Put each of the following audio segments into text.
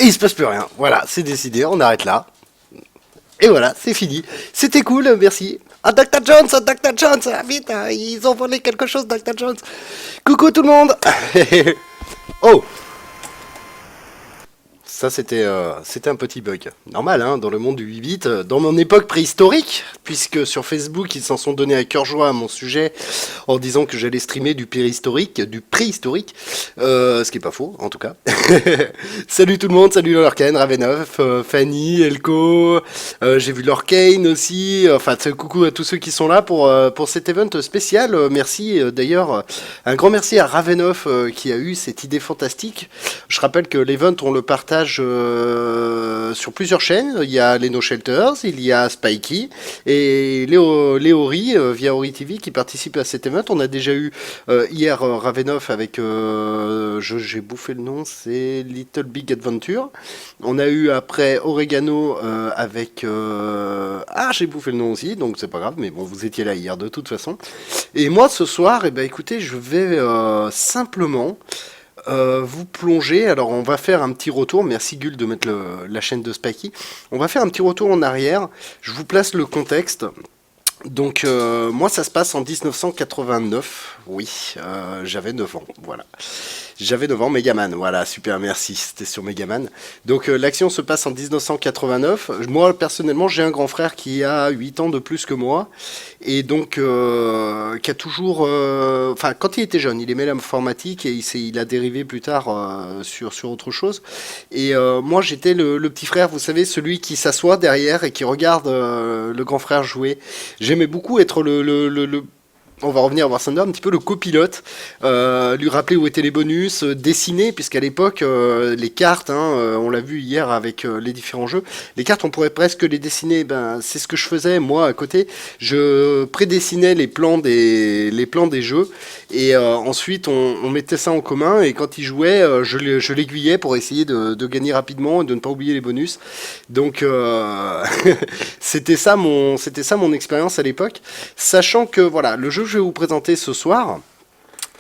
il se passe plus rien. Voilà, c'est décidé, on arrête là. Et voilà, c'est fini. C'était cool, merci. Ah, Dr. Jones, ah, Dr. Jones, ah, vite, ah, ils ont volé quelque chose, Dr. Jones. Coucou tout le monde. Oh, ça, c'était un petit bug. Normal, hein, dans le monde du 8 bits, dans mon époque préhistorique, puisque sur Facebook, ils s'en sont donnés à cœur joie à mon sujet en disant que j'allais streamer du préhistorique, ce qui est pas faux, en tout cas. Salut tout le monde, salut Lorcaine, Ravenov, Fanny, Elko, j'ai vu Lorcaine aussi, enfin, coucou à tous ceux qui sont là pour cet event spécial. Merci, d'ailleurs, un grand merci à Ravenov qui a eu cette idée fantastique. Je rappelle que l'event, on le partage sur plusieurs chaînes. Il y a les No Shelters, il y a Spikey et Léori via Ori TV qui participe à cet event. On a déjà eu hier Ravenov avec, j'ai bouffé le nom, c'est Little Big Adventure. On a eu après Oregano avec... j'ai bouffé le nom aussi, donc c'est pas grave, mais bon, vous étiez là hier de toute façon. Et moi ce soir, eh ben, écoutez, je vais simplement... vous plongez, alors on va faire un petit retour, merci Gull de mettre la chaîne de Spikey, on va faire un petit retour en arrière, je vous place le contexte. Donc moi ça se passe en 1989, oui, j'avais 9 ans, voilà. J'avais 9 ans, Megaman, voilà, super, merci, c'était sur Megaman. Donc l'action se passe en 1989, moi personnellement j'ai un grand frère qui a 8 ans de plus que moi, et donc qui a toujours, enfin quand il était jeune, il aimait l'informatique et il a dérivé plus tard sur autre chose. Et moi j'étais le petit frère, vous savez, celui qui s'assoit derrière et qui regarde le grand frère jouer. J'aimais beaucoup être on va revenir à War Thunder, un petit peu le copilote, lui rappeler où étaient les bonus, dessiner, puisqu'à l'époque, les cartes, on l'a vu hier avec les différents jeux, les cartes on pourrait presque les dessiner, ben, c'est ce que je faisais moi à côté, je prédessinais les plans des jeux, et ensuite on mettait ça en commun, et quand il jouait, je l'aiguillais pour essayer de gagner rapidement et de ne pas oublier les bonus, donc c'était ça mon expérience à l'époque, sachant que voilà, le jeu que je vais vous présenter ce soir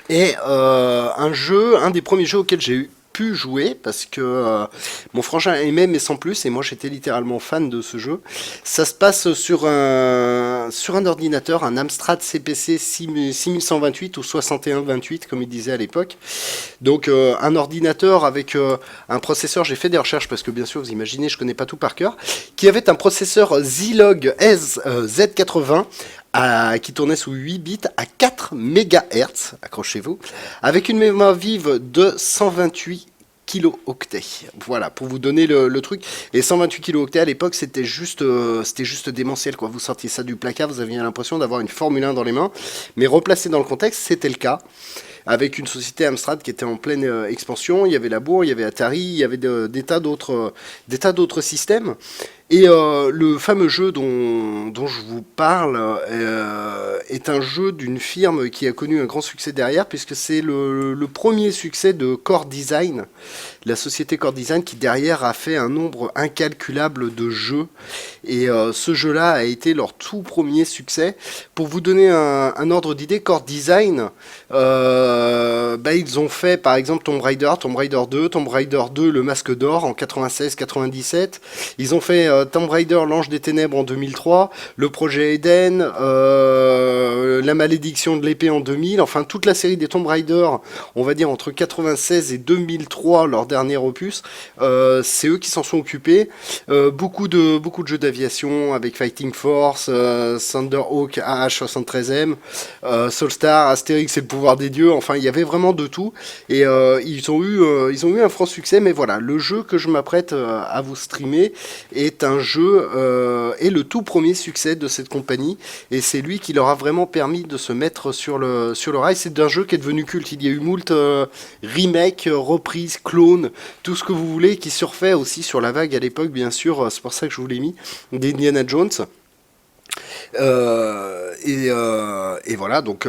est un des premiers jeux auxquels j'ai pu jouer parce que mon frangin aimait mais sans plus et moi j'étais littéralement fan de ce jeu. Ça se passe sur un ordinateur, un Amstrad CPC 6128 ou 6128 comme il disait à l'époque. Donc un ordinateur avec un processeur, j'ai fait des recherches parce que bien sûr vous imaginez je connais pas tout par cœur, qui avait un processeur Zilog Z80 qui tournait sous 8 bits à 4 MHz, accrochez-vous, avec une mémoire vive de 128 kilooctets. Voilà, pour vous donner le truc. Et 128 kilooctets à l'époque, c'était juste démentiel, quoi. Vous sortiez ça du placard, vous aviez l'impression d'avoir une Formule 1 dans les mains. Mais replacé dans le contexte, c'était le cas. Avec une société Amstrad qui était en pleine expansion, il y avait la Bourg, il y avait Atari, il y avait des tas d'autres systèmes. Et le fameux jeu dont je vous parle est un jeu d'une firme qui a connu un grand succès derrière, puisque c'est le premier succès de Core Design, la société Core Design qui derrière a fait un nombre incalculable de jeux. Et ce jeu-là a été leur tout premier succès. Pour vous donner un ordre d'idée, Core Design, ils ont fait par exemple Tomb Raider 2, Tomb Raider 2, le Masque d'Or en 96-97. Ils ont fait Tomb Raider, l'Ange des Ténèbres en 2003, le projet Eden, la Malédiction de l'épée en 2000, enfin toute la série des Tomb Raider, on va dire entre 96 et 2003, leur dernier opus, c'est eux qui s'en sont occupés. Beaucoup de jeux d'aviation avec Fighting Force, Thunderhawk AH-73M, Soulstar, Astérix et le pouvoir des dieux, enfin il y avait vraiment de tout, et ils ont eu un franc succès, mais voilà, le jeu que je m'apprête à vous streamer est un jeu est le tout premier succès de cette compagnie et c'est lui qui leur a vraiment permis de se mettre sur le rail. C'est un jeu qui est devenu culte. Il y a eu moult remakes, reprises, clones, tout ce que vous voulez qui surfait aussi sur la vague à l'époque, bien sûr. C'est pour ça que je vous l'ai mis, d'Indiana Jones. Et Et voilà, donc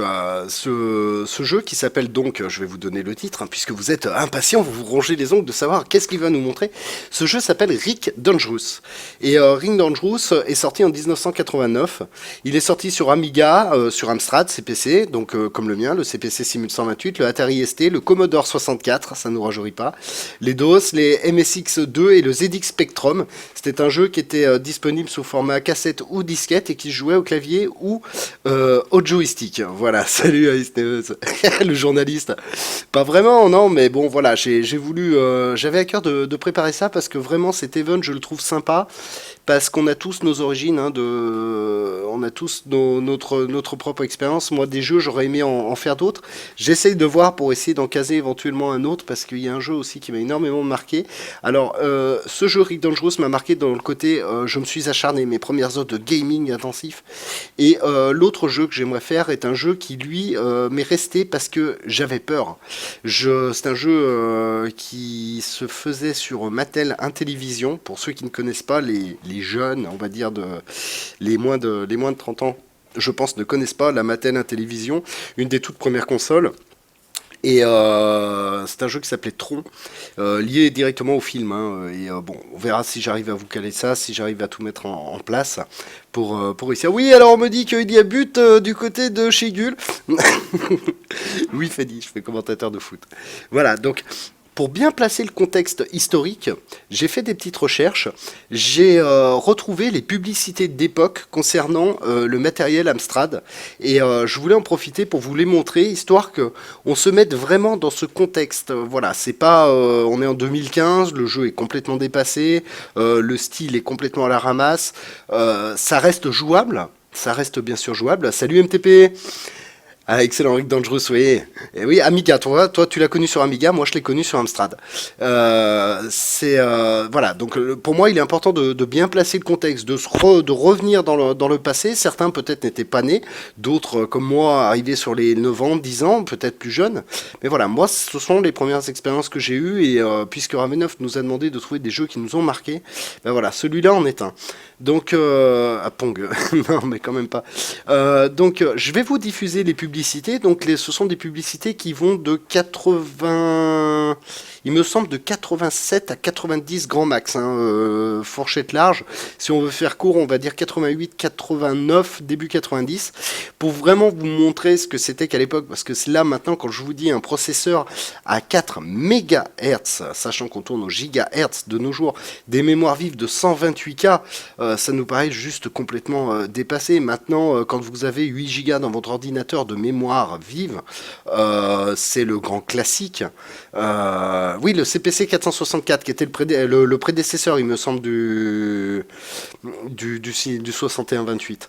ce jeu qui s'appelle donc, je vais vous donner le titre, hein, puisque vous êtes impatient, vous vous rongez les ongles de savoir qu'est-ce qu'il va nous montrer. Ce jeu s'appelle Rick Dangerous. Et Rick Dangerous est sorti en 1989. Il est sorti sur Amiga, sur Amstrad CPC, donc comme le mien, le CPC 6128, le Atari ST, le Commodore 64, ça ne nous rajeunit pas, les DOS, les MSX2 et le ZX Spectrum. C'était un jeu qui était disponible sous format cassette ou disquette et qui se jouait au clavier ou au joystick. Voilà, salut Alice Neves, le journaliste. Pas vraiment, non, mais bon, voilà, j'ai voulu, j'avais à cœur de préparer ça parce que vraiment cet event, je le trouve sympa. Parce qu'on a tous nos origines, hein, on a tous notre propre expérience. Moi, des jeux, j'aurais aimé en faire d'autres. J'essaye de voir pour essayer d'en caser éventuellement un autre, parce qu'il y a un jeu aussi qui m'a énormément marqué. Alors, ce jeu Rick Dangerous m'a marqué dans le côté, je me suis acharné, mes premières heures de gaming intensif. Et l'autre jeu que j'aimerais faire est un jeu qui, lui, m'est resté parce que j'avais peur. C'est un jeu qui se faisait sur Mattel Intellivision. Pour ceux qui ne connaissent pas, les jeunes, on va dire, les moins de 30 ans, je pense, ne connaissent pas la Mattel Intellivision, une des toutes premières consoles. Et c'est un jeu qui s'appelait Tron, lié directement au film. Hein, et bon, on verra si j'arrive à vous caler ça, si j'arrive à tout mettre en place pour réussir. Oui, alors on me dit qu'il y a but du côté de chez Gull. Oui, Fadi, je fais commentateur de foot. Voilà, donc pour bien placer le contexte historique, j'ai fait des petites recherches. J'ai retrouvé les publicités d'époque concernant le matériel Amstrad. Et je voulais en profiter pour vous les montrer, histoire qu'on se mette vraiment dans ce contexte. Voilà, c'est pas... on est en 2015, le jeu est complètement dépassé, le style est complètement à la ramasse. Ça reste jouable, ça reste bien sûr jouable. Salut MTP! Ah, excellent, Rick Dangerous, oui. Et oui, Amiga, toi tu l'as connu sur Amiga, moi je l'ai connu sur Amstrad. Voilà, donc pour moi il est important de bien placer le contexte, de revenir dans le passé. Certains peut-être n'étaient pas nés, d'autres comme moi arrivaient sur les 9 ans, 10 ans, peut-être plus jeunes. Mais voilà, moi ce sont les premières expériences que j'ai eues et puisque Ravenov nous a demandé de trouver des jeux qui nous ont marqués, ben voilà, celui-là en est un. Donc, à Pong, non mais quand même pas. Donc, je vais vous diffuser les publicités. Donc, ce sont des publicités qui vont de 80, il me semble de 87 à 90 grand max, hein, fourchette large. Si on veut faire court, on va dire 88, 89, début 90, pour vraiment vous montrer ce que c'était qu'à l'époque. Parce que là, maintenant, quand je vous dis un processeur à 4 MHz, sachant qu'on tourne au gigahertz de nos jours, des mémoires vives de 128K, ça nous paraît juste complètement dépassé. Maintenant, quand vous avez 8 Go dans votre ordinateur de mémoire vive, c'est le grand classique. Oui, le CPC 464, qui était le prédécesseur, il me semble, du 6128.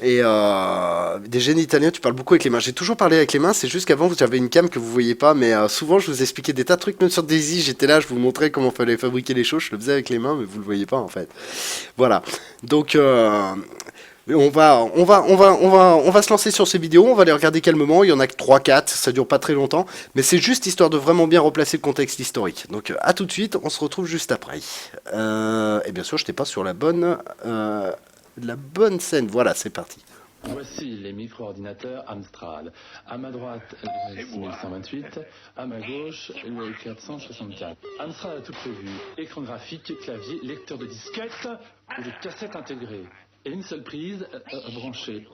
Et des génies italiens, tu parles beaucoup avec les mains. J'ai toujours parlé avec les mains, c'est juste qu'avant, j'avais une cam que vous voyez pas, mais souvent, je vous expliquais des tas de trucs, même sur Daisy, j'étais là, je vous montrais comment fallait fabriquer les choses, je le faisais avec les mains, mais vous le voyez pas, en fait. Voilà. Donc, on va se lancer sur ces vidéos, on va les regarder calmement, il y en a que 3-4, ça dure pas très longtemps, mais c'est juste histoire de vraiment bien replacer le contexte historique. Donc à tout de suite, on se retrouve juste après. Et bien sûr, je n'étais pas sur la bonne scène, voilà, c'est parti. Voici les micro-ordinateurs Amstrad. À ma droite, le 6128, à ma gauche, le 464. Amstrad a tout prévu. Écran graphique, clavier, lecteur de disquette ou de cassette intégrée. Et une seule prise branchée.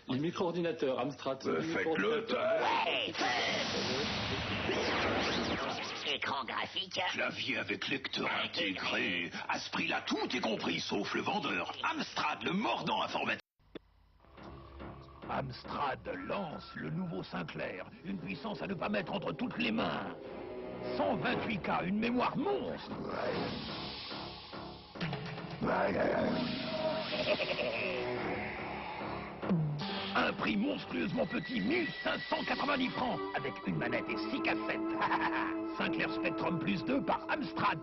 Les micro-ordinateurs Amstrad... Faites-le Écran graphique. Clavier avec lecteur intégré. À ce prix-là, tout est compris, sauf le vendeur. Amstrad, le mordant informatique. Amstrad lance le nouveau Sinclair. Une puissance à ne pas mettre entre toutes les mains. 128K, une mémoire monstre. Un prix monstrueusement petit, 1590 francs, avec une manette et 6 cassettes. Sinclair Spectrum plus 2 par Amstrad.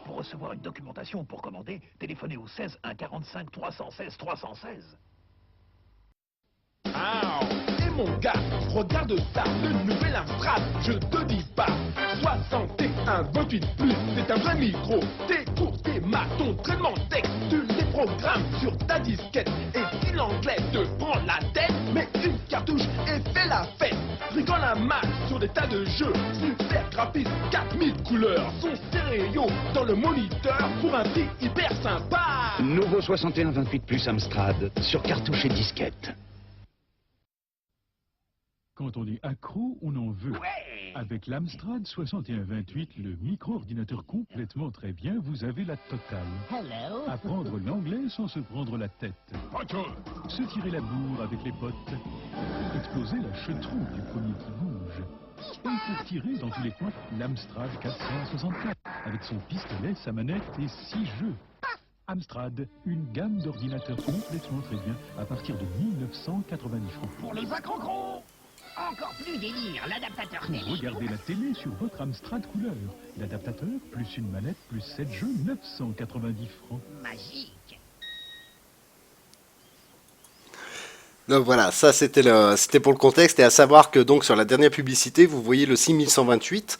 Pour recevoir une documentation ou pour commander, téléphonez au 16 1 45 316 316. Et mon gars, regarde ça, le nouvel Amstrad, je te dis pas. 6128 plus, c'est un vrai micro. Tes cours, tes maths, ton traitement de texte, tu les programmes sur ta disquette. Et si l'anglais te prend la tête, la masse sur des tas de jeux. Super graphisme, 4000 couleurs, son stéréo dans le moniteur pour un prix hyper sympa. Nouveau 6128 plus Amstrad sur cartouche et disquette. Quand on est accro, on en veut. Ouais. Avec l'Amstrad 6128, le micro-ordinateur complètement très bien, vous avez la totale. Hello. Apprendre l'anglais sans se prendre la tête. Se tirer la bourre avec les potes. Exploser la chetrouille du premier qui bouge. Et pour tirer dans tous les coins, l'Amstrad 464, avec son pistolet, sa manette et 6 jeux. Amstrad, une gamme d'ordinateurs complètement très bien, à partir de 1990 francs. Pour les accrocros. Encore plus délire, l'adaptateur Pour télé. regarder la télé sur votre Amstrad couleur. L'adaptateur, plus une manette, plus 7 jeux, 990 francs. Magique. Donc voilà, ça c'était pour le contexte, et à savoir que donc sur la dernière publicité, vous voyez le 6128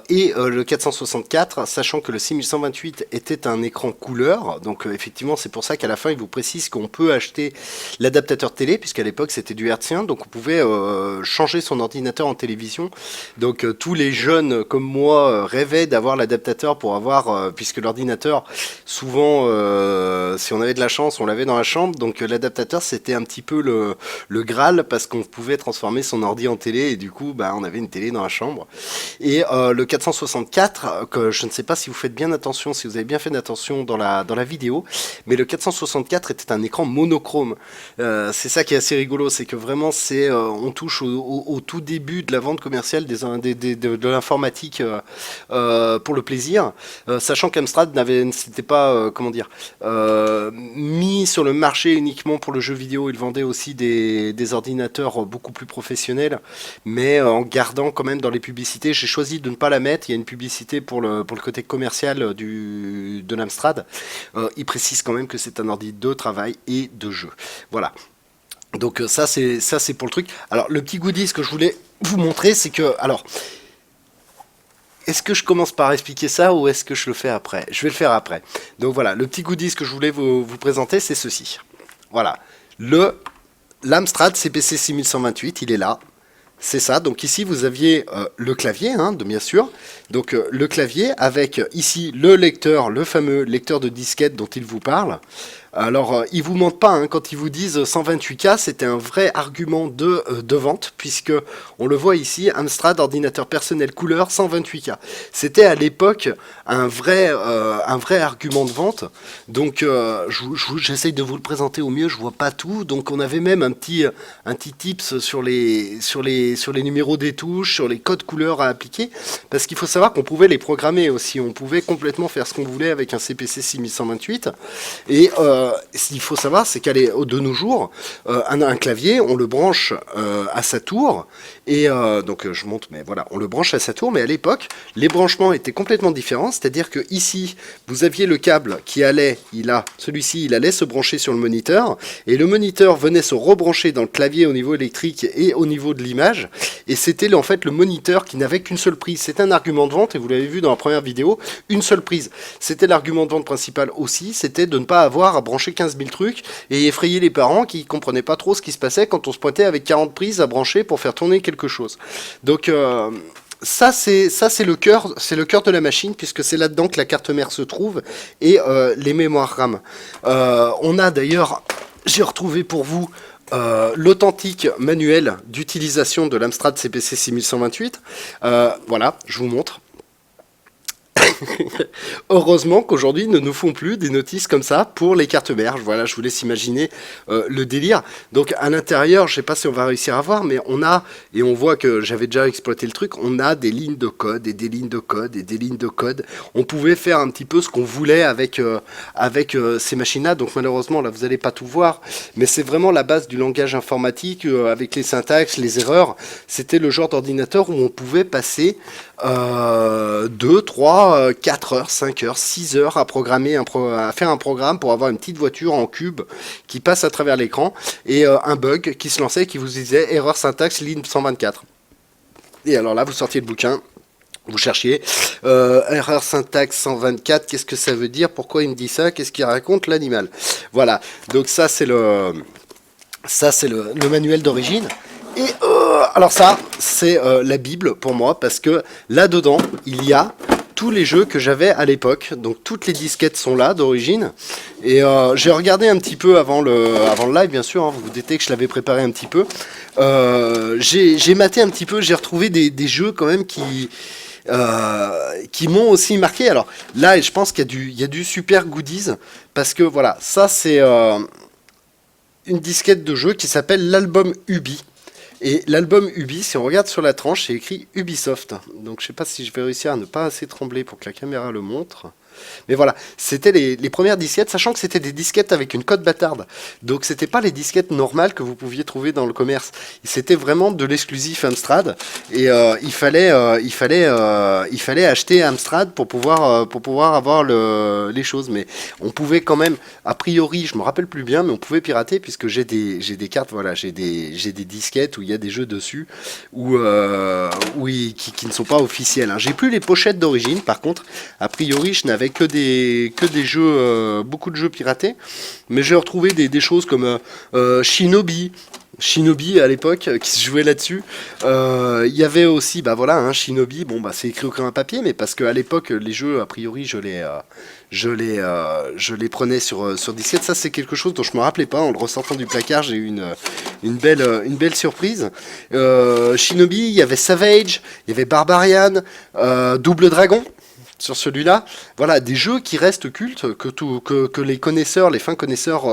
et le 464, sachant que le 6128 était un écran couleur, donc effectivement c'est pour ça qu'à la fin il vous précise qu'on peut acheter l'adaptateur télé, puisqu'à l'époque c'était du hertzien, donc on pouvait changer son ordinateur en télévision. Donc tous les jeunes comme moi rêvaient d'avoir l'adaptateur pour avoir, puisque l'ordinateur souvent si on avait de la chance on l'avait dans la chambre, donc l'adaptateur c'était un petit peu le Graal, parce qu'on pouvait transformer son ordi en télé, et du coup on avait une télé dans la chambre. Et le 464, que je ne sais pas si vous faites bien attention, si vous avez bien fait attention dans la vidéo, mais le 464 était un écran monochrome. C'est ça qui est assez rigolo, c'est que vraiment on touche au tout début de la vente commerciale de l'informatique pour le plaisir, sachant qu'Amstrad s'était pas mis sur le marché uniquement pour le jeu vidéo. Il vendait aussi des ordinateurs beaucoup plus professionnels, mais en gardant quand même dans les publicités, j'ai choisi de ne pas la mettre. Il y a une publicité pour le côté commercial de l'Amstrad. Il précise quand même que c'est un ordi de travail et de jeu. Voilà. Donc ça c'est pour le truc. Alors le petit goodies que je voulais vous montrer, c'est que, alors, est-ce que je commence par expliquer ça ou est-ce que je le fais après? Je vais le faire après. Donc voilà, le petit goodies que je voulais vous présenter, c'est ceci. Voilà, l'Amstrad CPC 6128, il est là. C'est ça, donc ici vous aviez le clavier, bien sûr. Donc le clavier avec ici le lecteur, le fameux lecteur de disquette dont il vous parle. Alors, ils vous mentent pas quand ils vous disent 128K, c'était un vrai argument de vente, puisque on le voit ici, Amstrad ordinateur personnel couleur 128K. C'était à l'époque un vrai argument de vente. Donc, j'essaye de vous le présenter au mieux. Je vois pas tout. Donc, on avait même un petit tips sur les numéros des touches, sur les codes couleurs à appliquer, parce qu'il faut savoir qu'on pouvait les programmer aussi. On pouvait complètement faire ce qu'on voulait avec un CPC 6128. Et ce qu'il faut savoir, c'est de nos jours, un clavier, on le branche à sa tour, et donc je monte, mais voilà, on le branche à sa tour, mais à l'époque, les branchements étaient complètement différents, c'est-à-dire que ici, vous aviez le câble qui allait, celui-ci, il allait se brancher sur le moniteur, et le moniteur venait se rebrancher dans le clavier au niveau électrique et au niveau de l'image, et c'était en fait le moniteur qui n'avait qu'une seule prise. C'était un argument de vente, et vous l'avez vu dans la première vidéo, une seule prise. C'était l'argument de vente principal aussi, c'était de ne pas avoir à brancher 15 000 trucs et effrayer les parents qui comprenaient pas trop ce qui se passait quand on se pointait avec 40 prises à brancher pour faire tourner quelque chose. Donc ça c'est le cœur de la machine, puisque c'est là-dedans que la carte mère se trouve, et les mémoires RAM. On a d'ailleurs, j'ai retrouvé pour vous l'authentique manuel d'utilisation de l'Amstrad CPC 6128. Voilà, je vous montre. Heureusement qu'aujourd'hui ils ne nous font plus des notices comme ça pour les cartes mères. Voilà, je vous laisse imaginer le délire. Donc à l'intérieur, je sais pas si on va réussir à voir, mais on a, et on voit que j'avais déjà exploité le truc, on a des lignes de code et des lignes de code et des lignes de code. On pouvait faire un petit peu ce qu'on voulait avec ces machines-là. Donc malheureusement là vous n'allez pas tout voir, mais c'est vraiment la base du langage informatique avec les syntaxes, les erreurs. C'était le genre d'ordinateur où on pouvait passer 2, 3, 4 heures, 5 heures, 6 heures à programmer, à faire un programme pour avoir une petite voiture en cube qui passe à travers l'écran, et un bug qui se lançait qui vous disait erreur syntaxe ligne 124. Et alors là vous sortiez le bouquin, vous cherchiez erreur syntaxe 124, qu'est-ce que ça veut dire, pourquoi il me dit ça, qu'est-ce qu'il raconte l'animal. Voilà, donc ça c'est le manuel d'origine. Et alors ça, c'est la Bible pour moi, parce que là-dedans, il y a tous les jeux que j'avais à l'époque. Donc toutes les disquettes sont là d'origine. Et j'ai regardé un petit peu avant le live, bien sûr, hein, vous vous doutez que je l'avais préparé un petit peu. J'ai maté un petit peu, j'ai retrouvé des jeux quand même qui m'ont aussi marqué. Alors là, je pense qu'il y a du super goodies, parce que voilà, ça c'est une disquette de jeu qui s'appelle l'album Ubi. Et l'album Ubi, si on regarde sur la tranche, c'est écrit Ubisoft. Donc je sais pas si je vais réussir à ne pas assez trembler pour que la caméra le montre. Mais voilà, c'était les premières disquettes, sachant que c'était des disquettes avec une cote bâtarde. Donc c'était pas les disquettes normales que vous pouviez trouver dans le commerce. C'était vraiment de l'exclusif Amstrad. Et il fallait acheter Amstrad pour pouvoir avoir les choses. Mais on pouvait quand même, a priori, je me rappelle plus bien, mais on pouvait pirater, puisque j'ai des cartes, voilà, j'ai des disquettes où il y a des jeux dessus qui ne sont pas officiels, hein. J'ai plus les pochettes d'origine, par contre, a priori, je n'avais que des jeux, beaucoup de jeux piratés, mais j'ai retrouvé des choses comme Shinobi à l'époque qui se jouait là-dessus. Il y avait aussi, bah voilà, hein, Shinobi. Bon, bah c'est écrit au crayon à papier, mais parce qu'à l'époque les jeux, a priori, je les prenais sur disquette. Ça, c'est quelque chose dont je me rappelais pas. En le ressortant du placard, j'ai eu une belle surprise. Shinobi, il y avait Savage, il y avait Barbarian, Double Dragon. Sur celui-là, voilà, des jeux qui restent cultes, que les connaisseurs, les fins connaisseurs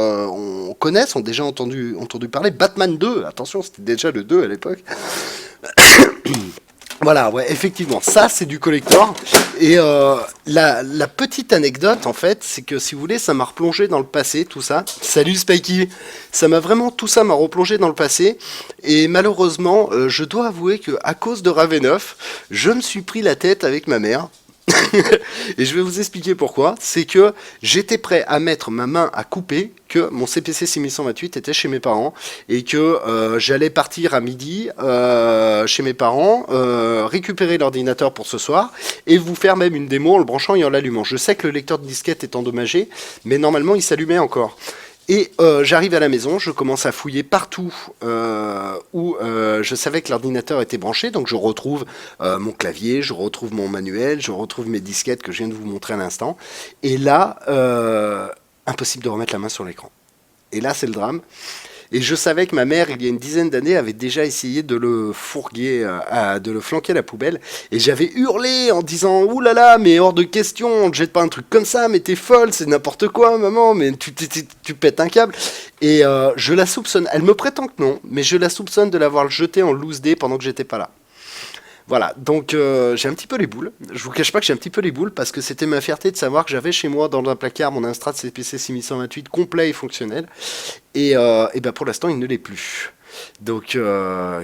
connaissent, ont déjà entendu parler. Batman 2, attention, c'était déjà le 2 à l'époque. Voilà, ouais, effectivement, ça c'est du collector. Et la petite anecdote, en fait, c'est que si vous voulez, ça m'a replongé dans le passé, tout ça. Salut Spikey. Tout ça m'a replongé dans le passé. Et malheureusement, je dois avouer que à cause de Ravenov, je me suis pris la tête avec ma mère. Et je vais vous expliquer pourquoi. C'est que j'étais prêt à mettre ma main à couper que mon CPC 6128 était chez mes parents et que j'allais partir à midi chez mes parents, récupérer l'ordinateur pour ce soir et vous faire même une démo en le branchant et en l'allumant. Je sais que le lecteur de disquette est endommagé, mais normalement il s'allumait encore. Et j'arrive à la maison, je commence à fouiller partout où je savais que l'ordinateur était branché, donc je retrouve mon clavier, je retrouve mon manuel, je retrouve mes disquettes que je viens de vous montrer à l'instant. Et là, impossible de remettre la main sur l'écran. Et là, c'est le drame. Et je savais que ma mère, il y a une dizaine d'années, avait déjà essayé de le fourguer, de le flanquer à la poubelle. Et j'avais hurlé en disant « Ouh là là, mais hors de question, on ne jette pas un truc comme ça, mais t'es folle, c'est n'importe quoi, maman, mais tu pètes un câble. » Et je la soupçonne, elle me prétend que non, mais je la soupçonne de l'avoir jeté en loose day pendant que j'étais pas là. Voilà, donc j'ai un petit peu les boules. Je vous cache pas que j'ai un petit peu les boules parce que c'était ma fierté de savoir que j'avais chez moi dans un placard mon Amstrad CPC 6128 complet et fonctionnel. Et ben pour l'instant, il ne l'est plus. Donc,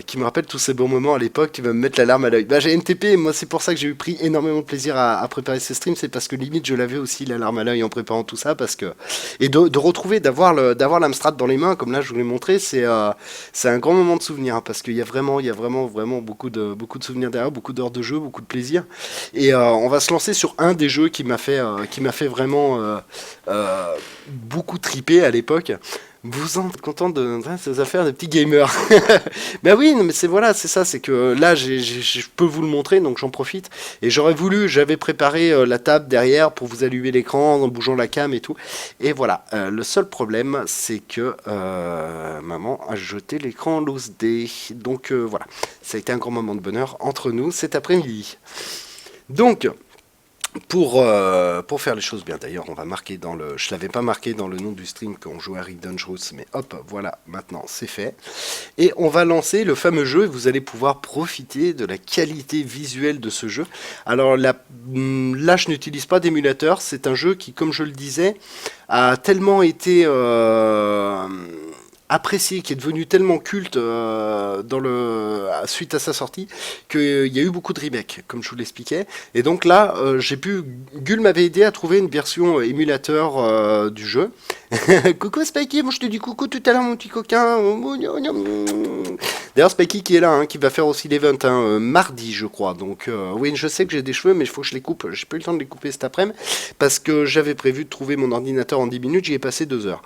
qui me rappelle tous ces bons moments à l'époque, qui va me mettre la larme à l'œil. Bah, j'ai NTP, moi c'est pour ça que j'ai eu pris énormément de plaisir à préparer ces streams, c'est parce que limite je l'avais aussi la larme à l'œil en préparant tout ça, parce que et de retrouver, d'avoir l'Amstrad dans les mains, comme là je vous l'ai montré, c'est un grand moment de souvenir, hein, parce qu'il y a vraiment beaucoup de souvenirs derrière, beaucoup d'heures de jeu, beaucoup de plaisir. Et on va se lancer sur un des jeux qui m'a fait vraiment beaucoup triper à l'époque. Vous en êtes content de ces affaires de petits gamers. Ben oui, mais c'est ça, c'est que là, je peux vous le montrer, donc j'en profite. Et j'avais préparé la table derrière pour vous allumer l'écran en bougeant la cam et tout. Et voilà, le seul problème, c'est que maman a jeté l'écran en loose day. Donc voilà, ça a été un grand moment de bonheur entre nous cet après-midi. Donc... Pour faire les choses bien, d'ailleurs, on va marquer je l'avais pas marqué dans le nom du stream quand on jouait à Rick Dangerous, mais hop, voilà, maintenant c'est fait. Et on va lancer le fameux jeu et vous allez pouvoir profiter de la qualité visuelle de ce jeu. Alors là, je n'utilise pas d'émulateur, c'est un jeu qui, comme je le disais, a tellement été... apprécié, qui est devenu tellement culte suite à sa sortie, qu'il y a eu beaucoup de remakes, comme je vous l'expliquais. Et donc là, Gul m'avait aidé à trouver une version émulateur du jeu. Coucou Spikey, moi je te dis coucou tout à l'heure mon petit coquin. D'ailleurs Spikey qui est là, hein, qui va faire aussi l'event, hein, mardi je crois. Donc oui, je sais que j'ai des cheveux, mais il faut que je les coupe. J'ai pas eu le temps de les couper cet après-midi, parce que j'avais prévu de trouver mon ordinateur en 10 minutes, j'y ai passé 2 heures.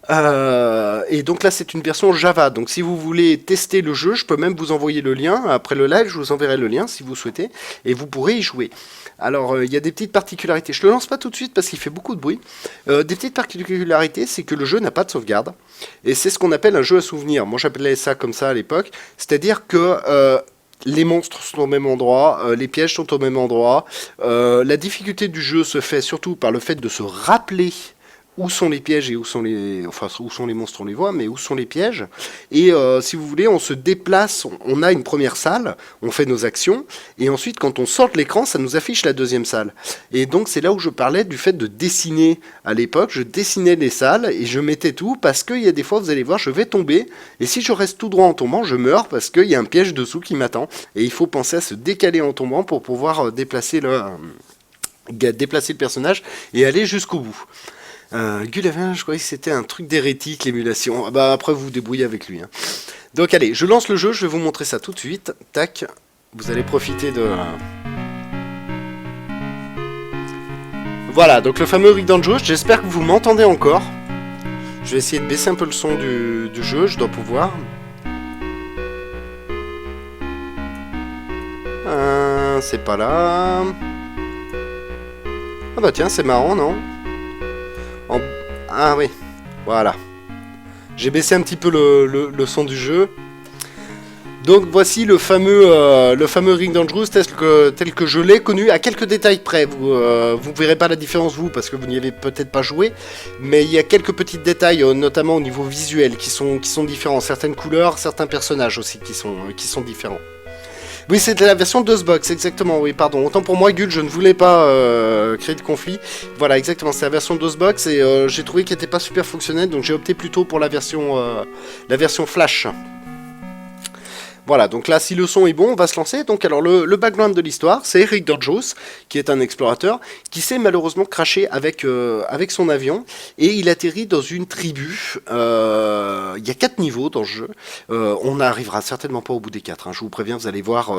Et donc là, c'est une version Java. Donc si vous voulez tester le jeu, je peux même vous envoyer le lien. Après le live, je vous enverrai le lien si vous souhaitez. Et vous pourrez y jouer. Alors, il y a des petites particularités. Je ne le lance pas tout de suite parce qu'il fait beaucoup de bruit. Des petites particularités, c'est que le jeu n'a pas de sauvegarde. Et c'est ce qu'on appelle un jeu à souvenir. Moi, j'appelais ça comme ça à l'époque. C'est-à-dire que les monstres sont au même endroit, les pièges sont au même endroit. La difficulté du jeu se fait surtout par le fait de se rappeler où sont les pièges et où sont les monstres, on les voit, mais où sont les pièges. Et si vous voulez, on se déplace, on a une première salle, on fait nos actions, et ensuite quand on sort de l'écran, ça nous affiche la deuxième salle. Et donc c'est là où je parlais du fait de dessiner. À l'époque, je dessinais les salles et je mettais tout, parce qu'il y a des fois, vous allez voir, je vais tomber, et si je reste tout droit en tombant, je meurs, parce qu'il y a un piège dessous qui m'attend. Et il faut penser à se décaler en tombant pour pouvoir déplacer le personnage et aller jusqu'au bout. Gulavin, je croyais que c'était un truc d'hérétique, l'émulation. Bah après vous vous débrouillez avec lui. Hein. Donc allez, je lance le jeu, je vais vous montrer ça tout de suite. Tac, vous allez profiter de... Voilà, donc le fameux Rick Dangerous, j'espère que vous m'entendez encore. Je vais essayer de baisser un peu le son du jeu, je dois pouvoir. C'est pas là. Ah bah tiens, c'est marrant, non ? Ah oui, voilà. J'ai baissé un petit peu le son du jeu. Donc voici le fameux Ring Dangerous tel que je l'ai connu, à quelques détails près. Vous verrez pas la différence vous, parce que vous n'y avez peut-être pas joué. Mais il y a quelques petits détails, notamment au niveau visuel, qui sont différents. Certaines couleurs, certains personnages aussi qui sont différents. Oui, c'était la version DOSBox, exactement, oui, pardon. Autant pour moi, Gul, je ne voulais pas créer de conflit. Voilà, exactement, c'est la version DOSBox et j'ai trouvé qu'elle n'était pas super fonctionnelle, donc j'ai opté plutôt pour la version Flash. Voilà, donc là, si le son est bon, on va se lancer. Donc, alors, le background de l'histoire, c'est Rick Dangerous, qui est un explorateur, qui s'est malheureusement crashé avec son avion, et il atterrit dans une tribu. Il y a 4 niveaux dans le jeu. On n'arrivera certainement pas au bout des 4. Hein. Je vous préviens, vous allez voir,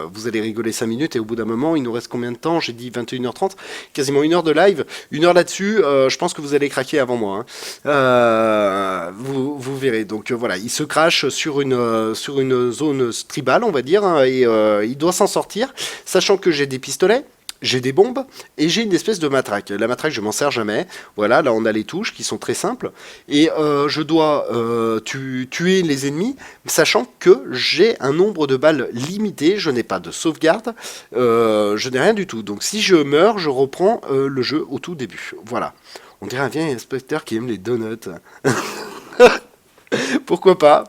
vous allez rigoler 5 minutes, et au bout d'un moment, il nous reste combien de temps? J'ai dit 21h30, quasiment 1 heure de live. 1 heure là-dessus, je pense que vous allez craquer avant moi. Hein. Vous verrez. Donc, voilà, il se crache sur une zone tribal, on va dire, hein, et il doit s'en sortir, sachant que j'ai des pistolets, j'ai des bombes, et j'ai une espèce de matraque. La matraque, je m'en sers jamais. Voilà, là on a les touches qui sont très simples, et je dois tuer les ennemis, sachant que j'ai un nombre de balles limité, je n'ai pas de sauvegarde, je n'ai rien du tout. Donc si je meurs, je reprends le jeu au tout début. Voilà. On dirait un vieil inspecteur qui aime les donuts. Pourquoi pas.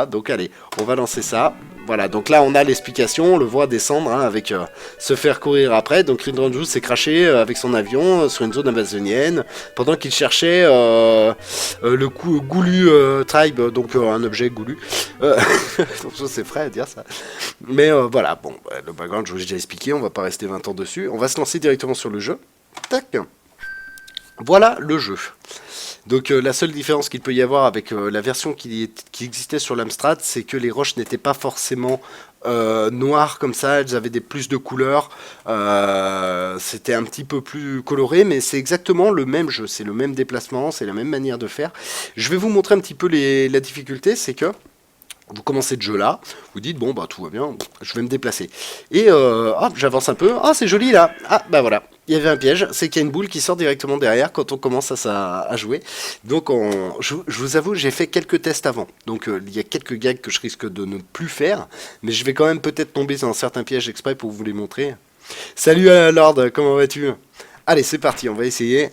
Donc allez, on va lancer ça. Voilà, donc là on a l'explication, on le voit descendre hein, avec se faire courir après. Donc Rick Dangerous s'est craché avec son avion sur une zone amazonienne pendant qu'il cherchait le goulu tribe, donc un objet goulu. Donc ça c'est frais à dire ça. Mais voilà, bon, le background je vous ai déjà expliqué, on va pas rester 20 ans dessus. On va se lancer directement sur le jeu. Tac. Voilà le jeu. Donc la seule différence qu'il peut y avoir avec la version qui existait sur l'Amstrad, c'est que les roches n'étaient pas forcément noires comme ça, elles avaient plus de couleurs, c'était un petit peu plus coloré, mais c'est exactement le même jeu, c'est le même déplacement, c'est la même manière de faire. Je vais vous montrer un petit peu la difficulté, c'est que vous commencez le jeu là, vous dites bon bah tout va bien, je vais me déplacer. Et hop, j'avance un peu, ah c'est joli là, ah bah voilà, il y avait un piège, c'est qu'il y a une boule qui sort directement derrière quand on commence à jouer. Donc je vous avoue, j'ai fait quelques tests avant, donc il y a quelques gags que je risque de ne plus faire, mais je vais quand même peut-être tomber dans certains pièges exprès pour vous les montrer. Salut Lord, comment vas-tu? Allez c'est parti, on va essayer.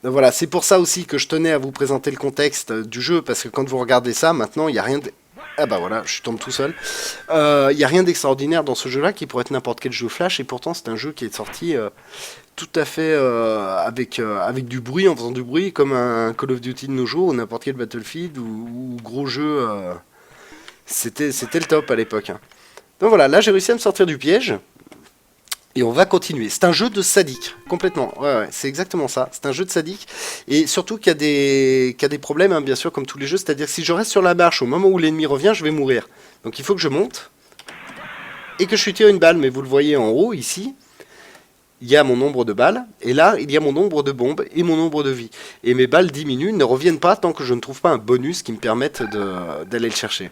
Voilà, c'est pour ça aussi que je tenais à vous présenter le contexte du jeu, parce que quand vous regardez ça, maintenant, il n'y a rien de... Ah bah voilà, je tombe tout seul. Il n'y a rien d'extraordinaire dans ce jeu-là, qui pourrait être n'importe quel jeu Flash, et pourtant c'est un jeu qui est sorti tout à fait avec du bruit, en faisant du bruit, comme un Call of Duty de nos jours, ou n'importe quel Battlefield, ou gros jeu. C'était le top à l'époque. Hein. Donc voilà, là j'ai réussi à me sortir du piège. Et on va continuer. C'est un jeu de sadique, complètement. Ouais, c'est exactement ça. C'est un jeu de sadique. Et surtout qu'il y a des problèmes, hein, bien sûr, comme tous les jeux. C'est-à-dire que si je reste sur la marche au moment où l'ennemi revient, je vais mourir. Donc il faut que je monte. Et que je lui tire une balle. Mais vous le voyez en haut, ici. il y a mon nombre de balles, et là, il y a mon nombre de bombes et mon nombre de vies. Et mes balles diminuent, ne reviennent pas tant que je ne trouve pas un bonus qui me permette d'aller le chercher.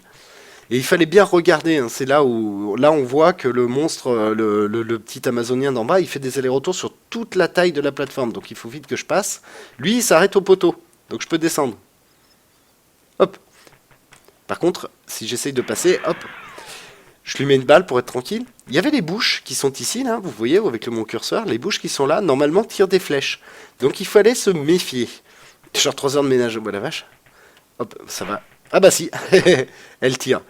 Et il fallait bien regarder, hein, c'est là où là on voit que le monstre, le petit Amazonien d'en bas, il fait des allers-retours sur toute la taille de la plateforme, donc il faut vite que je passe. Lui, il s'arrête au poteau, donc je peux descendre. Hop. Par contre, si j'essaye de passer, hop, je lui mets une balle pour être tranquille. Il y avait les bouches qui sont ici, là, vous voyez, avec mon curseur, les bouches qui sont là, normalement tirent des flèches. Donc il fallait se méfier. Genre 3 heures de ménage, oh la vache. Hop, ça va. Ah bah si, elle tire.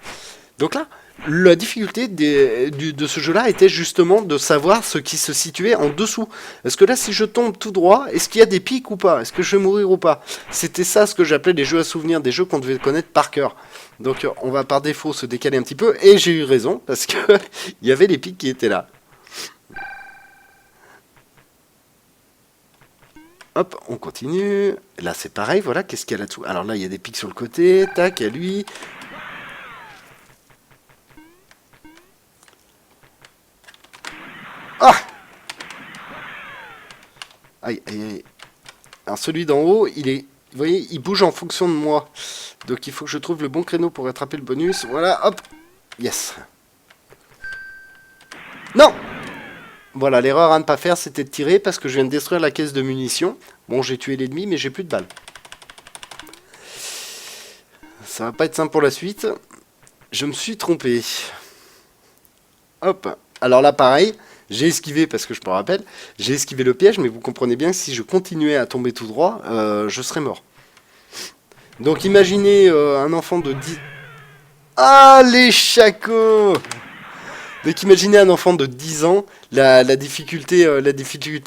Donc là, la difficulté de ce jeu-là était justement de savoir ce qui se situait en dessous. Est-ce que là, si je tombe tout droit, est-ce qu'il y a des pics ou pas? Est-ce que je vais mourir ou pas? C'était ça ce que j'appelais les jeux à souvenirs, des jeux qu'on devait connaître par cœur. Donc on va par défaut se décaler un petit peu, et j'ai eu raison, parce que il y avait les pics qui étaient là. Hop, on continue. Là, c'est pareil, voilà, qu'est-ce qu'il y a là-dessous? Alors là, il y a des pics sur le côté, tac, à lui. Ah! Aïe, aïe, aïe. Alors celui d'en haut, il est... Vous voyez, il bouge en fonction de moi. Donc il faut que je trouve le bon créneau pour attraper le bonus. Voilà, hop. Yes. Non! Voilà, l'erreur à ne pas faire, c'était de tirer parce que je viens de détruire la caisse de munitions. Bon, j'ai tué l'ennemi, mais j'ai plus de balles. Ça va pas être simple pour la suite. Je me suis trompé. Hop. Alors là, pareil, j'ai esquivé, parce que je me rappelle, j'ai esquivé le piège, mais vous comprenez bien que si je continuais à tomber tout droit, je serais mort. Donc imaginez un enfant de 10... Ah, les chacos! Donc imaginez un enfant de 10 ans, la difficulté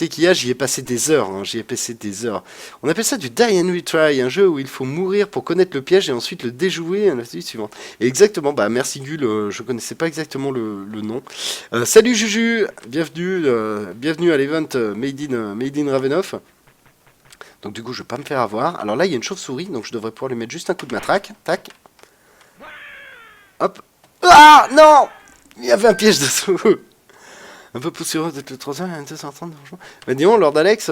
qu'il y a, j'y ai passé des heures, hein, j'y ai passé des heures. On appelle ça du die and retry, un jeu où il faut mourir pour connaître le piège et ensuite le déjouer à la suite suivante. Et exactement, bah merci Gul, je connaissais pas exactement le nom. Salut Juju, bienvenue à l'event Made in Ravenov. Donc du coup je vais pas me faire avoir. Alors là il y a une chauve-souris, donc je devrais pouvoir lui mettre juste un coup de matraque, tac. Hop. Ah non! Il y avait un piège dessous. Un peu poussiéreux d'être le 3 heures, 230 franchement. Mais dis donc, Lord Alex,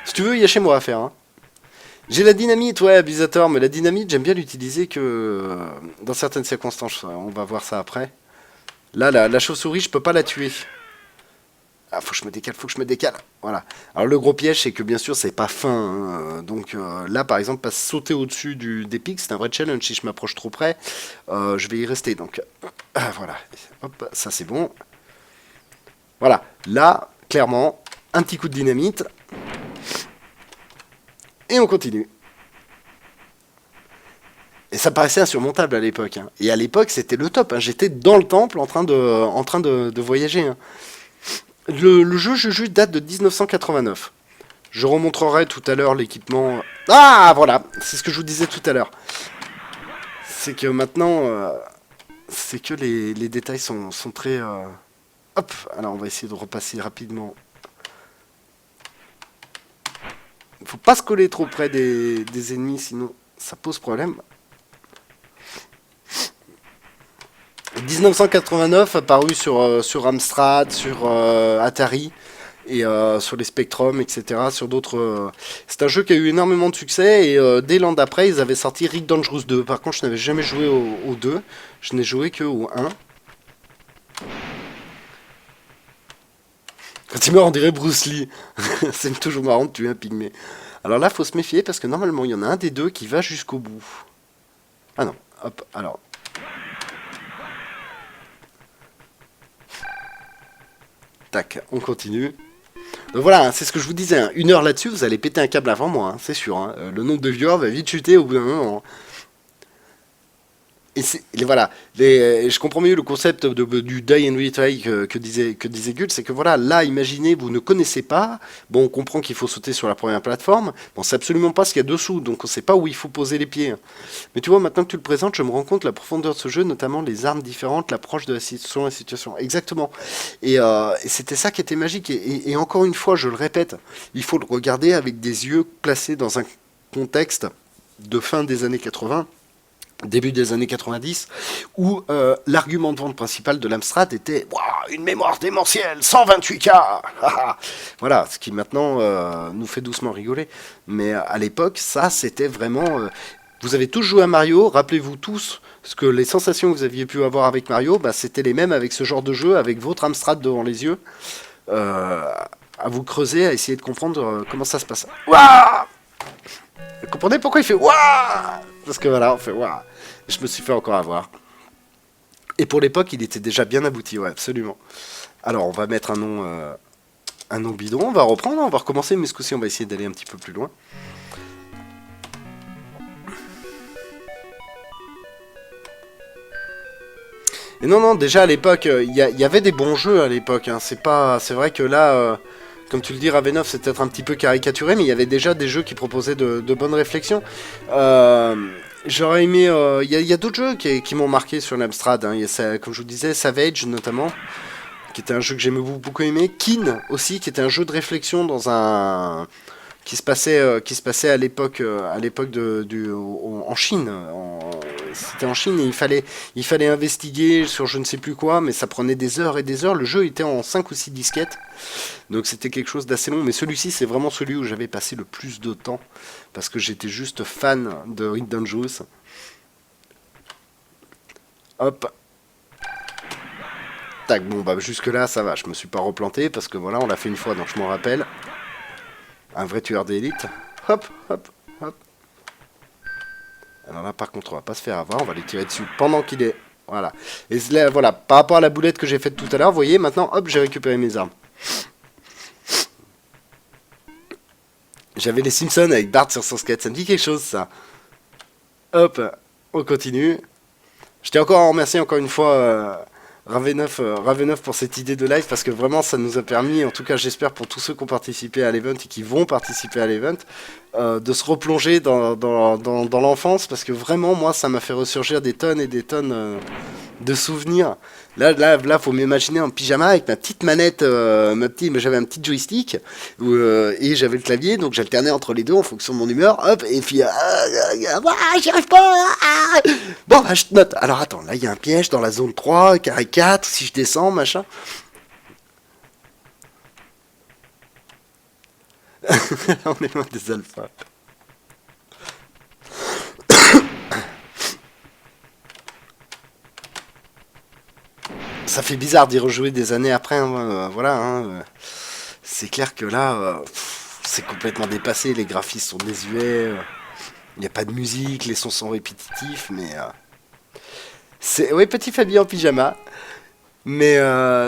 si tu veux, il y a chez moi à faire. Hein. J'ai la dynamite, ouais, abusateur, mais la dynamite, j'aime bien l'utiliser que dans certaines circonstances. On va voir ça après. Là, la chauve-souris, je peux pas la tuer. Ah, faut que je me décale, Voilà. Alors le gros piège, c'est que bien sûr, c'est pas fin. Hein. Donc là, par exemple, pas sauter au-dessus des pics, c'est un vrai challenge. Si je m'approche trop près, je vais y rester. Donc voilà. Hop, ça c'est bon. Voilà. Là, clairement, un petit coup de dynamite. Et on continue. Et ça paraissait insurmontable à l'époque. Hein. Et à l'époque, c'était le top. Hein. J'étais dans le temple en train de voyager. Hein. Le jeu date de 1989. Je remontrerai tout à l'heure l'équipement... Ah, voilà, c'est ce que je vous disais tout à l'heure. C'est que maintenant, c'est que les détails sont très... Hop, alors on va essayer de repasser rapidement. Il faut pas se coller trop près des ennemis, sinon ça pose problème. 1989, apparu sur Amstrad, sur Atari et sur les Spectrum, etc. Sur d'autres. C'est un jeu qui a eu énormément de succès et dès l'an d'après, ils avaient sorti Rick Dangerous 2. Par contre, je n'avais jamais joué au 2, je n'ai joué que au 1. Quand il meurt, on dirait Bruce Lee. C'est toujours marrant de tuer un pygmée. Alors là, faut se méfier parce que normalement, il y en a un des deux qui va jusqu'au bout. Ah non, hop, alors. Tac, on continue. Donc voilà, c'est ce que je vous disais. Hein. 1 heure là-dessus, vous allez péter un câble avant moi, hein, c'est sûr. Hein. Le nombre de viewers va vite chuter au bout d'un moment. Et voilà, je comprends mieux le concept du die and retry que disait Gull, c'est que voilà, là, imaginez, vous ne connaissez pas, bon, on comprend qu'il faut sauter sur la première plateforme, bon, c'est absolument pas ce qu'il y a dessous, donc on sait pas où il faut poser les pieds. Mais tu vois, maintenant que tu le présentes, je me rends compte de la profondeur de ce jeu, notamment les armes différentes, l'approche de la situation. Exactement. Et c'était ça qui était magique. Et encore une fois, je le répète, il faut le regarder avec des yeux placés dans un contexte de fin des années 80, début des années 90, où l'argument de vente principal de l'Amstrad était Wouah, une mémoire démentielle, 128K. Voilà, ce qui maintenant nous fait doucement rigoler. Mais à l'époque, ça, c'était vraiment... vous avez tous joué à Mario, rappelez-vous tous que les sensations que vous aviez pu avoir avec Mario, bah, c'était les mêmes avec ce genre de jeu, avec votre Amstrad devant les yeux, à vous creuser, à essayer de comprendre comment ça se passe. Wouah, vous comprenez pourquoi il fait Wouah? Parce que voilà, on fait Wouah. Je me suis fait encore avoir. Et pour l'époque, il était déjà bien abouti, ouais, absolument. Alors, on va mettre un nom bidon, on va reprendre, on va recommencer, mais ce coup-ci, on va essayer d'aller un petit peu plus loin. Et non, déjà à l'époque, il y avait des bons jeux à l'époque. Hein. C'est vrai que là, comme tu le dis, Ravenov, c'est peut-être un petit peu caricaturé, mais il y avait déjà des jeux qui proposaient de bonnes réflexions. J'aurais aimé... Il y a d'autres jeux qui m'ont marqué sur l'Amstrad. Hein. Comme je vous disais, Savage notamment, qui était un jeu que j'aimais beaucoup aimé. Kin aussi, qui était un jeu de réflexion dans un... qui se passait à l'époque en Chine. C'était en Chine et il fallait investiguer sur je ne sais plus quoi, mais ça prenait des heures et des heures. Le jeu était en 5 ou 6 disquettes, donc c'était quelque chose d'assez long. Mais celui-ci, c'est vraiment celui où j'avais passé le plus de temps, parce que j'étais juste fan de Rick Dangerous. Hop. Tac, bon, bah jusque là, ça va, je me suis pas replanté, parce que voilà, on l'a fait une fois, donc je m'en rappelle. Un vrai tueur d'élite. Hop, hop, hop. Alors là, par contre, on va pas se faire avoir. On va les tirer dessus pendant qu'il est... Voilà. Et là, voilà, par rapport à la boulette que j'ai faite tout à l'heure, vous voyez, maintenant, hop, j'ai récupéré mes armes. J'avais les Simpsons avec Bart sur son skate. Ça me dit quelque chose, ça. Hop, on continue. Je tiens encore à remercier encore une fois... Ravenov pour cette idée de live, parce que vraiment ça nous a permis, en tout cas j'espère pour tous ceux qui ont participé à l'event et qui vont participer à l'event, de se replonger dans l'enfance, parce que vraiment moi ça m'a fait ressurgir des tonnes et des tonnes de souvenirs. Là, faut m'imaginer en pyjama avec ma petite manette, j'avais un petit joystick et j'avais le clavier, donc j'alternais entre les deux en fonction de mon humeur. Hop, et puis j'y arrive pas. Bon, bah, je note. Alors attends, là il y a un piège dans la zone 3, carré 4, si je descends, machin. On est loin des alphas. Ça fait bizarre d'y rejouer des années après, hein, voilà. Hein, c'est clair que là, c'est complètement dépassé, les graphismes sont désuets, il n'y a pas de musique, les sons sont répétitifs, mais... Oui, petit Fabien en pyjama, mais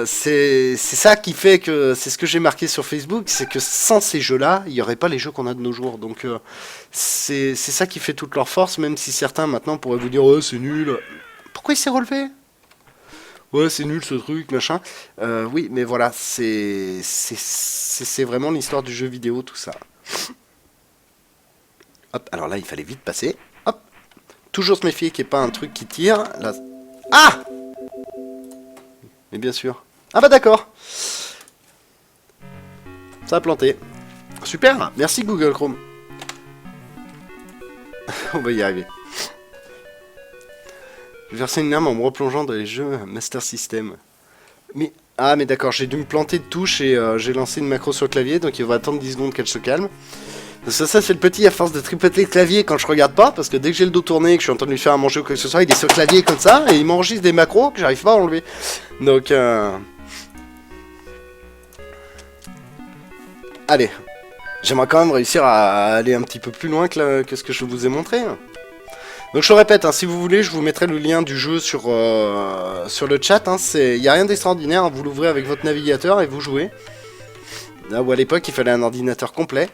c'est ça qui fait que... C'est ce que j'ai marqué sur Facebook, c'est que sans ces jeux-là, il n'y aurait pas les jeux qu'on a de nos jours, donc c'est ça qui fait toute leur force, même si certains maintenant pourraient vous dire « Oh, c'est nul ». Pourquoi il s'est relevé ? Ouais, c'est nul ce truc, machin. Oui, mais voilà, c'est vraiment l'histoire du jeu vidéo, tout ça. Hop, alors là, il fallait vite passer. Hop, toujours se méfier qu'il n'y ait pas un truc qui tire. Là... Ah! Mais bien sûr. Ah bah d'accord. Ça a planté. Super, merci Google Chrome. On va y arriver. Je vais verser une larme en me replongeant dans les jeux Master System. Mais d'accord, j'ai dû me planter de touche et j'ai lancé une macro sur le clavier, donc il va attendre 10 secondes qu'elle se calme. Ça c'est le petit à force de tripoter le clavier quand je regarde pas, parce que dès que j'ai le dos tourné et que je suis en train de lui faire à manger ou quoi que ce soit, il est sur le clavier comme ça, et il m'enregistre des macros que j'arrive pas à enlever. Donc allez, j'aimerais quand même réussir à aller un petit peu plus loin que ce que je vous ai montré. Donc je le répète, hein, si vous voulez, je vous mettrai le lien du jeu sur le chat. Il n'y a rien d'extraordinaire, hein, vous l'ouvrez avec votre navigateur et vous jouez. Là où à l'époque il fallait un ordinateur complet.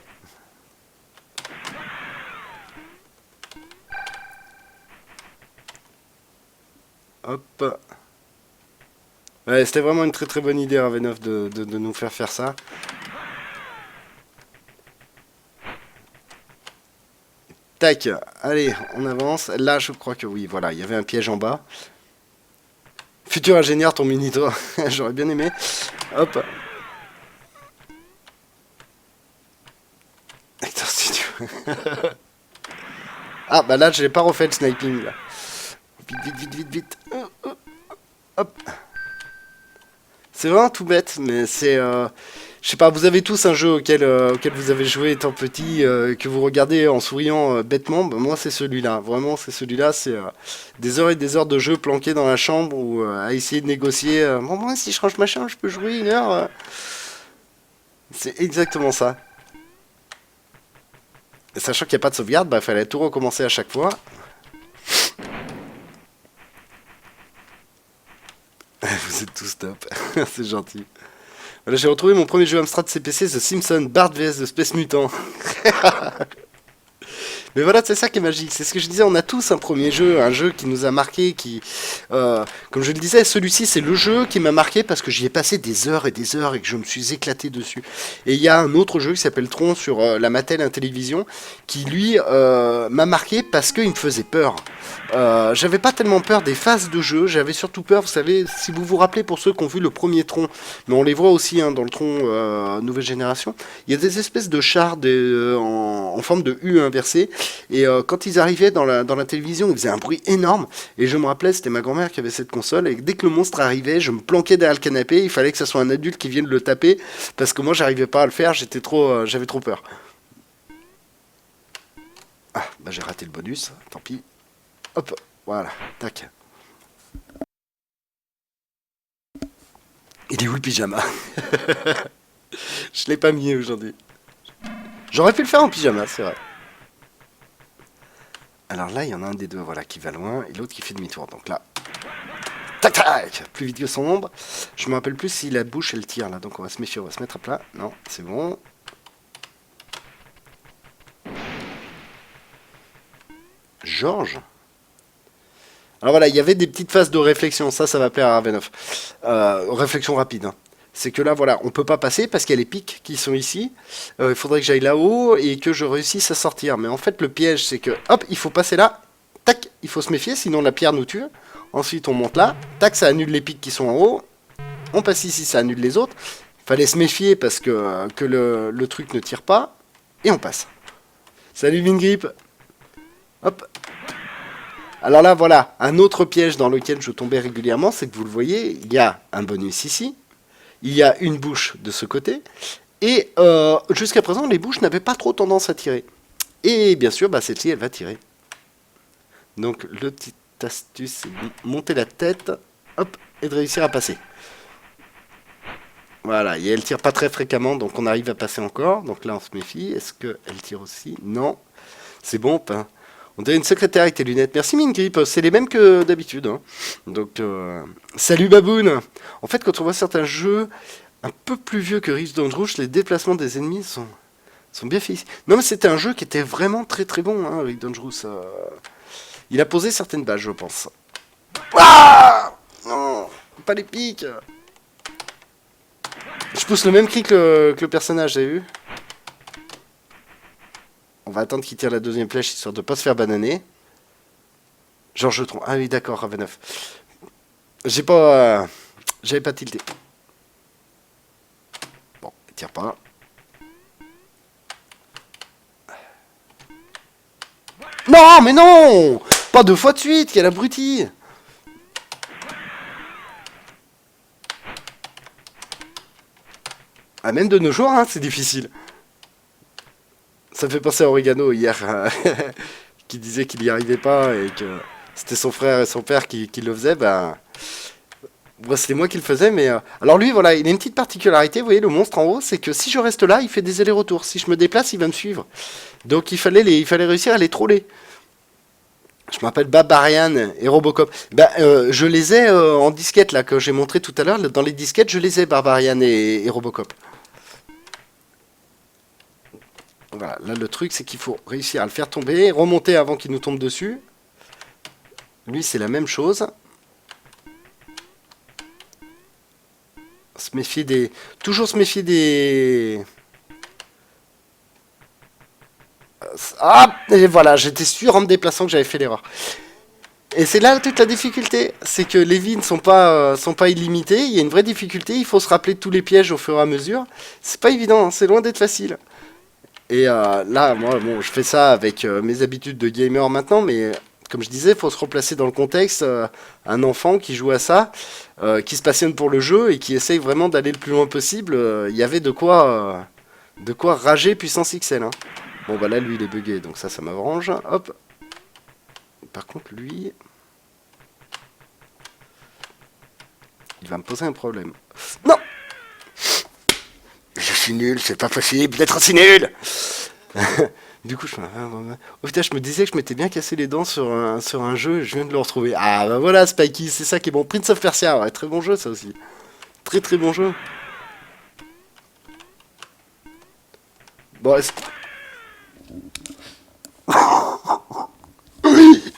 Hop. Ouais, c'était vraiment une très bonne idée, Ravenov, de nous faire ça. Tac, allez, on avance. Là, je crois que oui, voilà, il y avait un piège en bas. Futur ingénieur, ton mini-tour. J'aurais bien aimé. Hop. Acteur studio. Ah, bah là, je n'ai pas refait le sniping, là. Vite, vite, vite, vite, vite. Hop. C'est vraiment tout bête, mais c'est... je sais pas, vous avez tous un jeu auquel vous avez joué étant petit, que vous regardez en souriant bêtement. Ben, moi, c'est celui-là. Vraiment, c'est celui-là. C'est des heures et des heures de jeu planqués dans la chambre ou à essayer de négocier. Bon, moi, si je range ma chambre, je peux jouer 1 heure. C'est exactement ça. Et sachant qu'il n'y a pas de sauvegarde, bah, fallait tout recommencer à chaque fois. Vous êtes tous top. C'est gentil. Voilà, j'ai retrouvé mon premier jeu Amstrad CPC, The Simpsons, Bart vs The Space Mutant. Mais voilà, c'est ça qui est magique. C'est ce que je disais, on a tous un premier jeu, un jeu qui nous a marqué, comme je le disais, celui-ci, c'est le jeu qui m'a marqué parce que j'y ai passé des heures et des heures et que je me suis éclaté dessus. Et il y a un autre jeu qui s'appelle Tron sur la Mattel Intellivision qui, lui, m'a marqué parce qu'il me faisait peur. J'avais pas tellement peur des phases de jeu, j'avais surtout peur, vous savez, si vous vous rappelez pour ceux qui ont vu le premier Tron, mais on les voit aussi hein, dans le Tron nouvelle génération, il y a des espèces de chars en forme de U inversé, et quand ils arrivaient dans la télévision, ils faisaient un bruit énorme, et je me rappelais, c'était ma grand-mère qui avait cette console, et dès que le monstre arrivait, je me planquais derrière le canapé, il fallait que ce soit un adulte qui vienne le taper, parce que moi j'arrivais pas à le faire, j'avais trop peur. Ah, bah j'ai raté le bonus, tant pis. Hop, voilà, tac. Il est où le pyjama? Je l'ai pas mis aujourd'hui. J'aurais pu le faire en pyjama, c'est vrai. Alors là, il y en a un des deux voilà, qui va loin et l'autre qui fait demi-tour. Donc là, tac tac, plus vite que son ombre. Je me rappelle plus si la bouche elle tire là, donc on va se méfier, on va se mettre à plat. Non, c'est bon. Georges. Alors voilà, il y avait des petites phases de réflexion, ça va plaire à Ravenov. Réflexion rapide. Hein. C'est que là, voilà, on peut pas passer parce qu'il y a les pics qui sont ici. Il faudrait que j'aille là-haut et que je réussisse à sortir. Mais en fait, le piège, c'est que, hop, il faut passer là. Tac, il faut se méfier, sinon la pierre nous tue. Ensuite, on monte là. Tac, ça annule les pics qui sont en haut. On passe ici, ça annule les autres. Fallait se méfier parce que le truc ne tire pas. Et on passe. Salut Vingrip. Hop. Alors là, voilà, un autre piège dans lequel je tombais régulièrement, c'est que vous le voyez, il y a un bonus ici, il y a une bouche de ce côté, et jusqu'à présent, les bouches n'avaient pas trop tendance à tirer. Et bien sûr, bah, celle-ci, elle va tirer. Donc, le petit astuce, c'est de monter la tête, hop, et de réussir à passer. Voilà, et elle tire pas très fréquemment, donc on arrive à passer encore. Donc là, on se méfie. Est-ce qu'elle tire aussi? Non. C'est bon, pas. On dirait une secrétaire avec tes lunettes. Merci Mingrip, c'est les mêmes que d'habitude. Hein. Donc, salut Baboon. En fait, quand on voit certains jeux un peu plus vieux que Rift Dangerous, les déplacements des ennemis sont bien faits ici. Non, mais c'était un jeu qui était vraiment très très bon, hein, Rift Dangerous. Il a posé certaines bases, je pense. Ah non, pas les pics. Je pousse le même cri que le personnage, vous avez vu? On va attendre qu'il tire la deuxième flèche, histoire de ne pas se faire bananer. Georges Tron. Ah oui, d'accord, Ravenov. J'avais pas tilté. Bon, il tire pas. Non, mais non! Pas 2 fois de suite, quel abruti! Ah, même de nos jours, hein, c'est difficile. Ça me fait penser à Oregano hier, qui disait qu'il n'y arrivait pas et que c'était son frère et son père qui le faisaient. Ben, c'était moi qui le faisais, mais... Alors lui, voilà, il a une petite particularité, vous voyez, le monstre en haut, c'est que si je reste là, il fait des allers-retours. Si je me déplace, il va me suivre. Donc il fallait réussir à les troller. Je m'appelle Barbarian et Robocop. Ben, je les ai en disquette, là, que j'ai montré tout à l'heure. Dans les disquettes, je les ai, Barbarian et Robocop. Voilà, là le truc c'est qu'il faut réussir à le faire tomber, remonter avant qu'il nous tombe dessus. Lui c'est la même chose. Toujours se méfier des... Ah, et voilà, j'étais sûr en me déplaçant que j'avais fait l'erreur. Et c'est là toute la difficulté, c'est que les vies ne sont pas illimitées, il y a une vraie difficulté, il faut se rappeler de tous les pièges au fur et à mesure. C'est pas évident, hein, c'est loin d'être facile. Et là, moi, bon, je fais ça avec mes habitudes de gamer maintenant, mais comme je disais, il faut se replacer dans le contexte. Un enfant qui joue à ça, qui se passionne pour le jeu et qui essaye vraiment d'aller le plus loin possible, il y avait de quoi rager puissance XL. Hein. Bon bah là lui il est bugué, donc ça m'arrange. Hop. Par contre lui, il va me poser un problème. Non. Je suis nul, c'est pas possible d'être aussi nul. Du coup, au final, je me disais que je m'étais bien cassé les dents sur un jeu, et je viens de le retrouver. Ah bah voilà, Spikey, c'est ça qui est bon. Prince of Persia, ouais, très bon jeu ça aussi. Très très bon jeu. Bon,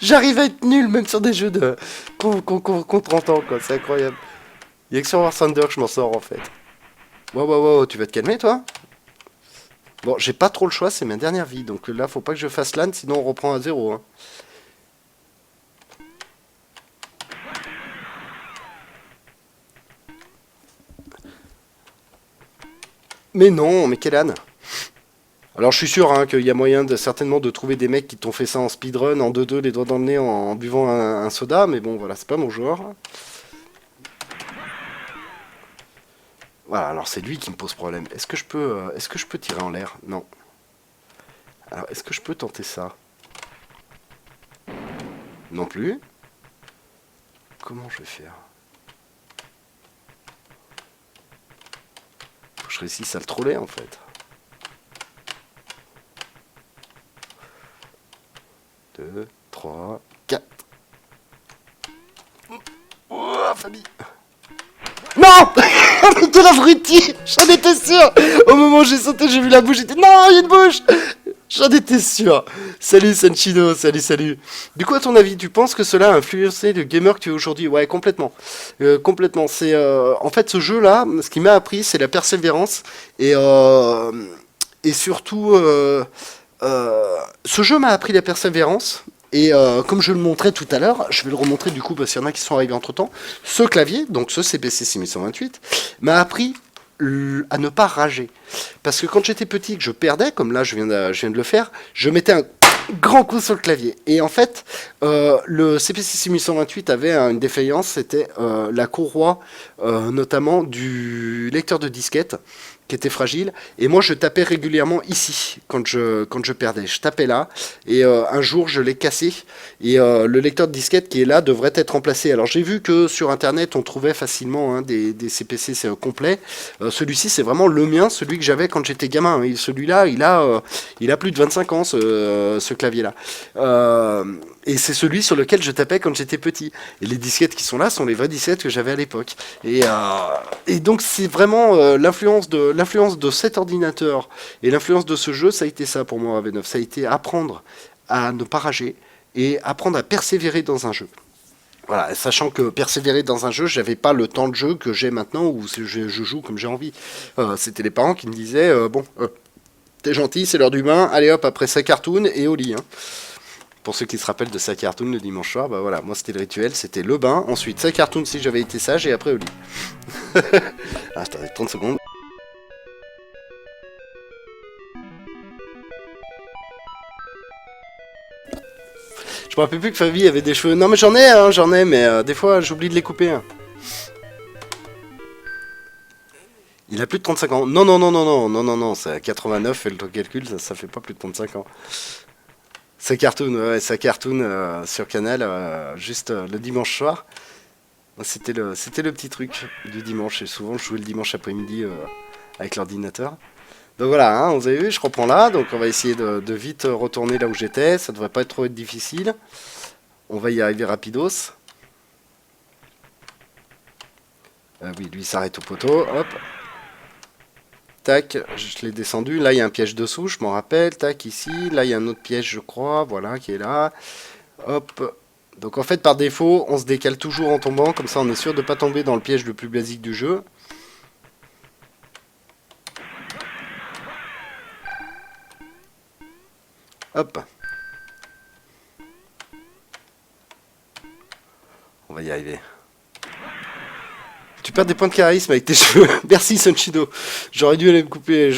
j'arrive à être nul même sur des jeux de qu'on 30 ans, quoi, c'est incroyable. Il y a que sur War Thunder que je m'en sors en fait. Wow, tu vas te calmer toi? Bon, j'ai pas trop le choix, c'est ma dernière vie, donc là faut pas que je fasse LAN, sinon on reprend à 0. Hein. Mais non, mais quel âne! Alors je suis sûr hein, qu'il y a moyen certainement de trouver des mecs qui t'ont fait ça en speedrun, en 2-2, les doigts dans le nez, en buvant un soda, mais bon voilà, c'est pas mon genre. Voilà, alors c'est lui qui me pose problème. Est-ce que je peux tirer en l'air? Non. Alors, est-ce que je peux tenter ça? Non plus. Comment je vais faire? Faut que je réussisse à le troller, en fait. 2, 3, 4. Oh, famille. Non. Quel abruti! J'en étais sûr! Au moment où j'ai sauté, j'ai vu la bouche, j'ai dit non, il y a une bouche! J'en étais sûr. Salut Sanchino, salut. Du coup, à ton avis, tu penses que cela a influencé le gamer que tu es aujourd'hui? Ouais, complètement. Complètement. C'est en fait ce jeu-là, ce qui m'a appris, c'est la persévérance et surtout, ce jeu m'a appris la persévérance. Et comme je le montrais tout à l'heure, je vais le remontrer du coup parce qu'il y en a qui sont arrivés entre temps. Ce clavier, donc ce CPC 6128, m'a appris à ne pas rager. Parce que quand j'étais petit, que je perdais, comme là je viens de le faire, je mettais un grand coup sur le clavier. Et en fait, le CPC 6128 avait une défaillance, c'était la courroie notamment du lecteur de disquette qui était fragile, et moi je tapais régulièrement ici quand je perdais, je tapais là, et un jour je l'ai cassé, et le lecteur de disquette qui est là devrait être remplacé. Alors j'ai vu que sur internet on trouvait facilement hein, des CPC complets, celui-ci c'est vraiment le mien, celui que j'avais quand j'étais gamin, et celui-là il a plus de 25 ans ce clavier là. Et c'est celui sur lequel je tapais quand j'étais petit. Et les disquettes qui sont là sont les vraies disquettes que j'avais à l'époque. Et donc c'est vraiment l'influence de cet ordinateur et l'influence de ce jeu, ça a été ça pour moi, AV9. Ça a été apprendre à ne pas rager et apprendre à persévérer dans un jeu. Voilà, sachant que persévérer dans un jeu, j'avais pas le temps de jeu que j'ai maintenant où je joue comme j'ai envie. C'était les parents qui me disaient bon, t'es gentil, c'est l'heure du bain, allez hop, après ça cartoon et au lit. Hein. Pour ceux qui se rappellent de sa cartoon le dimanche soir, bah voilà, moi c'était le rituel, c'était le bain, ensuite sa cartoon si j'avais été sage et après au lit. Attendez, 30 secondes. Je me rappelle plus que Fabi avait des cheveux. Non mais j'en ai, mais des fois j'oublie de les couper. Hein. Il a plus de 35 ans. Non, c'est à 89, fais le calcul, ça fait pas plus de 35 ans. Ça cartoon sur Canal, juste le dimanche soir. C'était le petit truc du dimanche, et souvent je jouais le dimanche après-midi avec l'ordinateur. Donc voilà, hein, vous avez vu, je reprends là, donc on va essayer de vite retourner là où j'étais, ça devrait pas être trop difficile. On va y arriver rapidos. Oui, lui il s'arrête au poteau, hop. Tac, je l'ai descendu, là il y a un piège dessous, je m'en rappelle, tac, ici, là il y a un autre piège je crois, voilà, qui est là. Hop. Donc en fait par défaut, on se décale toujours en tombant, comme ça on est sûr de ne pas tomber dans le piège le plus basique du jeu. Hop. On va y arriver. Tu perds des points de charisme avec tes cheveux. Merci Sunchido. J'aurais dû me couper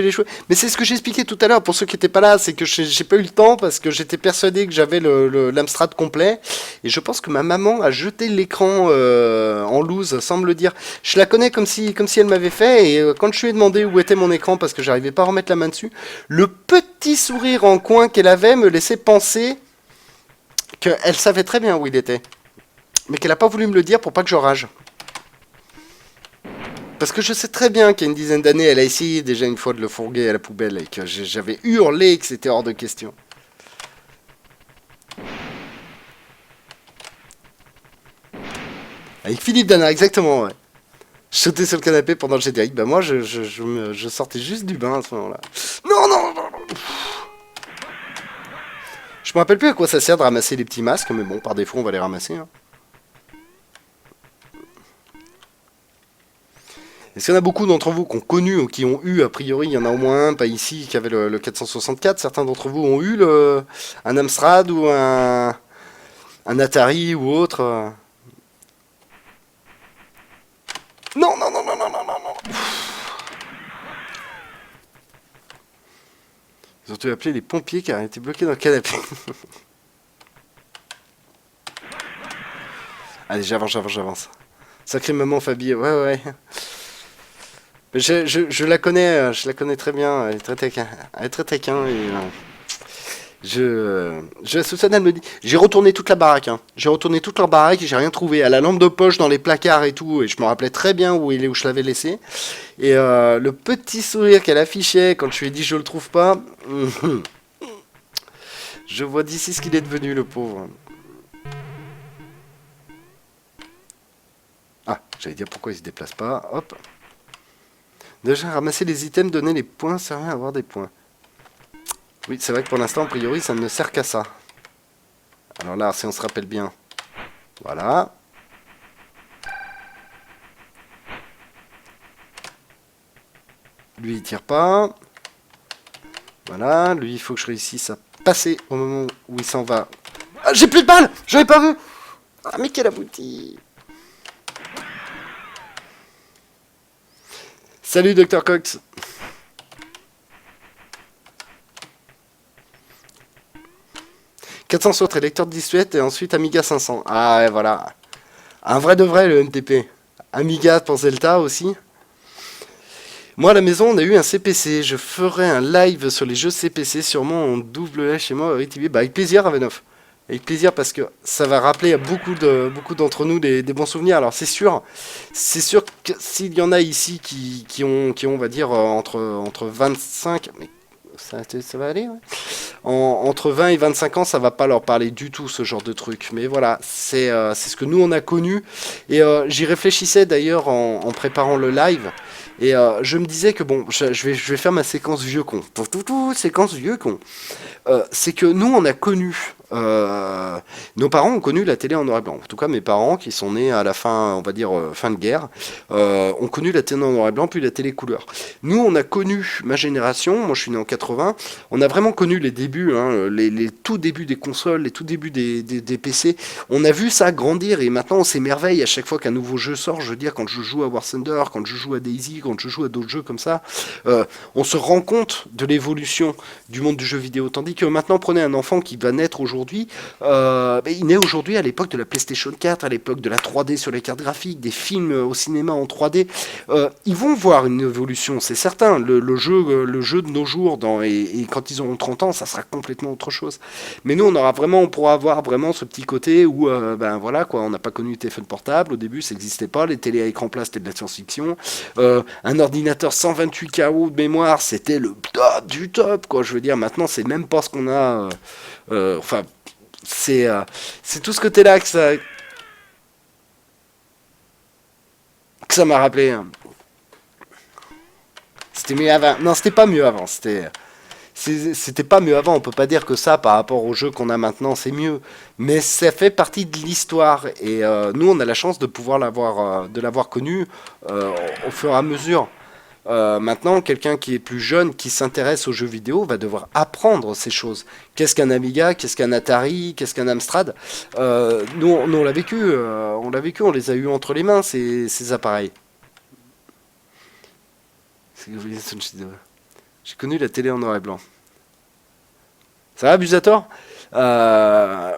les cheveux. Mais c'est ce que j'expliquais tout à l'heure pour ceux qui n'étaient pas là, c'est que j'ai pas eu le temps parce que j'étais persuadé que j'avais l'Amstrad complet. Et je pense que ma maman a jeté l'écran en loose sans me le dire. Je la connais comme si elle m'avait fait. Et quand je lui ai demandé où était mon écran parce que j'arrivais pas à remettre la main dessus, le petit sourire en coin qu'elle avait me laissait penser qu'elle savait très bien où il était. Mais qu'elle a pas voulu me le dire pour pas que je rage. Parce que je sais très bien qu'il y a une dizaine d'années, elle a essayé déjà une fois de le fourguer à la poubelle et que j'avais hurlé que c'était hors de question. Avec Philippe Dana, exactement, ouais. Je sautais sur le canapé pendant le générique. Bah moi, je sortais juste du bain à ce moment-là. Non, non, non, non. Je me rappelle plus à quoi ça sert de ramasser les petits masques, mais bon, par défaut, on va les ramasser, hein. Est-ce qu'il y en a beaucoup d'entre vous qui ont connu ou qui ont eu, a priori, il y en a au moins un, pas ici, qui avait le 464. Certains d'entre vous ont eu un Amstrad ou un Atari ou autre. Non, non, non, non, non, non, non, non. Ils ont dû appeler les pompiers car ils étaient bloqués dans le canapé. Allez, j'avance. Sacrée maman Fabi, ouais. Je la connais très bien, elle est très taquin. Et, je la soupçonne, elle me dit, j'ai retourné toute la baraque, hein. J'ai retourné toute leur baraque et j'ai rien trouvé. À la lampe de poche dans les placards et tout, et je me rappelais très bien où je l'avais laissé. Et le petit sourire qu'elle affichait quand je lui ai dit je le trouve pas, je vois d'ici ce qu'il est devenu, le pauvre. Ah, j'allais dire pourquoi il se déplace pas, hop. Déjà, ramasser les items, donner les points, ça sert à avoir des points. Oui, c'est vrai que pour l'instant, a priori, ça ne sert qu'à ça. Alors là, si on se rappelle bien. Voilà. Lui, il tire pas. Voilà. Lui, il faut que je réussisse à passer au moment où il s'en va. Ah, j'ai plus de balles! Je l'avais pas vu! Ah, mais quel abouti! Salut Dr Cox. « 400 autres lecteur de dissuette et ensuite Amiga 500. » Ah ouais, voilà. Un vrai de vrai, le MTP. Amiga pour Zelda aussi. Moi, à la maison, on a eu un CPC. Je ferai un live sur les jeux CPC, sûrement en double chez moi. Bah, avec plaisir, Ravenov. Avec plaisir, parce que ça va rappeler à beaucoup d'entre nous des bons souvenirs. Alors, c'est sûr que s'il y en a ici qui ont on va dire, entre 25... Mais ça va aller, ouais. Entre 20 et 25 ans, ça va pas leur parler du tout, ce genre de truc. Mais voilà, c'est ce que nous, on a connu. Et j'y réfléchissais d'ailleurs en préparant le live. Et je me disais que bon, je vais faire ma séquence vieux con. Séquence vieux con. C'est que nous, on a connu... nos parents ont connu la télé en noir et blanc. En tout cas, mes parents, qui sont nés à la fin, on va dire, fin de guerre, ont connu la télé en noir et blanc, puis la télé couleur. Nous, on a connu, ma génération, moi je suis né en 80, on a vraiment connu les débuts, hein, les tout débuts des consoles, les tout débuts des PC. On a vu ça grandir et maintenant on s'émerveille à chaque fois qu'un nouveau jeu sort. Je veux dire, quand je joue à War Thunder, quand je joue à Daisy, quand je joue à d'autres jeux comme ça, on se rend compte de l'évolution du monde du jeu vidéo. Tandis que maintenant, prenez un enfant qui va naître aujourd'hui, il naît aujourd'hui à l'époque de la PlayStation 4, à l'époque de la 3D sur les cartes graphiques, des films au cinéma en 3D. Ils vont voir une évolution, c'est certain. Le jeu de nos jours, et quand ils auront 30 ans, ça sera complètement autre chose. Mais nous, on pourra avoir vraiment ce petit côté où, voilà, quoi, on n'a pas connu le téléphone portable. Au début, ça n'existait pas. Les télés à écran plat, c'était de la science-fiction. Un ordinateur 128 KO de mémoire, c'était le top du top, quoi. Je veux dire, maintenant, c'est même pas ce qu'on a. C'est tout ce côté-là que ça m'a rappelé. Hein. C'était mieux avant. Non, c'était pas mieux avant. C'était pas mieux avant. On peut pas dire que ça, par rapport au jeu qu'on a maintenant, c'est mieux. Mais ça fait partie de l'histoire. Et nous, on a la chance de pouvoir l'avoir connu au fur et à mesure. Maintenant, quelqu'un qui est plus jeune, qui s'intéresse aux jeux vidéo, va devoir apprendre ces choses. Qu'est-ce qu'un Amiga, qu'est-ce qu'un Atari, qu'est-ce qu'un Amstrad? Nous, on l'a vécu, on les a eu entre les mains, ces appareils. J'ai connu la télé en noir et blanc. Ça va, Abusator?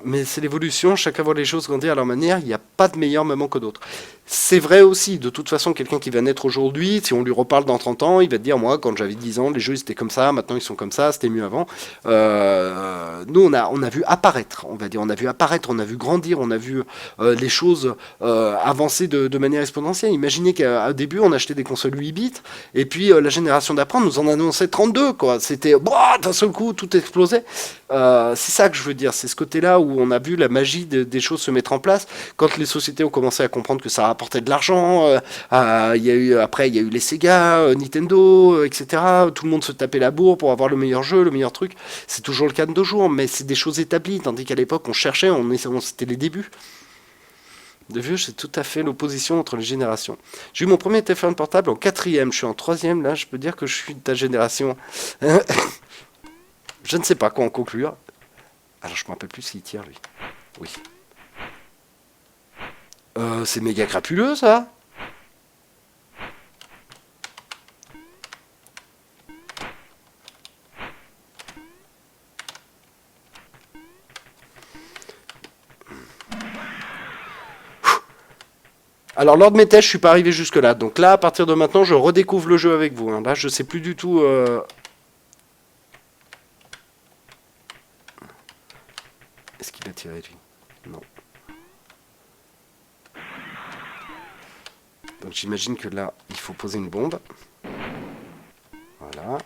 Mais c'est l'évolution, chacun voit les choses grandir à leur manière, il n'y a pas de meilleur moment que d'autres. C'est vrai aussi, de toute façon, quelqu'un qui va naître aujourd'hui, si on lui reparle dans 30 ans, il va te dire, moi, quand j'avais 10 ans, les jeux étaient comme ça, maintenant ils sont comme ça, c'était mieux avant. Nous, on a vu apparaître, on va dire, on a vu apparaître, on a vu grandir, on a vu les choses avancer de manière exponentielle. Imaginez qu'au début, on achetait des consoles 8 bits, et puis la génération d'après, on nous en annonçait 32, quoi. C'était, d'un seul coup, tout explosait. C'est ça que je veux dire, c'est ce côté-là où on a vu la magie des choses se mettre en place. Quand les sociétés ont commencé à comprendre que ça rapportait de l'argent, après il y a eu les Sega, Nintendo, etc. Tout le monde se tapait la bourre pour avoir le meilleur jeu, le meilleur truc. C'est toujours le cas de nos jours, mais c'est des choses établies, tandis qu'à l'époque on cherchait, c'était les débuts. De vieux, c'est tout à fait l'opposition entre les générations. J'ai eu mon premier téléphone portable en 4e, je suis en 3e, là je peux dire que je suis de ta génération. Je ne sais pas quoi en conclure. Alors, je ne me rappelle plus s'il tire, lui. Oui. C'est méga crapuleux, ça. Alors, lors de mes tests, je suis pas arrivé jusque-là. Donc là, à partir de maintenant, je redécouvre le jeu avec vous. Hein. Là, je sais plus du tout... Est-ce qu'il a tiré, lui? Non. Donc j'imagine que là, il faut poser une bombe. Voilà.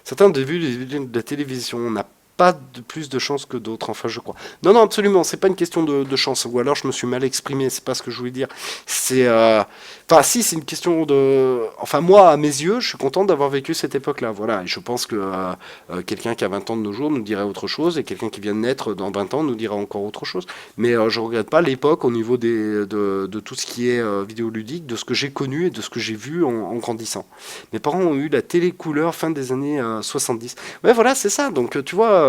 Certains ont vu les vidéos de la télévision. On n'a pas plus de chance que d'autres, enfin je crois. Non, non, absolument, c'est pas une question de chance. Ou alors je me suis mal exprimé, c'est pas ce que je voulais dire. C'est... Enfin si, c'est une question de... Enfin moi, à mes yeux, je suis content d'avoir vécu cette époque-là. Voilà, et je pense que quelqu'un qui a 20 ans de nos jours nous dirait autre chose, et quelqu'un qui vient de naître dans 20 ans nous dira encore autre chose. Mais je regrette pas l'époque au niveau de tout ce qui est vidéoludique, de ce que j'ai connu et de ce que j'ai vu en grandissant. Mes parents ont eu la télé couleur fin des années 70. Ouais, voilà, c'est ça. Donc tu vois,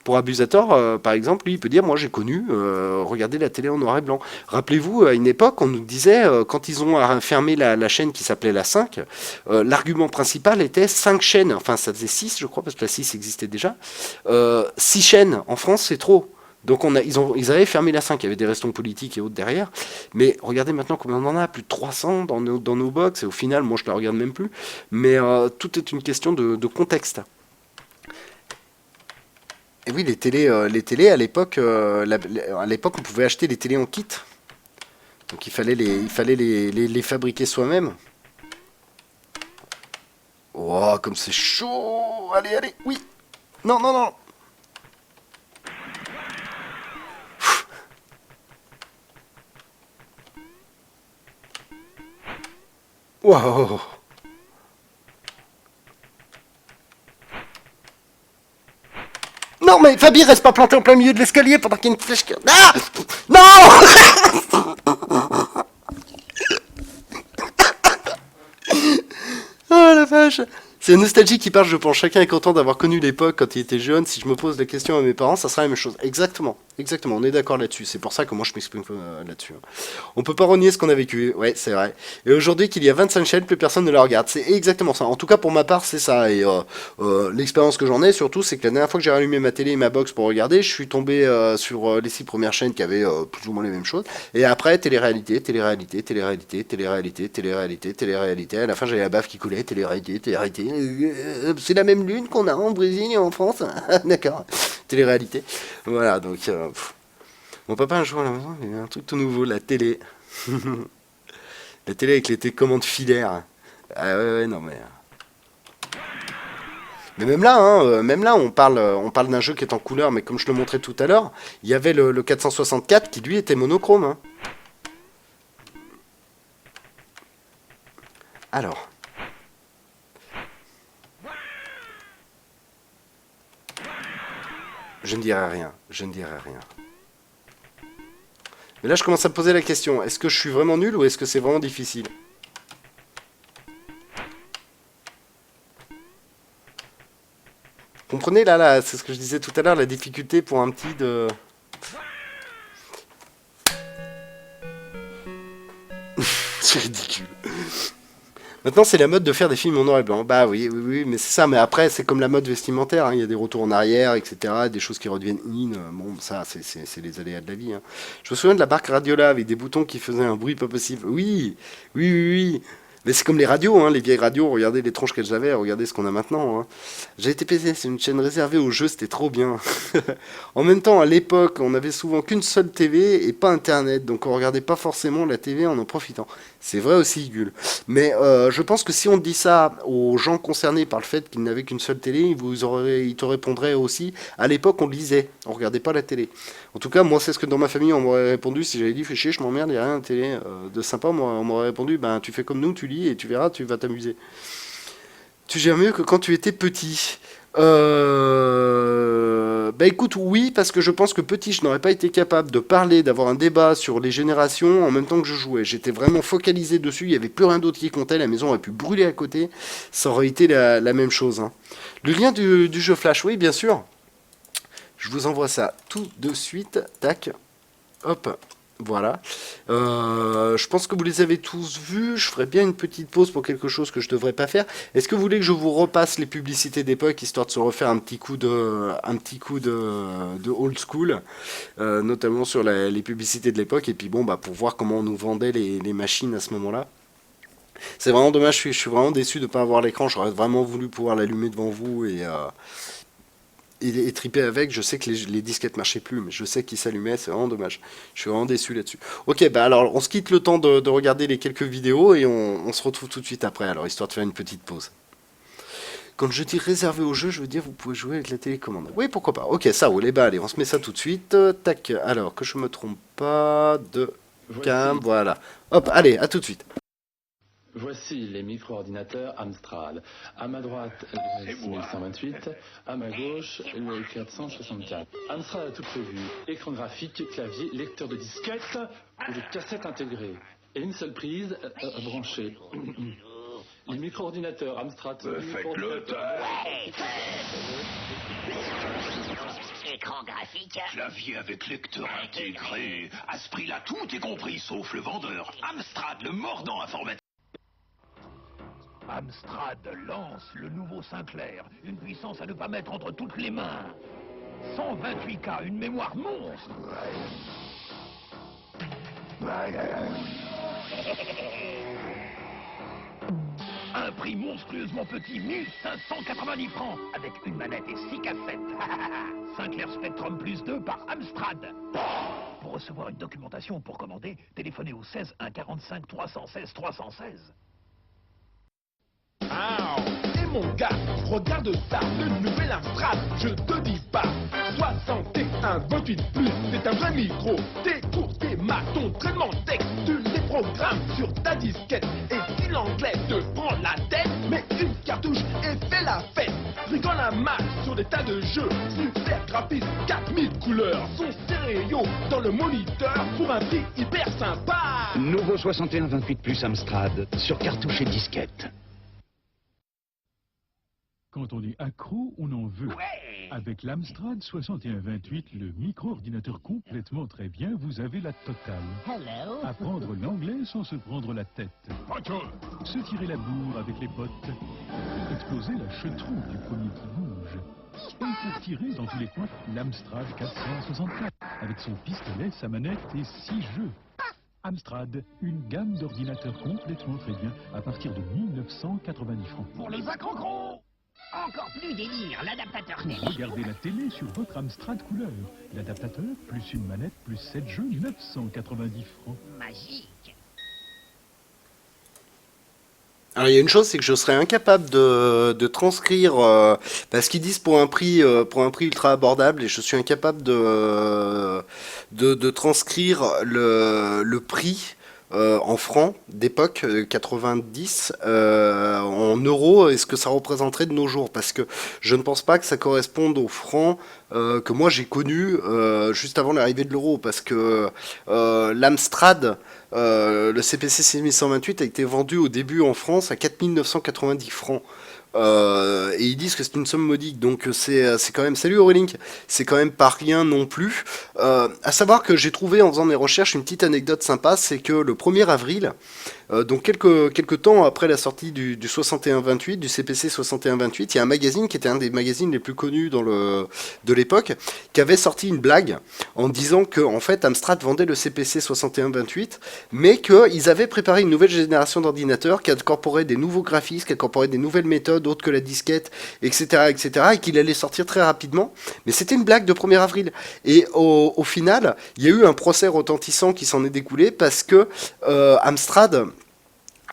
pour Abusator, par exemple, lui, il peut dire, moi j'ai connu, regardez la télé en noir et blanc. Rappelez-vous, à une époque, on nous disait, quand ils ont fermé la chaîne qui s'appelait la 5, l'argument principal était 5 chaînes, enfin ça faisait 6, je crois, parce que la 6 existait déjà. 6 chaînes, en France, c'est trop. Donc ils avaient fermé la 5, il y avait des restons politiques et autres derrière. Mais regardez maintenant combien on en a, plus de 300 dans nos box, et au final, moi je ne la regarde même plus. Mais tout est une question de contexte. Et oui, les télés à l'époque, on pouvait acheter les télés en kit. Donc il fallait les fabriquer soi-même. Oh, comme c'est chaud! Allez, allez, oui! Non, non, non! Wow! Non mais Fabi, reste pas planté en plein milieu de l'escalier pendant qu'il y a une flèche qui... Ah! Non! Oh la vache! C'est la nostalgie qui parle, je pense. Chacun est content d'avoir connu l'époque quand il était jeune. Si je me pose la question à mes parents, ça sera la même chose. Exactement. Exactement. On est d'accord là-dessus. C'est pour ça que moi je m'exprime là-dessus. On peut pas renier ce qu'on a vécu. Ouais, c'est vrai. Et aujourd'hui, qu'il y a 25 chaînes, plus personne ne la regarde. C'est exactement ça. En tout cas, pour ma part, c'est ça. Et l'expérience que j'en ai, surtout, c'est que la dernière fois que j'ai rallumé ma télé et ma box pour regarder, je suis tombé sur les 6 premières chaînes qui avaient plus ou moins les mêmes choses. Et après, télé-réalité, télé-réalité, télé-réalité, télé-réalité, télé-réalité, télé-réalité. À la fin, j'avais la baffe qui coulait. Télé-réalité, télé-réalité. C'est la même lune qu'on a en Brésil et en France. D'accord. Télé-réalité. Voilà, donc... Mon papa, un jour, à la maison, il y a un truc tout nouveau, la télé. La télé avec les télécommandes filaires. Ah ouais, non, mais... Mais même là, on parle d'un jeu qui est en couleur, mais comme je le montrais tout à l'heure, il y avait le 464 qui, lui, était monochrome. Hein. Alors... Je ne dirai rien, je ne dirai rien. Mais là, je commence à me poser la question, est-ce que je suis vraiment nul ou est-ce que c'est vraiment difficile? Comprenez, là, c'est ce que je disais tout à l'heure, la difficulté pour un petit de... C'est ridicule. Maintenant, c'est la mode de faire des films en noir et blanc. Bah oui, oui, oui, mais c'est ça. Mais après, c'est comme la mode vestimentaire, hein. Il y a des retours en arrière, etc. Des choses qui redeviennent in. Bon, ça, c'est les aléas de la vie, hein. Je me souviens de la barque Radiola avec des boutons qui faisaient un bruit pas possible. Oui, oui, oui, oui. Mais c'est comme les radios, hein, les vieilles radios. Regardez les tronches qu'elles avaient, regardez ce qu'on a maintenant, hein. J'ai été PC, c'est une chaîne réservée aux jeux, c'était trop bien. En même temps, à l'époque, on avait souvent qu'une seule TV et pas Internet, donc on regardait pas forcément la TV en profitant. C'est vrai aussi, Gul. Mais je pense que si on dit ça aux gens concernés par le fait qu'ils n'avaient qu'une seule télé, ils te répondraient aussi. À l'époque, on lisait, on regardait pas la télé. En tout cas, moi, c'est ce que dans ma famille, on m'aurait répondu si j'avais dit fais chier, je m'emmerde, il n'y a rien à la télé de sympa. Moi, on m'aurait répondu ben tu fais comme nous, tu lis et tu verras, tu vas t'amuser. Tu gères mieux que quand tu étais petit. Bah écoute, oui, parce que je pense que petit, je n'aurais pas été capable de parler, d'avoir un débat sur les générations en même temps que je jouais. J'étais vraiment focalisé dessus, il n'y avait plus rien d'autre qui comptait, la maison aurait pu brûler à côté, ça aurait été la même chose, hein. Le lien du jeu Flash, oui, bien sûr. Je vous envoie ça tout de suite, tac, hop. Voilà. Je pense que vous les avez tous vus. Je ferai bien une petite pause pour quelque chose que je devrais pas faire. Est-ce que vous voulez que je vous repasse les publicités d'époque histoire de se refaire un petit coup de old school, notamment sur les publicités de l'époque et puis bon bah pour voir comment on nous vendait les machines à ce moment-là. C'est vraiment dommage. Je suis vraiment déçu de ne pas avoir l'écran. J'aurais vraiment voulu pouvoir l'allumer devant vous et triper avec. Je sais que les disquettes marchaient plus, mais je sais qu'ils s'allumaient, c'est vraiment dommage. Je suis vraiment déçu là-dessus. Ok, bah alors on se quitte le temps de regarder les quelques vidéos et on se retrouve tout de suite après, alors histoire de faire une petite pause. Quand je dis réservé au jeu, je veux dire vous pouvez jouer avec la télécommande. Oui, pourquoi pas. Ok, ça roule, bah allez, on se met ça tout de suite. Tac, alors que je me trompe pas de cam, voilà. Hop, allez, à tout de suite. Voici les micro-ordinateurs Amstrad. À ma droite, le 6128, à ma gauche, le 464. Amstrad a tout prévu. Écran graphique, clavier, lecteur de disquettes ou de cassettes intégrées. Et une seule prise à brancher. Les micro-ordinateurs Amstrad. Faites-le Écran graphique. Clavier avec lecteur intégré. À ce prix-là, tout est compris, sauf le vendeur. Amstrad, le mordant informatique. Amstrad lance le nouveau Sinclair, une puissance à ne pas mettre entre toutes les mains. 128K, une mémoire monstre. Un prix monstrueusement petit, 1590 francs, avec une manette et 6 cassettes. Sinclair Spectrum plus 2 par Amstrad. Pour recevoir une documentation ou pour commander, téléphonez au 16 1 45 316 316. Ah, et mon gars, regarde ça, le nouvel Amstrad, je te dis pas. 6128 plus, c'est un vrai micro. Tes cours, tes maths, ton traitement de texte, tu les programmes sur ta disquette. Et si l'anglais te prend la tête, mets une cartouche et fais la fête. Rigole un max sur des tas de jeux, super graphique, 4000 couleurs, son stéréo dans le moniteur pour un prix hyper sympa. Nouveau 6128 plus Amstrad, sur cartouche et disquette. Quand on est accro, on en veut. Ouais. Avec l'Amstrad 6128, le micro-ordinateur complètement très bien, vous avez la totale. Hello. Apprendre l'anglais sans se prendre la tête. Se tirer la bourre avec les potes. Exploser la chetrouille du premier qui bouge. Et pour tirer dans tous les coins, l'Amstrad 464, avec son pistolet, sa manette et 6 jeux. Amstrad, une gamme d'ordinateurs complètement très bien, à partir de 1990 francs. Pour les accrocros. Encore plus délire, l'adaptateur télé. Regardez la télé sur votre Amstrad couleur. L'adaptateur, plus une manette, plus 7 jeux, 990 francs. Magique. Alors il y a une chose, c'est que je serais incapable de transcrire, parce qu'ils disent pour un prix ultra abordable, et je suis incapable de transcrire le prix en francs d'époque 90, en euros, est-ce que ça représenterait de nos jours? Parce que je ne pense pas que ça corresponde aux francs que moi j'ai connus juste avant l'arrivée de l'euro, parce que l'Amstrad, le CPC 6128 a été vendu au début en France à 4990 francs. Et ils disent que c'est une somme modique, donc c'est quand même, salut Aurélink, c'est quand même pas rien non plus. À savoir que j'ai trouvé en faisant mes recherches une petite anecdote sympa, c'est que le 1er avril, donc quelques temps après la sortie du 6128, du CPC 6128, il y a un magazine qui était un des magazines les plus connus de l'époque, qui avait sorti une blague en disant que en fait Amstrad vendait le CPC 6128, mais qu'ils avaient préparé une nouvelle génération d'ordinateurs qui incorporait des nouveaux graphismes, qui incorporait des nouvelles méthodes autres que la disquette, etc., etc., et qu'il allait sortir très rapidement. Mais c'était une blague de 1er avril. Et au final, il y a eu un procès retentissant qui s'en est découlé parce que Amstrad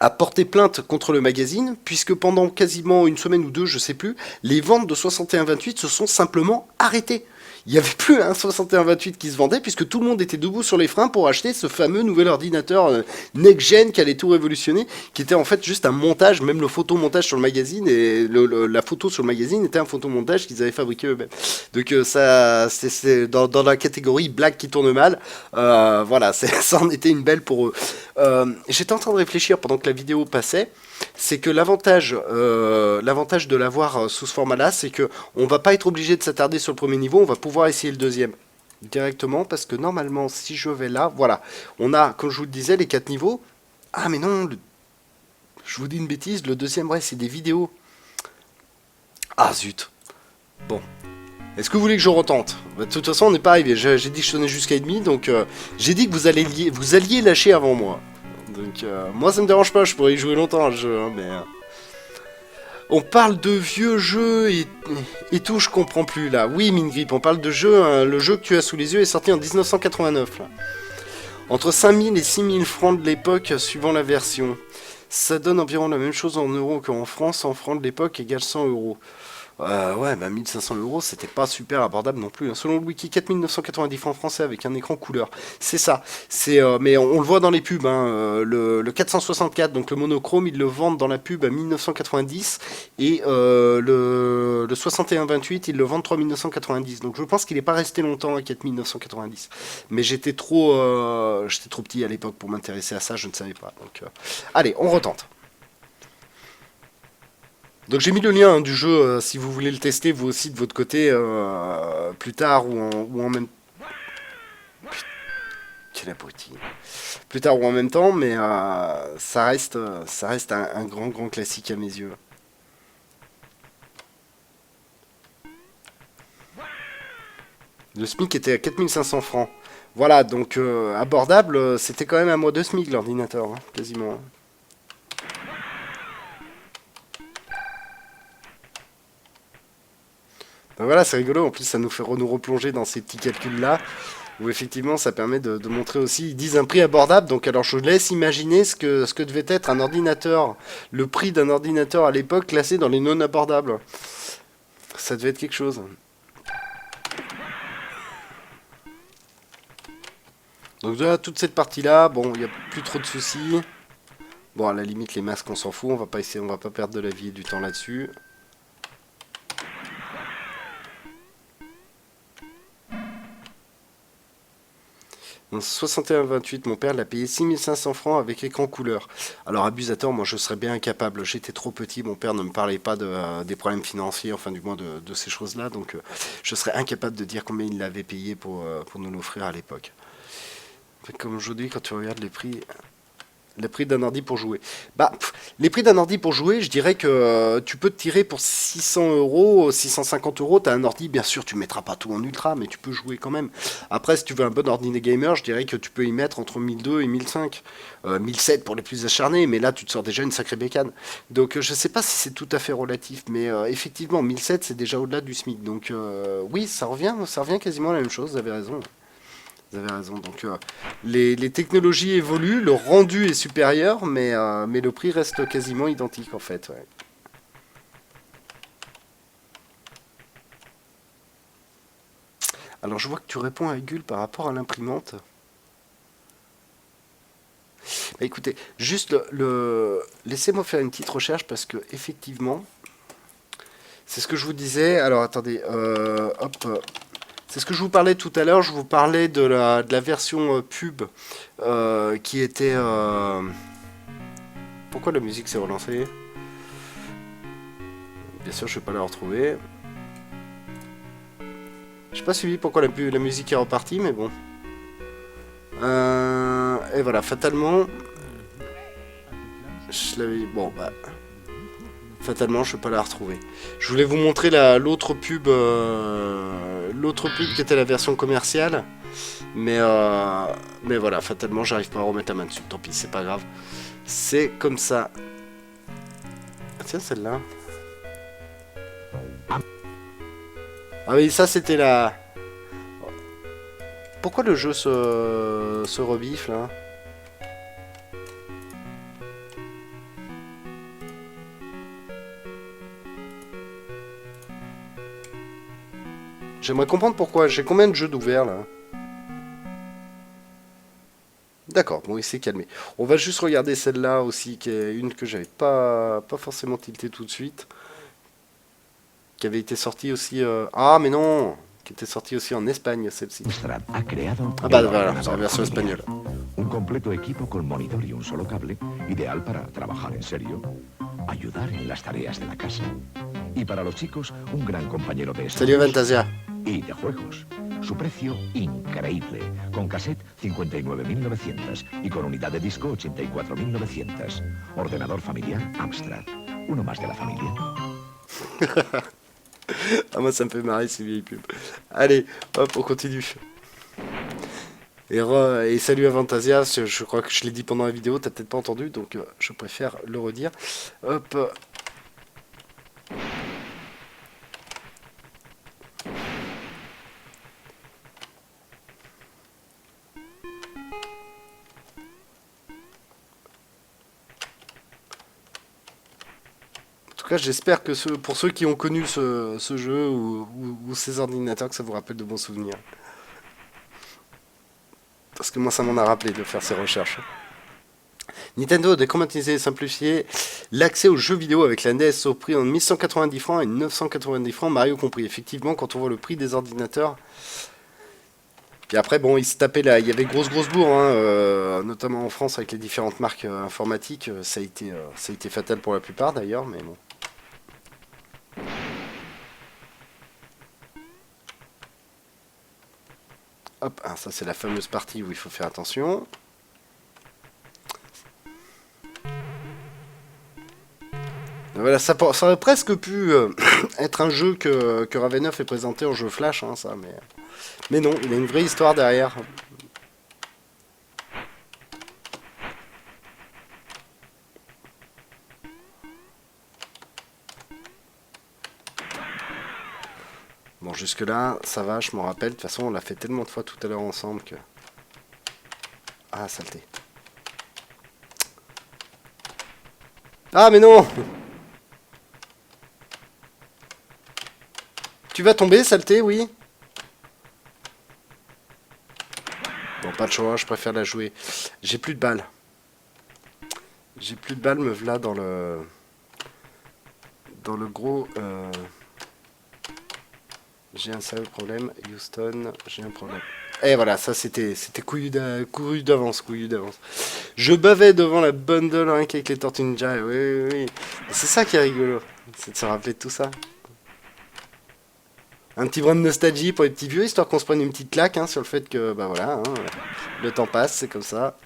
a porté plainte contre le magazine, puisque pendant quasiment une semaine ou deux, je sais plus, les ventes de 6128 se sont simplement arrêtées. Il n'y avait plus un 6128 qui se vendait, puisque tout le monde était debout sur les freins pour acheter ce fameux nouvel ordinateur next-gen qui allait tout révolutionner, qui était en fait juste un montage, même le photomontage sur le magazine, et la photo sur le magazine était un photomontage qu'ils avaient fabriqué eux-mêmes. Donc ça, c'est dans la catégorie blague qui tourne mal, voilà, ça en était une belle pour eux. J'étais en train de réfléchir pendant que la vidéo passait, c'est que l'avantage de l'avoir sous ce format-là, c'est que on va pas être obligé de s'attarder sur le premier niveau, on va pouvoir essayer le deuxième directement, parce que normalement, si je vais là, voilà, on a, comme je vous le disais, les 4 niveaux. Ah mais non, je vous dis une bêtise, le deuxième, ouais, c'est des vidéos. Ah zut. Bon. Est-ce que vous voulez que je retente? De toute façon, on n'est pas arrivé. J'ai dit que je tenais jusqu'à 1h30, donc j'ai dit que vous alliez lâcher avant moi. Donc moi ça me dérange pas, je pourrais y jouer longtemps à ce jeu, hein, mais... On parle de vieux jeux et tout, je comprends plus là. Oui, Mingrip, on parle de jeu, hein, le jeu que tu as sous les yeux est sorti en 1989. Là. Entre 5000 et 6000 francs de l'époque, suivant la version. Ça donne environ la même chose en euros qu'en France, en francs de l'époque égale 100 euros. Ouais, bah 1500 euros, c'était pas super abordable non plus. Hein. Selon le wiki, 4990 francs français avec un écran couleur. C'est ça. Mais on le voit dans les pubs. Hein. Le 464, donc le monochrome, ils le vendent dans la pub à 1990. Et le 6128, ils le vendent 3990. Donc je pense qu'il n'est pas resté longtemps à 4990. Mais j'étais trop petit à l'époque pour m'intéresser à ça, je ne savais pas. Donc, allez, on retente. Donc j'ai mis le lien du jeu si vous voulez le tester vous aussi de votre côté plus tard ou en même... Quel abruti. Plus tard ou en même temps, mais ça reste un grand classique à mes yeux. Le SMIC était à 4500 francs. Voilà, donc abordable, c'était quand même un mois de SMIC l'ordinateur, hein, quasiment. Ben voilà, c'est rigolo, en plus ça nous fait nous replonger dans ces petits calculs-là, où effectivement ça permet de montrer aussi, ils disent un prix abordable, donc alors je laisse imaginer ce que devait être un ordinateur, le prix d'un ordinateur à l'époque classé dans les non abordables. Ça devait être quelque chose. Donc voilà, toute cette partie-là, bon, il n'y a plus trop de soucis. Bon, à la limite, les masques, on s'en fout, on va pas perdre de la vie et du temps là-dessus. En 61-28, mon père l'a payé 6500 francs avec écran couleur. Alors abusateur, moi je serais bien incapable. J'étais trop petit, mon père ne me parlait pas des problèmes financiers, enfin du moins de ces choses-là. Donc je serais incapable de dire combien il l'avait payé pour nous l'offrir à l'époque. Comme aujourd'hui, quand tu regardes les prix... Le prix d'un ordi pour jouer. Bah, les prix d'un ordi pour jouer, je dirais que tu peux te tirer pour 600 euros, 650 euros. Tu as un ordi, bien sûr, tu ne mettras pas tout en ultra, mais tu peux jouer quand même. Après, si tu veux un bon ordi gamer, je dirais que tu peux y mettre entre 1200 et 1500. 1007 pour les plus acharnés, mais là, tu te sors déjà une sacrée bécane. Donc, je ne sais pas si c'est tout à fait relatif, mais effectivement, 1007, c'est déjà au-delà du SMIC. Donc, oui, ça revient quasiment à la même chose, vous avez raison. Vous avez raison, donc les technologies évoluent, le rendu est supérieur, mais le prix reste quasiment identique en fait. Ouais. Alors je vois que tu réponds à Gul par rapport à l'imprimante. Écoutez, juste laissez-moi faire une petite recherche parce que effectivement, c'est ce que je vous disais. Alors attendez, hop. C'est ce que je vous parlais tout à l'heure. Je vous parlais de la version pub qui était. Pourquoi la musique s'est relancée? Bien sûr, je ne vais pas la retrouver. Je n'ai pas suivi pourquoi la musique est repartie, mais bon. Et voilà, fatalement. Je l'avais. Bon, bah. Fatalement, je ne vais pas la retrouver. Je voulais vous montrer l'autre pub qui était la version commerciale. Mais voilà, fatalement, j'arrive pas à remettre la main dessus. Tant pis, c'est pas grave. C'est comme ça. Ah, tiens, celle-là. Ah oui, ça c'était la... Pourquoi le jeu se rebiffe là? J'aimerais comprendre pourquoi. J'ai combien de jeux d'ouvert là? D'accord, bon, il s'est calmé. On va juste regarder celle-là aussi, qui est une que j'avais pas forcément tilté tout de suite. Qui avait été sortie aussi... Ah, mais non! Qui était sortie aussi en Espagne, celle-ci. Amstrad ha creado Ah bah el voilà, ordenador c'est la version familiar. espagnole. Un completo equipo con monitor y un solo cable, ideal para trabajar en serio, ayudar en las tareas de la casa. Y para los chicos, un gran compañero de Salut estudios Fantasia. y de juegos. Su precio increíble, con cassette 59.900 y con unidad de disco 84.900. Ordenador familiar Amstrad, uno más de la familia. Ah, moi ça me fait marrer ces vieilles pubs. Allez, hop, on continue. Et salut à Fantasia, je crois que je l'ai dit pendant la vidéo, t'as peut-être pas entendu, donc je préfère le redire. Hop. En tout cas, j'espère que pour ceux qui ont connu ce jeu ou ces ordinateurs, que ça vous rappelle de bons souvenirs. Parce que moi, ça m'en a rappelé de faire ces recherches. Nintendo a décommodisé et simplifié l'accès aux jeux vidéo avec la NES au prix en 1190 francs et 990 francs, Mario compris. Effectivement, quand on voit le prix des ordinateurs... Puis après, bon, il se tapait là, il y avait grosse bourre, hein, notamment en France avec les différentes marques informatiques. Ça a été fatal pour la plupart d'ailleurs, mais bon. Hop, ah, ça c'est la fameuse partie où il faut faire attention. Voilà, ça aurait presque pu être un jeu que Ravenov ait présenté en jeu Flash, hein, ça, mais non, il a une vraie histoire derrière. Bon, jusque-là, ça va, je m'en rappelle. De toute façon, on l'a fait tellement de fois tout à l'heure ensemble que... Ah, saleté. Ah, mais non! Tu vas tomber, saleté, oui? Bon, pas de choix, je préfère la jouer. J'ai plus de balles. J'ai plus de balles, me voilà dans le... Dans le gros... J'ai un sérieux problème. Houston, j'ai un problème. Et voilà, ça c'était couillu d'avance. Je bavais devant la bundle rien qu'avec les Tortues Ninja. Oui. C'est ça qui est rigolo. C'est de se rappeler de tout ça. Un petit brin de nostalgie pour les petits vieux, histoire qu'on se prenne une petite claque hein, sur le fait que, bah voilà, hein, le temps passe, c'est comme ça.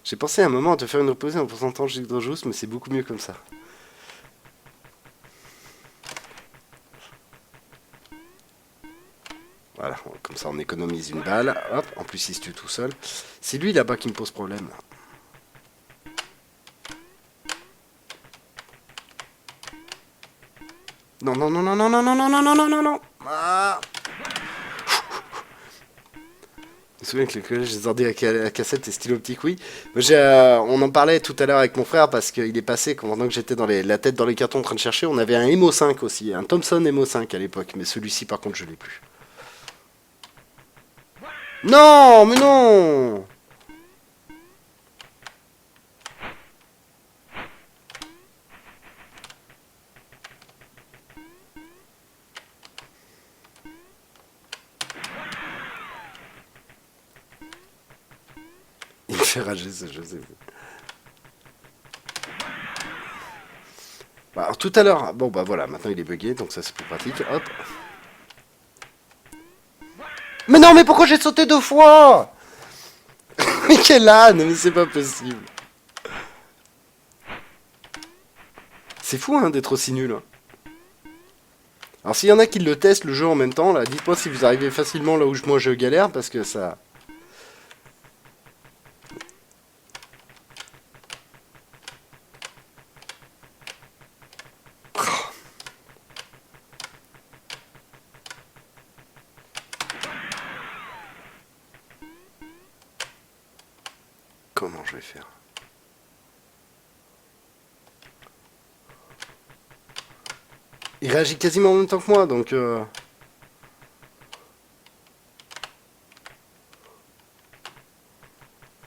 J'ai pensé à un moment à te faire une reposée en pourcentage d'hydrojousse, mais c'est beaucoup mieux comme ça. Voilà, comme ça on économise une balle. Hop, en plus il se tue tout seul. C'est lui là-bas qui me pose problème. Non. Ah. Je me souviens que le collège des ordi à cassette et stylo optique, oui. On en parlait tout à l'heure avec mon frère parce qu'il est passé, pendant que j'étais dans la tête dans les cartons en train de chercher, on avait un Emo 5 aussi, un Thomson Emo 5 à l'époque, mais celui-ci par contre je l'ai plus. Non, mais non. Il me fait rager ce jeu, c'est fou. Bah, alors, tout à l'heure, bon bah voilà, maintenant il est bugué, donc ça c'est plus pratique. Hop. Mais non, mais pourquoi j'ai sauté 2 fois? Mais quel âne, mais c'est pas possible. C'est fou hein, d'être aussi nul. Alors s'il y en a qui le testent le jeu en même temps, là, dites-moi si vous arrivez facilement là où moi je galère, parce que ça... Comment je vais faire? Il réagit quasiment en même temps que moi, donc...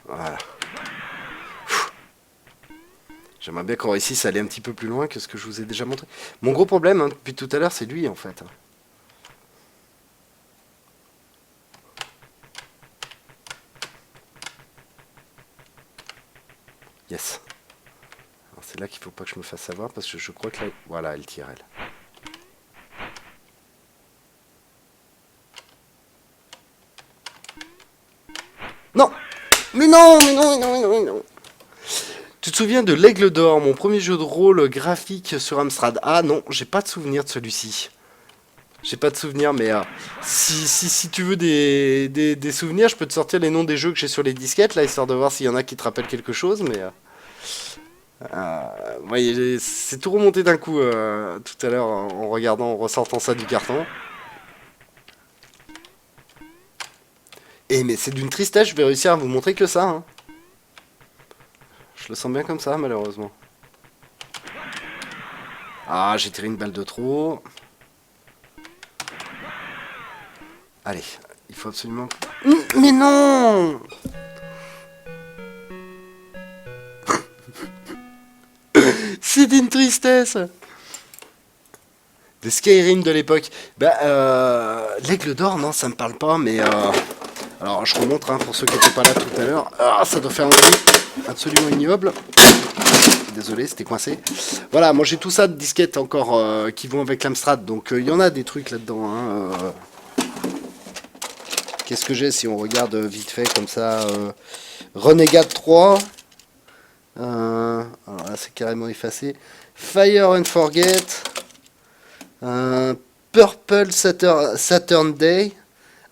Voilà. J'aimerais bien qu'on réussisse à aller un petit peu plus loin que ce que je vous ai déjà montré. Mon gros problème, hein, depuis tout à l'heure, c'est lui, en fait. Yes. C'est là qu'il faut pas que je me fasse savoir, parce que je crois que là... Voilà, elle tire, elle. Non! Mais non, mais non, mais non, mais non, mais non. Tu te souviens de l'Aigle d'Or, mon premier jeu de rôle graphique sur Amstrad? Ah non, j'ai pas de souvenir de celui-ci. J'ai pas de souvenir, mais si tu veux des souvenirs, je peux te sortir les noms des jeux que j'ai sur les disquettes, là, histoire de voir s'il y en a qui te rappellent quelque chose, mais... ouais, c'est tout remonté d'un coup tout à l'heure en regardant, en ressortant ça du carton. Et mais c'est d'une tristesse, je vais réussir à vous montrer que ça. Hein. Je le sens bien comme ça, malheureusement. Ah, j'ai tiré une balle de trop. Allez, il faut absolument... Mais non! C'est une tristesse! Des Skyrim de l'époque. Bah, l'Aigle d'Or, non, ça me parle pas, mais... Alors, je remonte, hein, pour ceux qui n'étaient pas là tout à l'heure. Ah, ça doit faire un bruit absolument ignoble. Désolé, c'était coincé. Voilà, moi j'ai tout ça de disquettes encore qui vont avec l'Amstrad. Donc, il y en a des trucs là-dedans. Hein, Qu'est-ce que j'ai si on regarde vite fait comme ça Renegade 3. Alors là, c'est carrément effacé. Fire and Forget. Purple Saturn Day.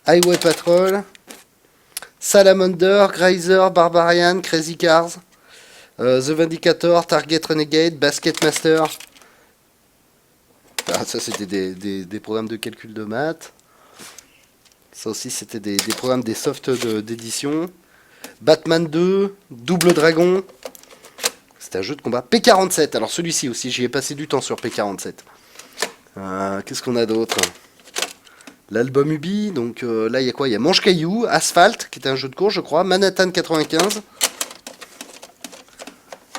Highway Patrol. Salamander, Greiser, Barbarian, Crazy Cars, The Vindicator, Target Renegade, Basket Master. Ah, ça c'était des programmes de calcul de maths. Ça aussi c'était des programmes, des softs d'édition. Batman 2, Double Dragon. C'était un jeu de combat. P47, alors celui-ci aussi, j'y ai passé du temps sur P47. Qu'est-ce qu'on a d'autre? L'album Ubi, donc là il y a quoi? Il y a Manche Caillou, Asphalt, qui était un jeu de course je crois, Manhattan 95.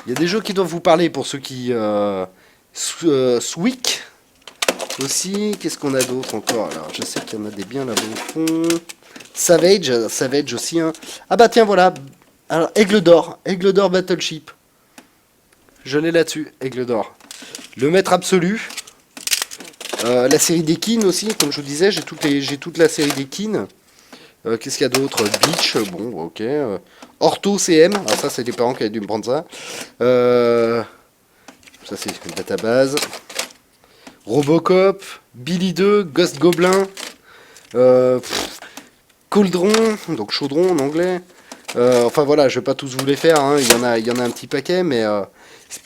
Il y a des jeux qui doivent vous parler pour ceux qui... Swick aussi, qu'est-ce qu'on a d'autre encore? Alors je sais qu'il y en a des biens là-bas au fond. Savage aussi. Hein. Ah bah tiens voilà, alors Aigle d'Or Battleship. Je l'ai là-dessus, Aigle d'Or. Le maître absolu. La série des Kin aussi, comme je vous disais, j'ai toute la série des Kin. Qu'est-ce qu'il y a d'autre? Beach, bon, ok. Ortho CM, alors ça c'est les parents qui avaient dû me prendre ça. Ça c'est une database. Robocop, Billy 2, Ghost Goblin, Cauldron, donc chaudron en anglais. Enfin voilà, je vais pas tous vous les faire, hein. Il y en a un petit paquet, mais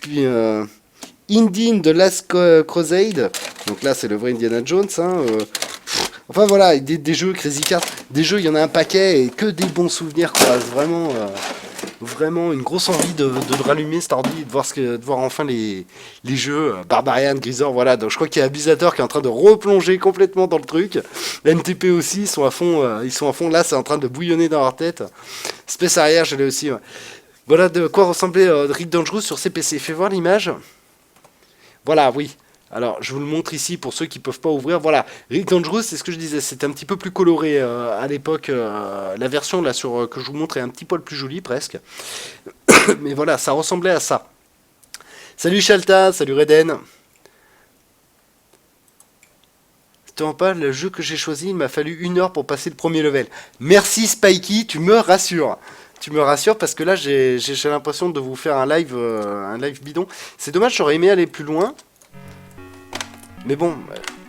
puis Indian de Last Crusade, donc là c'est le vrai Indiana Jones. Hein, enfin voilà, des jeux Crazy Cars, des jeux il y en a un paquet et que des bons souvenirs quoi, vraiment. vraiment une grosse envie de rallumer cet ordi et de voir enfin les jeux Barbarian, Grisor, voilà. Donc je crois qu'il y a Abusator qui est en train de replonger complètement dans le truc. NTP aussi, ils sont à fond, là, c'est en train de bouillonner dans leur tête. Space Arrière, je l'ai aussi. Ouais. Voilà de quoi ressemblait Rick Dangerous sur CPC. Fais voir l'image. Voilà, oui. Alors, je vous le montre ici pour ceux qui ne peuvent pas ouvrir. Voilà, Rick Dangerous, c'est ce que je disais, c'était un petit peu plus coloré à l'époque. La version là que je vous montre est un petit poil plus jolie presque. Mais voilà, ça ressemblait à ça. Salut Shalta, salut Reden. Tu en parles, le jeu que j'ai choisi, il m'a fallu 1 heure pour passer le premier level. Merci Spikey, tu me rassures. Tu me rassures parce que là, j'ai l'impression de vous faire un live bidon. C'est dommage, j'aurais aimé aller plus loin. Mais bon,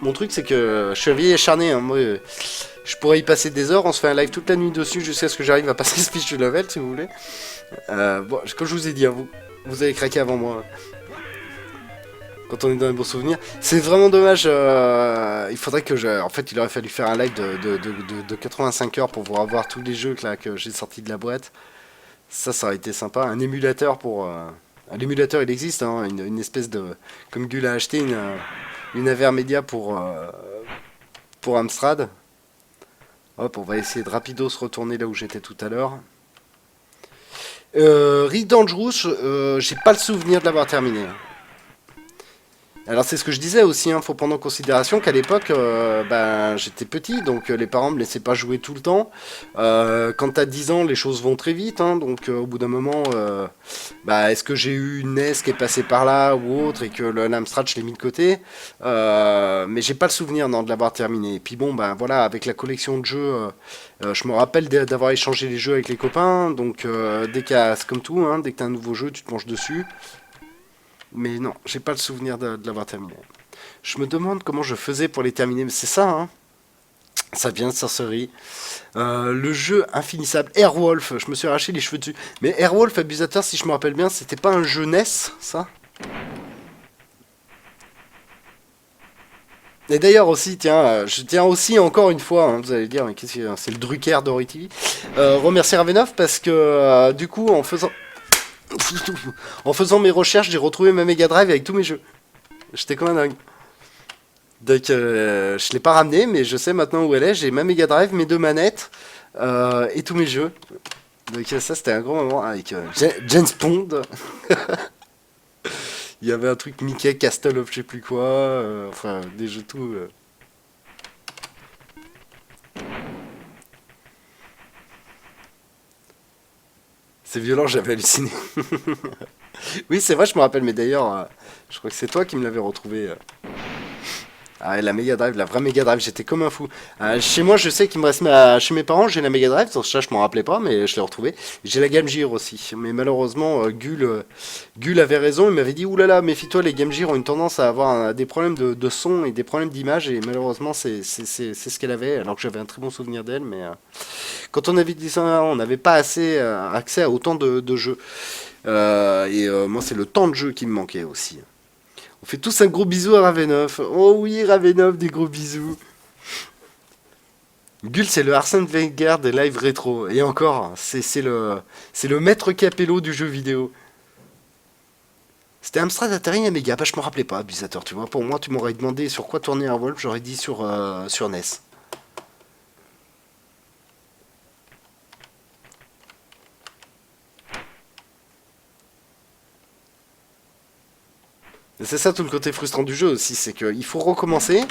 mon truc c'est que je suis un vieil acharné, hein. Moi, je pourrais y passer des heures, on se fait un live toute la nuit dessus jusqu'à ce que j'arrive à passer ce fichu level si vous voulez. Bon, comme je vous ai dit, hein, vous avez craqué avant moi. Quand on est dans les bons souvenirs. C'est vraiment dommage, il faudrait que en fait il aurait fallu faire un live de 85 heures pour pouvoir voir tous les jeux là, que j'ai sortis de la boîte. Ça aurait été sympa, un émulateur pour... l'émulateur il existe, hein, une espèce de... Comme Gull a acheté une Avermedia pour Amstrad. Hop, on va essayer de rapido se retourner là où j'étais tout à l'heure. Rick Dangerous, j'ai pas le souvenir de l'avoir terminé. Alors c'est ce que je disais aussi, hein, faut prendre en considération qu'à l'époque, j'étais petit, donc les parents me laissaient pas jouer tout le temps. Quand t'as 10 ans, les choses vont très vite, hein, donc au bout d'un moment, est-ce que j'ai eu une NES qui est passée par là ou autre et que l'Amstrad je l'ai mis de côté, mais j'ai pas le souvenir de l'avoir terminé. Et puis bon, voilà, avec la collection de jeux, je me rappelle d'avoir échangé les jeux avec les copains, donc c'est comme tout, hein, dès que t'as un nouveau jeu, tu te penches dessus. Mais non, j'ai pas le souvenir de l'avoir terminé. Je me demande comment je faisais pour les terminer, mais c'est ça, hein. Ça vient de sorcerie. Le jeu infinissable, Airwolf, je me suis arraché les cheveux dessus. Mais Airwolf, Abusateur, si je me rappelle bien, c'était pas un jeu NES, ça? Et d'ailleurs aussi, tiens, je tiens aussi encore une fois, hein, vous allez dire, mais qu'est-ce que c'est le Drucker d'Ori TV, remercier Ravenov parce que du coup, en faisant mes recherches, j'ai retrouvé ma Mega Drive avec tous mes jeux. J'étais comme un dingue. Donc, je l'ai pas ramené, mais je sais maintenant où elle est. J'ai ma Mega Drive, mes 2 manettes et tous mes jeux. Donc, ça, c'était un gros moment avec James Bond. Il y avait un truc Mickey, Castle of je sais plus quoi. Enfin, des jeux tout. C'est violent, j'avais halluciné. Oui, c'est vrai, je me rappelle, mais d'ailleurs, je crois que c'est toi qui me l'avais retrouvé. Ah, la Mega Drive, la vraie Mega Drive, j'étais comme un fou. Chez moi, je sais qu'il me reste chez mes parents, j'ai la Mega Drive, ça je m'en rappelais pas, mais je l'ai retrouvée. J'ai la Game Gear aussi, mais malheureusement, Gull avait raison, il m'avait dit, oulala, méfie-toi, les Game Gear ont une tendance à avoir des problèmes de son et des problèmes d'image, et malheureusement, c'est ce qu'elle avait, alors que j'avais un très bon souvenir d'elle, mais quand on avait 10 ans, on n'avait pas assez accès à autant de jeux. Moi, c'est le temps de jeu qui me manquait aussi. On fait tous un gros bisou à Ravenov. Oh oui, Ravenov, des gros bisous. Gull, c'est le Arsène Wenger des live rétro. Et encore, c'est le maître Capello du jeu vidéo. C'était Amstrad, Atari, Amiga. Je me rappelais pas, Abusateur, tu vois. Pour moi, tu m'aurais demandé sur quoi tourner Airwolf, j'aurais dit sur NES. C'est ça tout le côté frustrant du jeu aussi, c'est qu'il faut recommencer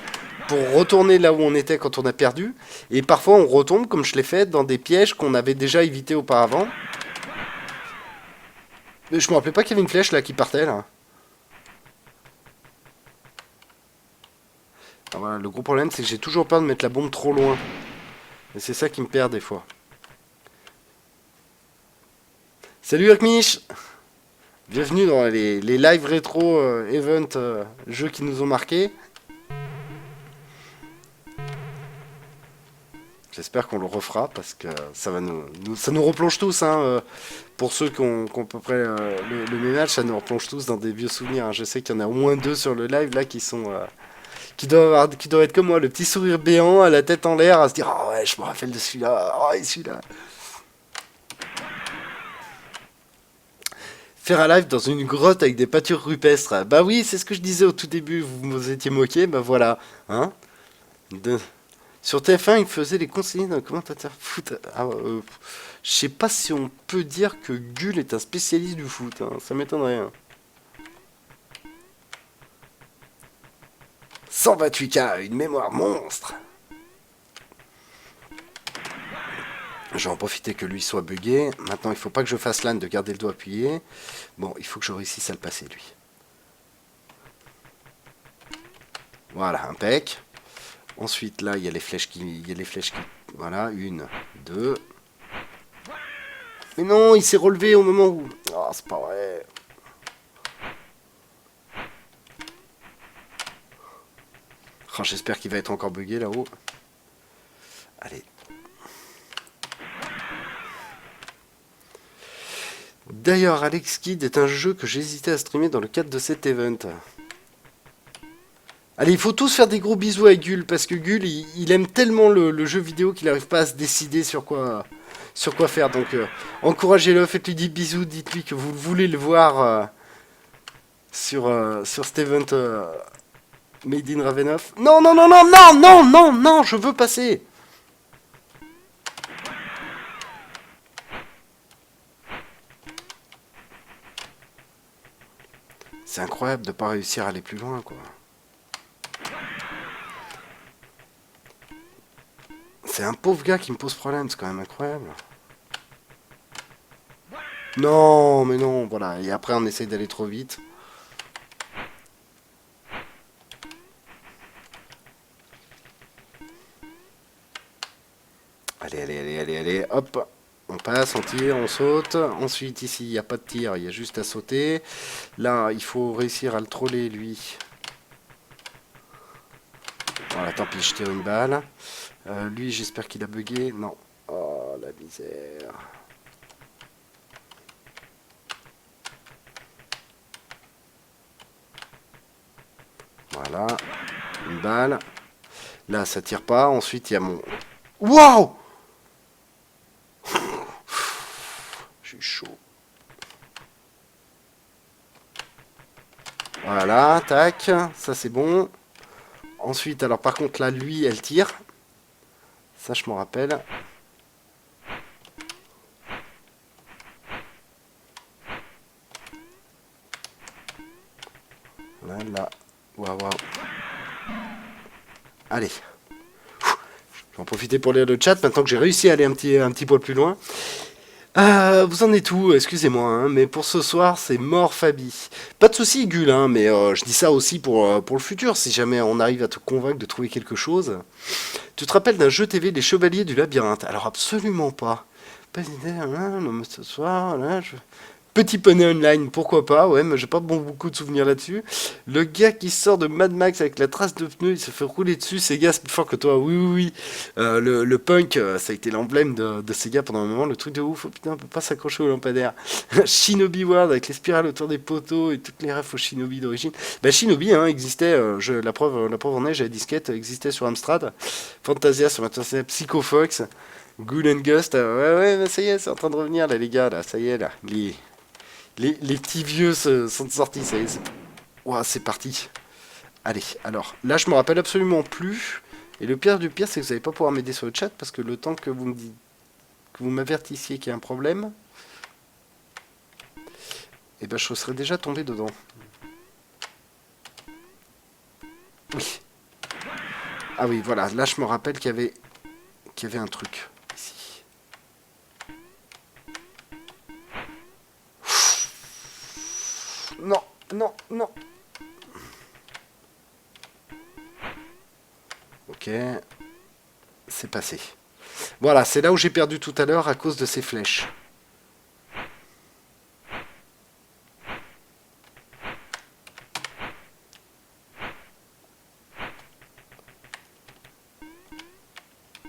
pour retourner là où on était quand on a perdu. Et parfois on retombe, comme je l'ai fait, dans des pièges qu'on avait déjà évités auparavant. Mais je me rappelais pas qu'il y avait une flèche là qui partait là. Alors voilà, le gros problème c'est que j'ai toujours peur de mettre la bombe trop loin. Et c'est ça qui me perd des fois. Salut Erkmich! Bienvenue dans les live rétro event jeux qui nous ont marqués. J'espère qu'on le refera parce que ça va ça nous replonge tous. Hein, pour ceux qui ont à peu près le même âge, ça nous replonge tous dans des vieux souvenirs. Hein. Je sais qu'il y en a au moins 2 sur le live là qui sont qui doivent être comme moi, le petit sourire béant, à la tête en l'air, à se dire oh ouais, je me rappelle de celui-là, oh et celui-là. Faire un live dans une grotte avec des peintures rupestres. Bah oui, c'est ce que je disais au tout début, vous vous étiez moqué, bah voilà. Hein Sur TF1, il faisait les conseillers d'un commentateur foot. Je sais pas si on peut dire que Gull est un spécialiste du foot, hein. Ça m'étonnerait. Hein. 128K, une mémoire monstre. Je vais en profiter que lui soit bugué. Maintenant, il faut pas que je fasse l'âne de garder le doigt appuyé. Bon, il faut que je réussisse à le passer, lui. Voilà, impec. Ensuite, là, il y a les flèches qui... Voilà, 1, 2. Mais non, il s'est relevé au moment où... Oh, c'est pas vrai. Oh, j'espère qu'il va être encore bugué, là-haut. Allez. D'ailleurs, Alex Kidd est un jeu que j'hésitais à streamer dans le cadre de cet event. Allez, il faut tous faire des gros bisous à Gull, parce que Gull, il aime tellement le jeu vidéo qu'il n'arrive pas à se décider sur quoi faire. Donc, encouragez-le, faites-lui des bisous, dites-lui que vous voulez le voir sur cet event Made in Ravenov. Non, non, non, non, non, non, non, non, je veux passer. C'est incroyable de ne pas réussir à aller plus loin, quoi. C'est un pauvre gars qui me pose problème, c'est quand même incroyable. Non, mais non, voilà. Et après, on essaye d'aller trop vite. Allez, allez, allez, allez, allez, hop. On passe, on tire, on saute. Ensuite, ici, il n'y a pas de tir, il y a juste à sauter. Là, il faut réussir à le troller, lui. Voilà, tant pis, je tire une balle. Lui, j'espère qu'il a bugué. Non. Oh, la misère. Voilà. Une balle. Là, ça tire pas. Ensuite, il y a mon... Waouh! J'ai chaud. Voilà, tac. Ça, c'est bon. Ensuite, alors par contre, là, lui, elle tire. Ça, je m'en rappelle. Là, là. Waouh, waouh. Allez. Je vais en profiter pour lire le chat, maintenant que j'ai réussi à aller un petit poil plus loin. Vous en êtes où? Excusez-moi, hein, mais pour ce soir, c'est mort Fabi. Pas de soucis, Gull, hein, mais je dis ça aussi pour le futur, si jamais on arrive à te convaincre de trouver quelque chose. Tu te rappelles d'un jeu TV, Les Chevaliers du Labyrinthe? Alors, absolument pas. Pas d'idée, hein, non, mais ce soir, là, Petit Poney Online, pourquoi pas, ouais, mais j'ai pas beaucoup de souvenirs là-dessus. Le gars qui sort de Mad Max avec la trace de pneu, il se fait rouler dessus, Sega c'est plus fort que toi, oui, oui, oui. Le punk, ça a été l'emblème de Sega pendant un moment, le truc de ouf, oh putain, on peut pas s'accrocher au lampadaire. Shinobi World avec les spirales autour des poteaux et toutes les refs au Shinobi d'origine. Bah Shinobi hein, existait, la preuve en est, j'avais disquette, existait sur Amstrad. Fantasia sur Fantasia, Psycho Fox, Ghoul and Ghost, ouais, bah, ça y est, c'est en train de revenir là les gars, là, ça y est là. Les petits vieux sont sortis, ça y est. Ouah, c'est parti. Allez, alors, là, je me rappelle absolument plus. Et le pire du pire, c'est que vous n'allez pas pouvoir m'aider sur le chat, parce que le temps que vous me dites, que vous m'avertissiez qu'il y a un problème, eh ben, je serais déjà tombé dedans. Oui. Ah oui, voilà, là, je me rappelle qu'il y avait un truc. Non, non, non. Ok. C'est passé. Voilà, c'est là où j'ai perdu tout à l'heure à cause de ces flèches.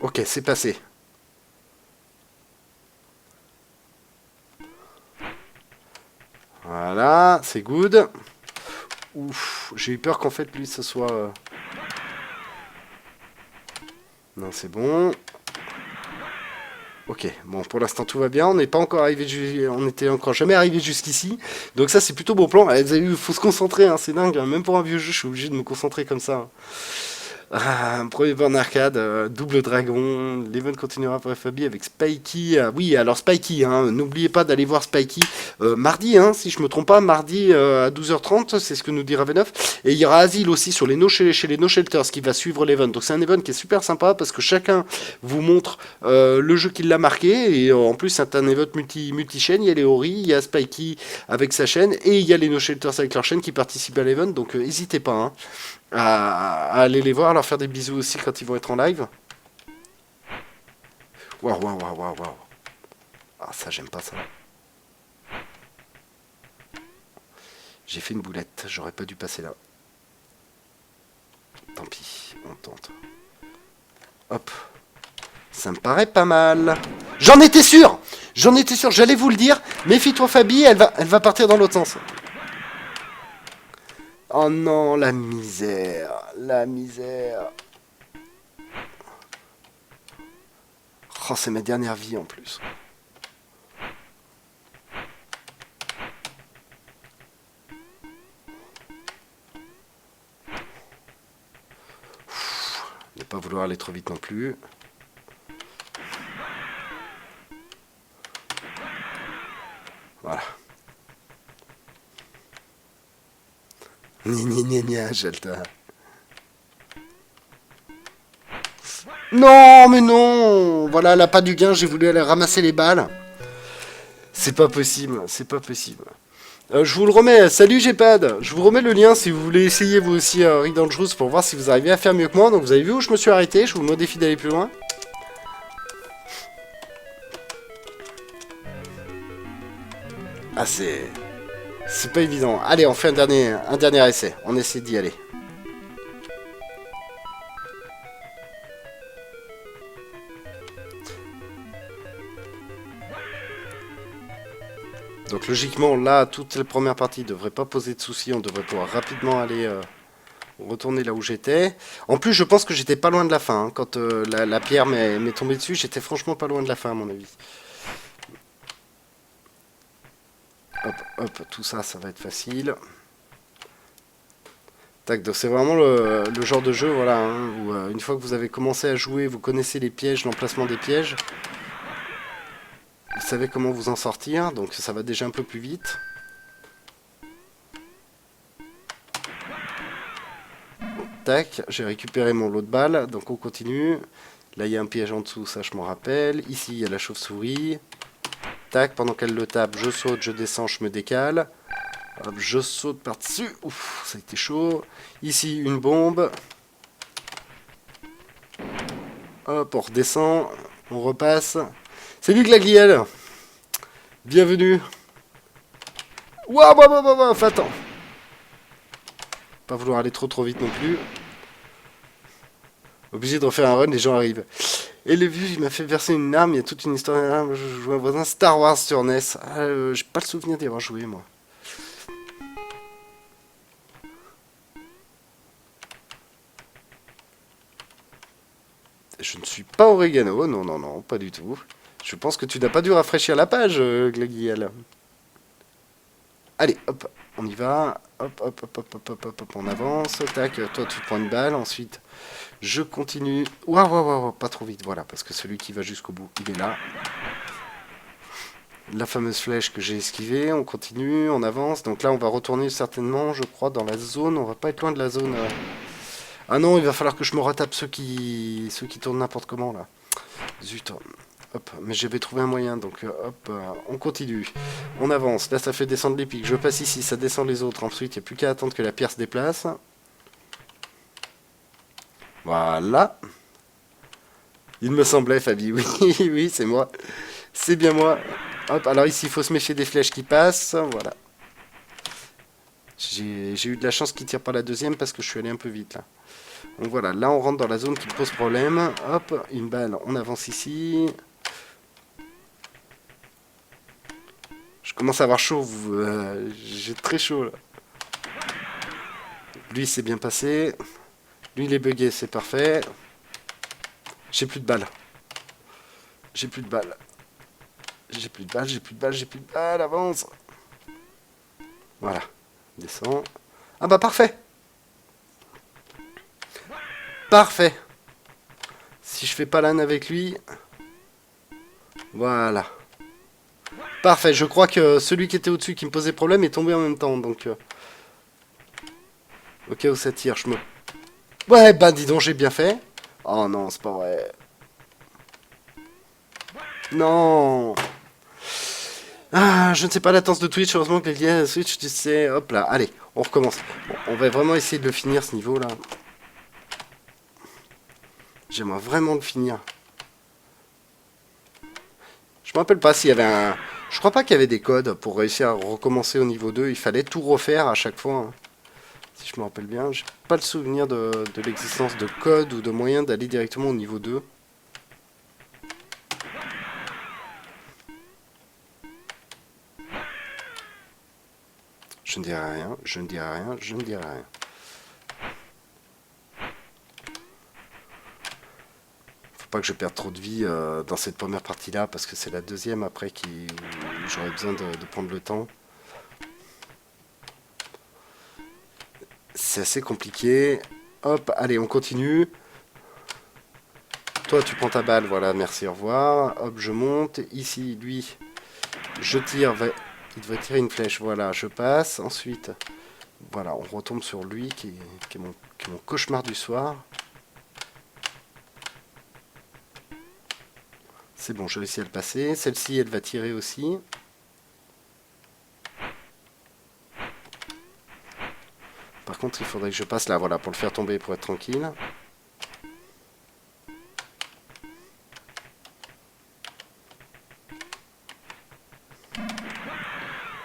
Ok, c'est passé. Voilà, c'est good. Ouf, j'ai eu peur qu'en fait lui ce soit... Non, c'est bon. Ok, bon, pour l'instant tout va bien. On n'est pas encore arrivé, on n'était encore jamais arrivé jusqu'ici. Donc ça, c'est plutôt bon plan. Eh, vous avez vu, il faut se concentrer, hein, c'est dingue. Hein. Même pour un vieux jeu, je suis obligé de me concentrer comme ça. Hein. Ah, premier borne arcade, double dragon, l'event continuera pour FAB avec Spikey. Oui, alors Spikey, hein, n'oubliez pas d'aller voir Spikey mardi, hein, si je me trompe pas, mardi à 12h30, c'est ce que nous dit Ravenov. Et il y aura Asile aussi sur les chez les No Shelters qui va suivre l'event. Donc c'est un event qui est super sympa parce que chacun vous montre le jeu qui l'a marqué. Et en plus, c'est un event multi-chaîne. Il y a les Ori, il y a Spikey avec sa chaîne et il y a les No Shelters avec leur chaîne qui participent à l'event. Donc n'hésitez pas, hein, à aller les voir, leur faire des bisous aussi quand ils vont être en live. Waouh, waouh, waouh, waouh, waouh. Ah, ça, j'aime pas ça. J'ai fait une boulette, j'aurais pas dû passer là. Tant pis, on tente. Hop. Ça me paraît pas mal. J'en étais sûr! J'en étais sûr, j'allais vous le dire. Méfie-toi, Fabi, elle va partir dans l'autre sens. Oh non, la misère. La misère. Oh, c'est ma dernière vie en plus. Ne pas vouloir aller trop vite non plus. Voilà. Gna, Jalta. Non, mais non. Voilà, la pas du gain, j'ai voulu aller ramasser les balles. C'est pas possible, c'est pas possible. Je vous le remets, salut Gpad. Je vous remets le lien si vous voulez essayer vous aussi Rick Dangerous pour voir si vous arrivez à faire mieux que moi. Donc vous avez vu où je me suis arrêté, je vous mets au défi d'aller plus loin. Ah c'est pas évident. Allez, on fait un dernier essai. On essaie d'y aller. Donc logiquement, là, toute la première partie ne devrait pas poser de soucis. On devrait pouvoir rapidement aller retourner là où j'étais. En plus, je pense que j'étais pas loin de la fin. Hein. Quand la pierre m'est tombée dessus, j'étais franchement pas loin de la fin, à mon avis. Hop, hop, tout ça, ça va être facile. Tac, donc c'est vraiment le genre de jeu, voilà, hein, où une fois que vous avez commencé à jouer, vous connaissez les pièges, l'emplacement des pièges. Vous savez comment vous en sortir, donc ça va déjà un peu plus vite. Tac, j'ai récupéré mon lot de balles, donc on continue. Là, il y a un piège en dessous, ça je m'en rappelle. Ici, il y a la chauve-souris. Tac, pendant qu'elle le tape, je saute, je descends, je me décale. Hop, je saute par-dessus. Ouf, ça a été chaud. Ici, une bombe. Hop, on redescend. On repasse. Salut Glagliel. Bienvenue. Waouh, waouh, waouh, waouh, attends. Pas vouloir aller trop vite non plus. Obligé de refaire un run, les gens arrivent. Et le vieux, il m'a fait verser une arme, il y a toute une histoire. Je joue un voisin Star Wars sur NES. J'ai pas le souvenir d'y avoir joué, moi. Je ne suis pas oregano, non, non, non, pas du tout. Je pense que tu n'as pas dû rafraîchir la page, Glaguiel. Allez, hop, on y va. Hop, hop, hop, hop, hop, hop, hop, on avance. Tac, toi tu prends une balle, ensuite je continue. Waouh, waouh, waouh, pas trop vite, voilà, parce que celui qui va jusqu'au bout, il est là. La fameuse flèche que j'ai esquivée, on continue, on avance. Donc là, on va retourner certainement, je crois, dans la zone. On va pas être loin de la zone. Ah non, il va falloir que je me retape ceux qui tournent n'importe comment, là. Zut. Hop, mais j'avais trouvé un moyen, donc hop, on continue. On avance, là ça fait descendre les pics. Je passe ici, ça descend les autres. Ensuite, il n'y a plus qu'à attendre que la pierre se déplace. Voilà. Il me semblait, Fabi, oui, oui, c'est moi. C'est bien moi. Hop, alors ici, il faut se méfier des flèches qui passent, voilà. J'ai eu de la chance qu'il ne tire pas la deuxième parce que je suis allé un peu vite, là. Donc voilà, là on rentre dans la zone qui me pose problème. Hop, une balle, on avance ici. Je commence à avoir chaud, j'ai très chaud là. Lui c'est bien passé. Lui il est bugué, c'est parfait. J'ai plus de balles. J'ai plus de balles. J'ai plus de balles, j'ai plus de balles, j'ai plus de balles, avance. Voilà, descend. Ah bah parfait. Parfait. Si je fais pas l'âne avec lui... Voilà. Parfait, je crois que celui qui était au-dessus qui me posait problème est tombé en même temps, donc... Au cas où ça tire, je me... Ouais, bah dis donc, j'ai bien fait. Oh non, c'est pas vrai. Non. Ah, je ne sais pas la latence de Twitch, heureusement que les liens Switch, tu sais, hop là, allez, on recommence. Bon, on va vraiment essayer de le finir, ce niveau-là. J'aimerais vraiment le finir. Je me rappelle pas s'il y avait un... Je crois pas qu'il y avait des codes pour réussir à recommencer au niveau 2. Il fallait tout refaire à chaque fois. Hein. Si je me rappelle bien. J'ai pas le souvenir de l'existence de codes ou de moyens d'aller directement au niveau 2. Je ne dirai rien, je ne dirai rien, je ne dirai rien. Faut pas que je perde trop de vie dans cette première partie-là, parce que c'est la deuxième après qui j'aurais besoin de prendre le temps. C'est assez compliqué. Hop, allez, on continue. Toi, tu prends ta balle, voilà, merci, au revoir. Hop, je monte. Ici, lui, je tire. Il devrait tirer une flèche, voilà, je passe. Ensuite, voilà, on retombe sur lui, qui est mon cauchemar du soir. C'est bon, j'ai réussi à le passer. Celle-ci, elle va tirer aussi. Par contre, il faudrait que je passe là, voilà, pour le faire tomber, pour être tranquille.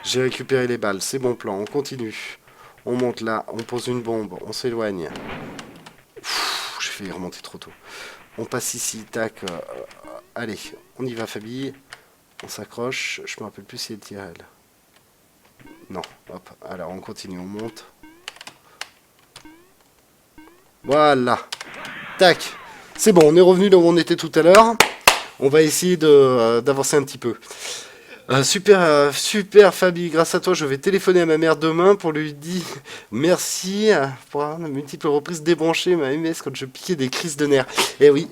J'ai récupéré les balles, c'est bon plan, on continue. On monte là, on pose une bombe, on s'éloigne. J'ai fait remonter trop tôt. On passe ici, tac. Allez, on y va Fabi. On s'accroche, je me rappelle plus si elle tire elle. Non, hop, alors on continue, on monte. Voilà. Tac. C'est bon, on est revenu là où on était tout à l'heure. On va essayer d'avancer un petit peu. Super Fabi, grâce à toi je vais téléphoner à ma mère demain pour lui dire merci pour avoir de multiples reprises débranché ma MS quand je piquais des crises de nerfs. Et oui,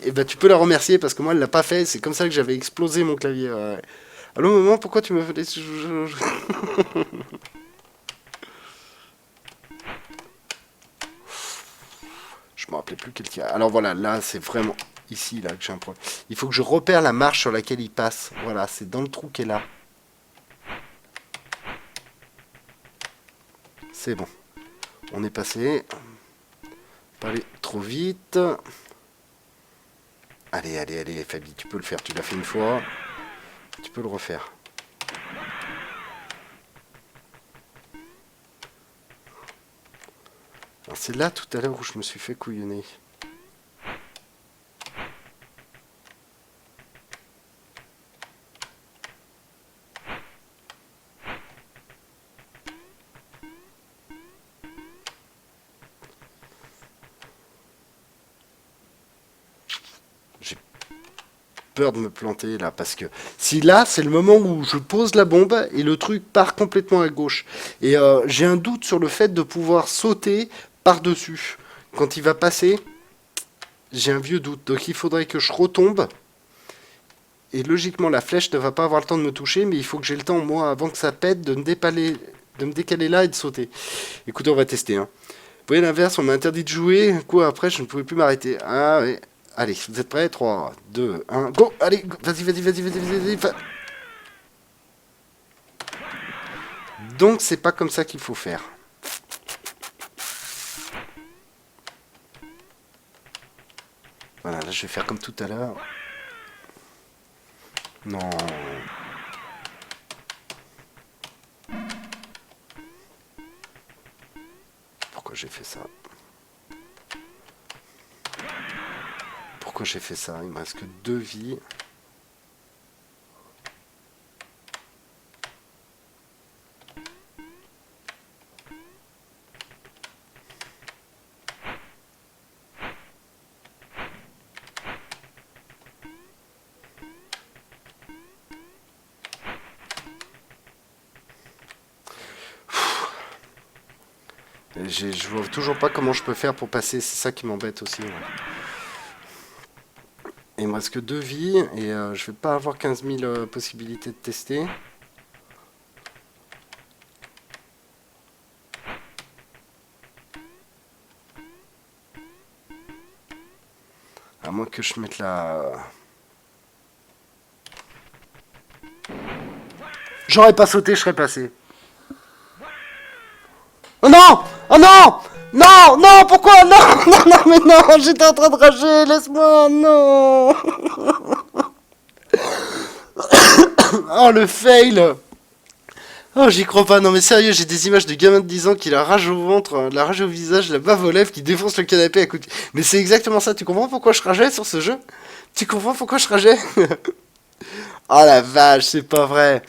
et ben tu peux la remercier parce que moi elle l'a pas fait, c'est comme ça que j'avais explosé mon clavier. Ouais. Allô maman, pourquoi tu me fais des... Je me rappelais plus quel tir. Alors voilà, là c'est vraiment ici là que j'ai un problème. Il faut que je repère la marche sur laquelle il passe. Voilà, c'est dans le trou qui est là. C'est bon. On est passé. Pas aller trop vite. Allez, Fabi, tu peux le faire. Tu l'as fait une fois. Tu peux le refaire. Alors c'est là tout à l'heure où je me suis fait couillonner. J'ai peur de me planter là parce que si là c'est le moment où je pose la bombe et le truc part complètement à gauche et j'ai un doute sur le fait de pouvoir sauter par-dessus quand il va passer. J'ai un vieux doute, donc il faudrait que je retombe et logiquement la flèche ne va pas avoir le temps de me toucher, mais il faut que j'ai le temps moi avant que ça pète de me décaler là et de sauter. Écoutez, on va tester hein. Vous voyez l'inverse, on m'a interdit de jouer, un coup après je ne pouvais plus m'arrêter. Ah ouais. Allez, vous êtes prêts? 3, 2, 1, go! Allez, vas-y. Donc, c'est pas comme ça qu'il faut faire. Voilà, là, je vais faire comme tout à l'heure. Non. Pourquoi j'ai fait ça? Pourquoi j'ai fait ça? Il me reste que 2 vies. Je vois toujours pas comment je peux faire pour passer, c'est ça qui m'embête aussi. Ouais. Et il me reste que 2 vies, et je vais pas avoir 15 000 possibilités de tester. À moins que je mette la... J'aurais pas sauté, je serais passé. Oh non! Oh non! Non! Non! Pourquoi? Non! Non, non, mais non! J'étais en train de rager! Laisse-moi! Non! Oh, le fail! Oh, j'y crois pas. Non, mais sérieux, j'ai des images de gamins de 10 ans qui la rage au ventre, la rage au visage, la bave aux lèvres, qui défoncent le canapé à côté. Mais c'est exactement ça. Tu comprends pourquoi je rageais sur ce jeu? Tu comprends pourquoi je rageais? Oh la vache, c'est pas vrai.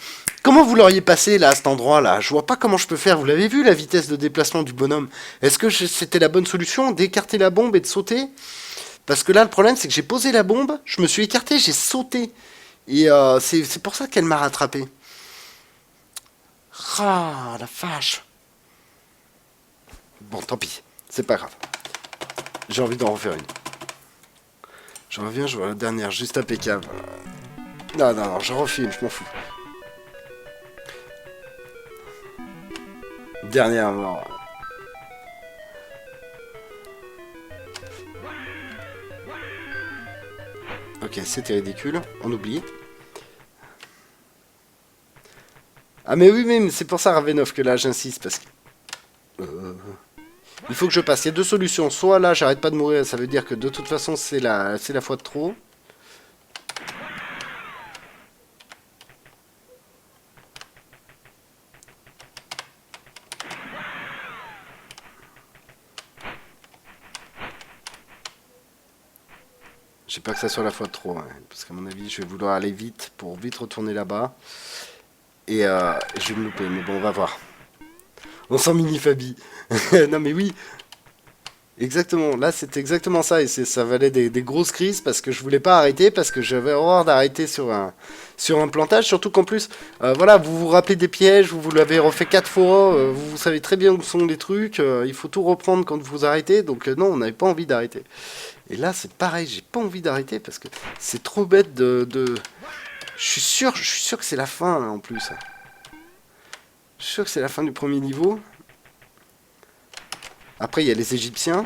Comment vous l'auriez passé là à cet endroit là? Je vois pas comment je peux faire. Vous l'avez vu la vitesse de déplacement du bonhomme? Est-ce que c'était la bonne solution d'écarter la bombe et de sauter? Parce que là le problème c'est que j'ai posé la bombe, je me suis écarté, j'ai sauté. Et c'est pour ça qu'elle m'a rattrapé. Ah la vache. Bon tant pis, c'est pas grave. J'ai envie d'en refaire une. Je reviens, je vois la dernière, juste impeccable. Non, non, non, je refais une, je m'en fous. Dernière mort. Ok, c'était ridicule, on oublie. Ah mais oui, mais c'est pour ça Ravenov que là j'insiste, parce que... il faut que je passe, il y a 2 solutions. Soit là j'arrête pas de mourir, ça veut dire que de toute façon c'est la fois de trop. J'ai pas que ça soit la fois de trop, hein, parce qu'à mon avis, je vais vouloir aller vite pour vite retourner là-bas. Et je vais me louper, mais bon, on va voir. On sent mini-Fabi. Non mais oui, exactement, là c'était exactement ça, et ça valait des grosses crises, parce que je voulais pas arrêter, parce que j'avais horreur d'arrêter sur un plantage, surtout qu'en plus, voilà, vous vous rappelez des pièges, vous l'avez refait 4 fois, vous savez très bien où sont les trucs, il faut tout reprendre quand vous arrêtez, donc non, on n'avait pas envie d'arrêter. Et là, c'est pareil, j'ai pas envie d'arrêter parce que c'est trop bête de... Je suis sûr que c'est la fin, là, en plus. Je suis sûr que c'est la fin du premier niveau. Après, il y a les Égyptiens.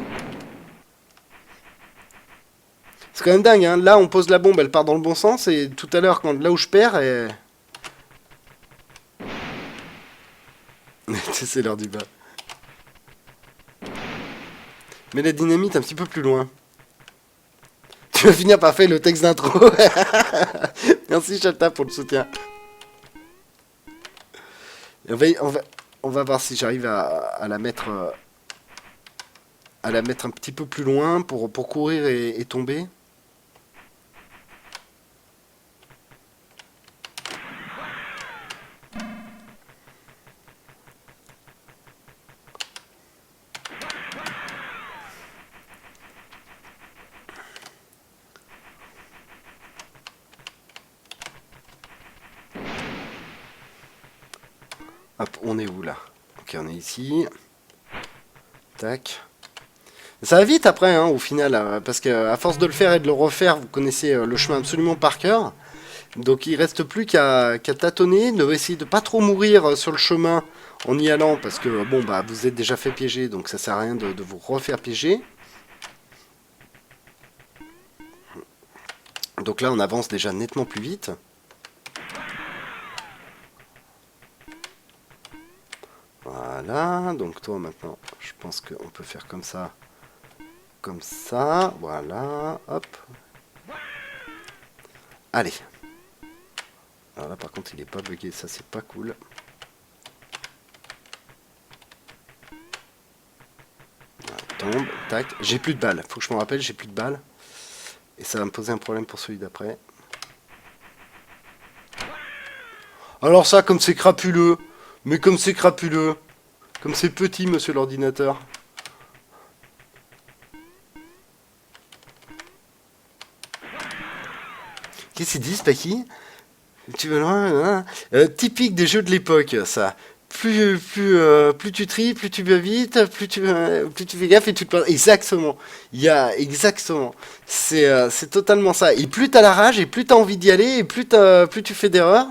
C'est quand même dingue, hein. Là, on pose la bombe, elle part dans le bon sens, et tout à l'heure, là où je perds, c'est l'heure du bas. Mais la dynamite un petit peu plus loin. Tu vas finir par faire le texte d'intro. Merci Chalta pour le soutien. Et on va voir si j'arrive à la mettre un petit peu plus loin pour courir et tomber. Hop, on est où là? Ok, on est ici. Tac. Ça va vite après, hein, au final, parce qu'à force de le faire et de le refaire, vous connaissez le chemin absolument par cœur. Donc il reste plus qu'à tâtonner, de essayer de pas trop mourir sur le chemin en y allant, parce que bon bah vous êtes déjà fait piéger, donc ça sert à rien de vous refaire piéger. Donc là on avance déjà nettement plus vite. Voilà, donc toi maintenant, je pense qu'on peut faire comme ça, voilà, hop. Allez. Alors là par contre il est pas bugué, ça c'est pas cool. Voilà, tombe, tac, j'ai plus de balles, faut que je me rappelle, j'ai plus de balles. Et ça va me poser un problème pour celui d'après. Alors ça, comme c'est crapuleux, mais comme c'est crapuleux, comme c'est petit, monsieur l'ordinateur. Qu'est-ce qu'il dit, Spaki? Tu veux loin, hein, typique des jeux de l'époque, ça. plus tu tries, plus tu vas vite, plus tu fais gaffe et tu te plantes. Exactement. Exactement. C'est totalement ça. Et plus t'as la rage, et plus t'as envie d'y aller, et plus tu fais d'erreurs.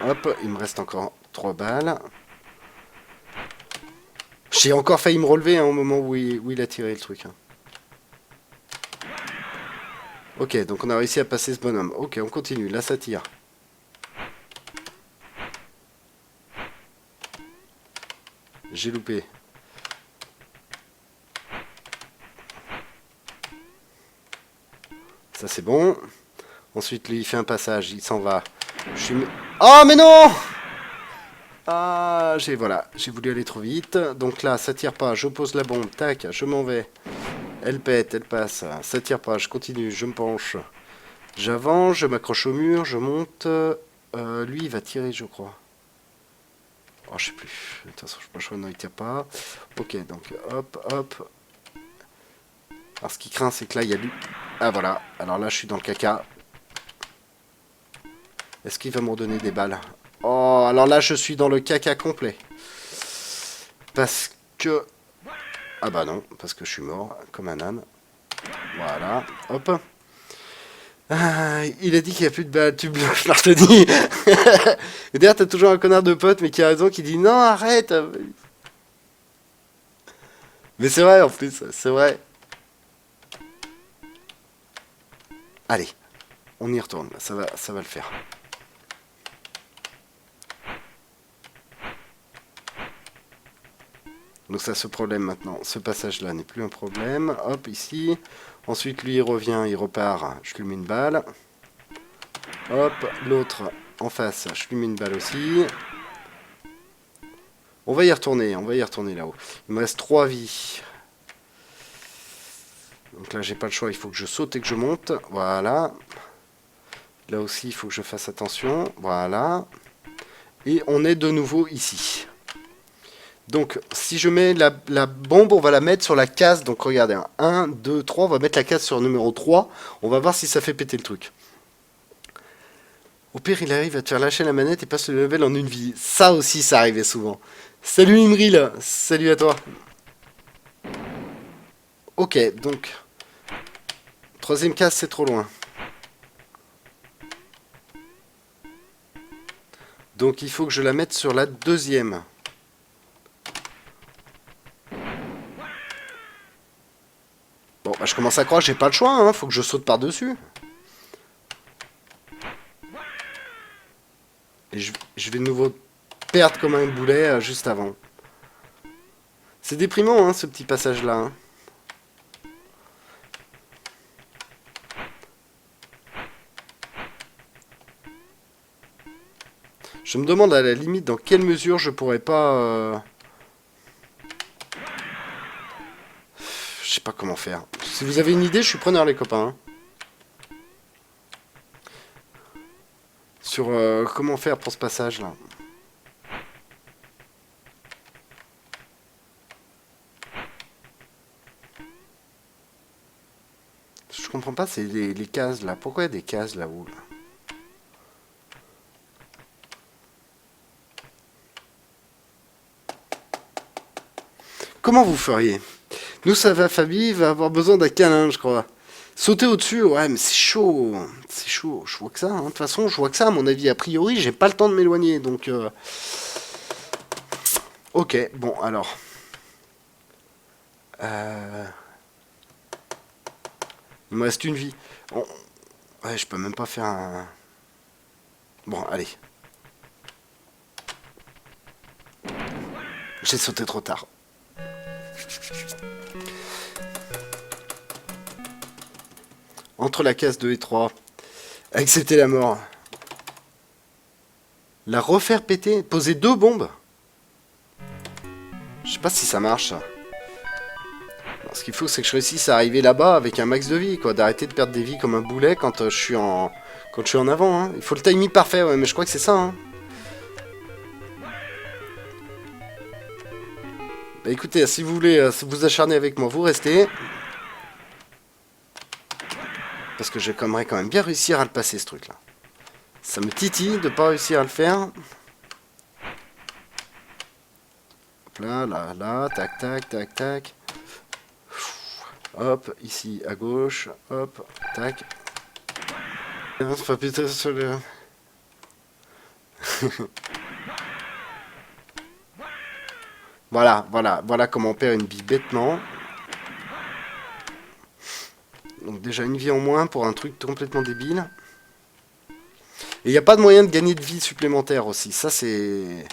Hop, il me reste encore 3 balles. J'ai encore failli me relever hein, au moment où il a tiré le truc. Hein. Ok, donc on a réussi à passer ce bonhomme. Ok, on continue. Là, ça tire. J'ai loupé. Ça, c'est bon. Ensuite, lui, il fait un passage. Il s'en va. Je suis... Oh, mais non! Ah, j'ai voulu aller trop vite. Donc là, ça tire pas. Je pose la bombe. Tac, je m'en vais. Elle pète, elle passe. Ça tire pas. Je continue. Je me penche. J'avance. Je m'accroche au mur. Je monte. Lui, il va tirer, je crois. Oh, je sais plus. De toute façon, je pas le choix. Non, il tire pas. Ok, donc hop, hop. Alors, ce qui craint, c'est que là, il y a lui. Ah, voilà. Alors là, je suis dans le caca. Est-ce qu'il va me redonner des balles? Oh, alors là, je suis dans le caca complet. Parce que... Ah bah non, parce que je suis mort, comme un âne. Voilà, hop. Ah, il a dit qu'il n'y a plus de balles, tu bluffes, je te dis. Et d'ailleurs, t'as toujours un connard de pote, mais qui a raison, qui dit non, arrête. Mais c'est vrai, en plus, c'est vrai. Allez, on y retourne, ça va le faire. Donc ça, ce problème maintenant, ce passage-là n'est plus un problème. Hop, ici. Ensuite, lui, il revient, il repart. Je lui mets une balle. Hop, l'autre en face, je lui mets une balle aussi. On va y retourner là-haut. Il me reste 3 vies. Donc là, j'ai pas le choix, il faut que je saute et que je monte. Voilà. Là aussi, il faut que je fasse attention. Voilà. Et on est de nouveau ici. Donc, si je mets la bombe, on va la mettre sur la case. Donc, regardez, 1, 2, 3. On va mettre la case sur le numéro 3. On va voir si ça fait péter le truc. Au pire, il arrive à te faire lâcher la manette et passe le level en une vie. Ça aussi, ça arrivait souvent. Salut Imril, salut à toi. Ok, donc... 3e case, c'est trop loin. Donc, il faut que je la mette sur la 2e. Bon, bah, je commence à croire que j'ai pas le choix, hein. Faut que je saute par-dessus. Et je vais de nouveau perdre comme un boulet juste avant. C'est déprimant, hein, ce petit passage-là. Hein. Je me demande à la limite dans quelle mesure je pourrais pas... Je sais pas comment faire. Si vous avez une idée, je suis preneur, les copains. Hein. Sur comment faire pour ce passage-là. Je comprends pas, c'est les cases là. Pourquoi il y a des cases là-haut là? Comment vous feriez? Nous, ça va, Fabi va avoir besoin d'un câlin, je crois. Sauter au-dessus, ouais, mais c'est chaud. C'est chaud, je vois que ça. Hein. De toute façon, je vois que ça, à mon avis. A priori, j'ai pas le temps de m'éloigner, donc... Ok, bon, alors... Il me reste une vie. Bon... Ouais, je peux même pas faire un... Bon, allez. J'ai sauté trop tard. Entre la case 2 et 3. Accepter la mort. La refaire péter. Poser 2 bombes. Je sais pas si ça marche, ça. Alors, ce qu'il faut, c'est que je réussisse à arriver là-bas avec un max de vie, quoi. D'arrêter de perdre des vies comme un boulet quand je suis en avant. Hein. Il faut le timing parfait, ouais, mais je crois que c'est ça. Hein. Bah écoutez, si vous voulez vous acharner avec moi, vous restez. Parce que j'aimerais quand même bien réussir à le passer, ce truc-là. Ça me titille de pas réussir à le faire. Hop là, là, là, tac, tac, tac, tac. Hop, ici, à gauche, hop, tac. Enfin, putain, sur le... voilà comment on perd une vie bêtement. Donc déjà une vie en moins pour un truc complètement débile. Et il n'y a pas de moyen de gagner de vie supplémentaire aussi. Ça c'est...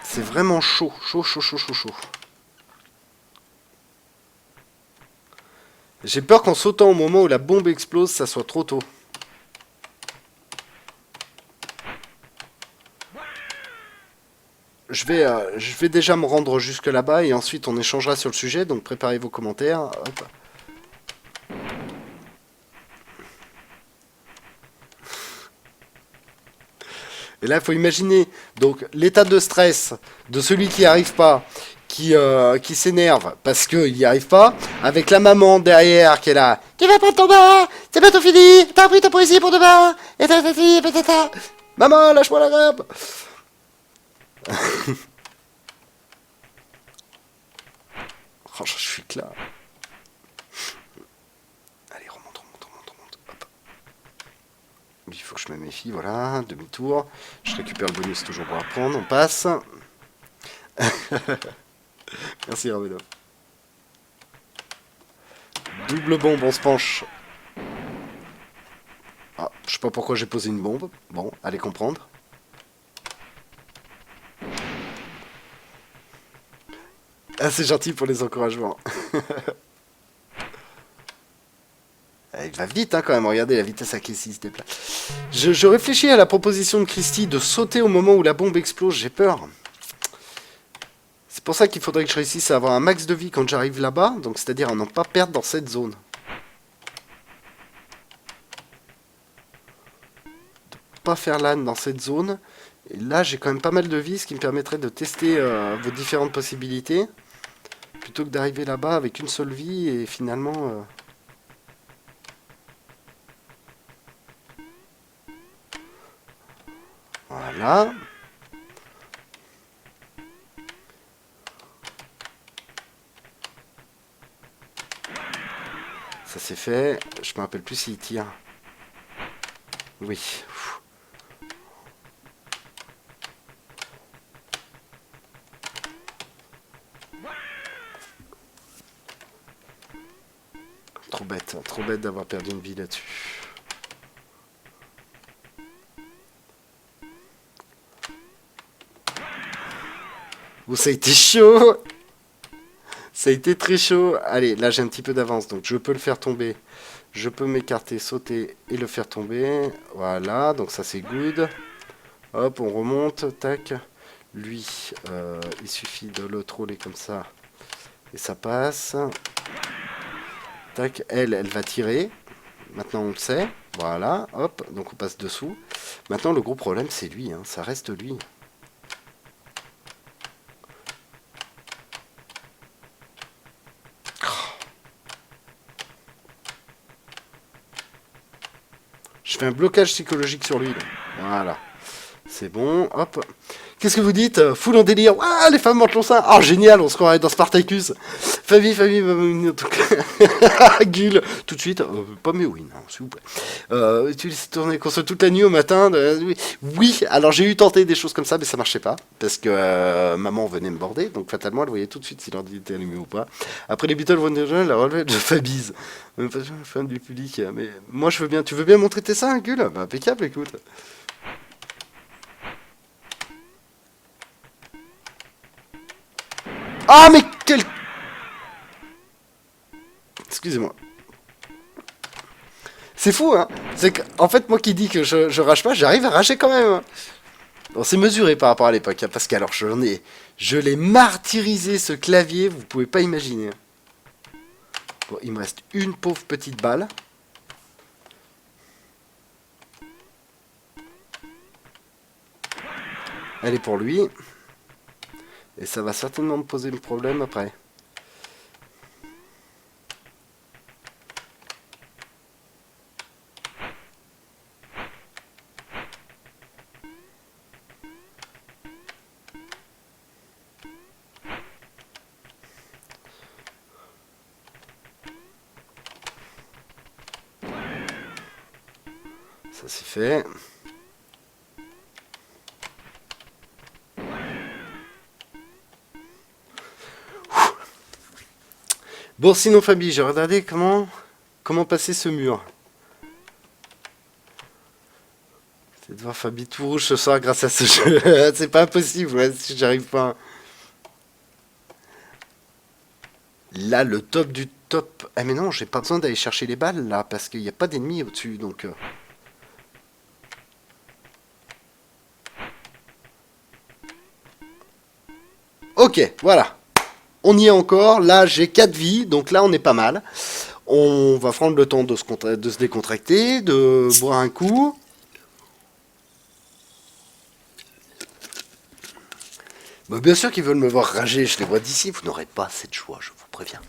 C'est vraiment chaud. Chaud. J'ai peur qu'en sautant au moment où la bombe explose, ça soit trop tôt. Je vais déjà me rendre jusque là-bas et ensuite on échangera sur le sujet. Donc préparez vos commentaires. Hop. Et là, il faut imaginer donc l'état de stress de celui qui n'y arrive pas, qui s'énerve parce qu'il n'y arrive pas, avec la maman derrière qui est là. Tu vas prendre ton bain, c'est bientôt fini, t'as pris ta poésie pour demain, et ta. Maman, lâche-moi la grappe. Oh, je suis là. Allez, remonte. Hop. Il faut que je me méfie, voilà, demi-tour. Je récupère le bonus toujours pour apprendre, on passe. Merci Ravedo. Double bombe, on se penche. Ah, je sais pas pourquoi j'ai posé une bombe. Bon, allez comprendre. Ah, c'est gentil pour les encouragements. Il va vite hein, quand même, regardez la vitesse à laquelle il se déplace. Je réfléchis à la proposition de Christy de sauter au moment où la bombe explose, j'ai peur. C'est pour ça qu'il faudrait que je réussisse à avoir un max de vie quand j'arrive là-bas, donc c'est-à-dire à n'en pas perdre dans cette zone. De pas faire l'âne dans cette zone. Et là j'ai quand même pas mal de vie, ce qui me permettrait de tester vos différentes possibilités. Plutôt que d'arriver là-bas avec une seule vie et finalement... Voilà. Ça c'est fait. Je me rappelle plus s'il tire. Oui. Trop bête d'avoir perdu une vie là-dessus. Oh, ça a été chaud. Ça a été très chaud. Allez, là j'ai un petit peu d'avance, donc je peux le faire tomber. Je peux m'écarter, sauter et le faire tomber. Voilà, donc ça c'est good. Hop, on remonte, tac. Lui, il suffit de le troller comme ça. Et ça passe. Tac, elle va tirer. Maintenant on le sait. Voilà, hop, donc on passe dessous. Maintenant le gros problème c'est lui, hein, ça reste lui. Je fais un blocage psychologique sur lui. Là. Voilà. C'est bon. Hop. Qu'est-ce que vous dites? Full en délire. Ah, les femmes mentent sein. Ah, génial, on se croirait dans Spartacus. Famille, en tout cas. Gull, tout de suite. Pas mes win, hein, s'il vous plaît. Tu laisses tourner console toute la nuit au matin. Oui, alors j'ai eu tenté des choses comme ça, mais ça marchait pas. Parce que maman venait me border. Donc fatalement, elle voyait tout de suite si l'ordi était allumé ou pas. Après les Beatles, la relève de Fabise. Fan du public. Mais moi, je veux bien. Tu veux bien montrer tes seins, Gull? Bah, impeccable, écoute. Ah, mais quel... Excusez-moi. C'est fou, hein. C'est qu'en fait, moi qui dis que je rage pas, j'arrive à rager quand même. Bon, c'est mesuré par rapport à l'époque, hein, parce qu'alors, je l'ai martyrisé, ce clavier, vous pouvez pas imaginer. Bon, il me reste une pauvre petite balle. Elle est pour lui. Et ça va certainement me poser le problème après. Ça c'est fait. Bon, sinon Fabi, j'ai regardé comment passer ce mur. C'est de voir Fabi tout rouge ce soir grâce à ce jeu. C'est pas impossible, ouais, si j'arrive pas. Là, le top du top. Ah mais non, j'ai pas besoin d'aller chercher les balles là, parce qu'il n'y a pas d'ennemis au-dessus, donc... Ok, voilà. On y est encore. Là, j'ai 4 vies, donc là, on est pas mal. On va prendre le temps de se décontracter, de boire un coup. Bah, bien sûr qu'ils veulent me voir rager, je les vois d'ici. Vous n'aurez pas cette joie, je vous préviens.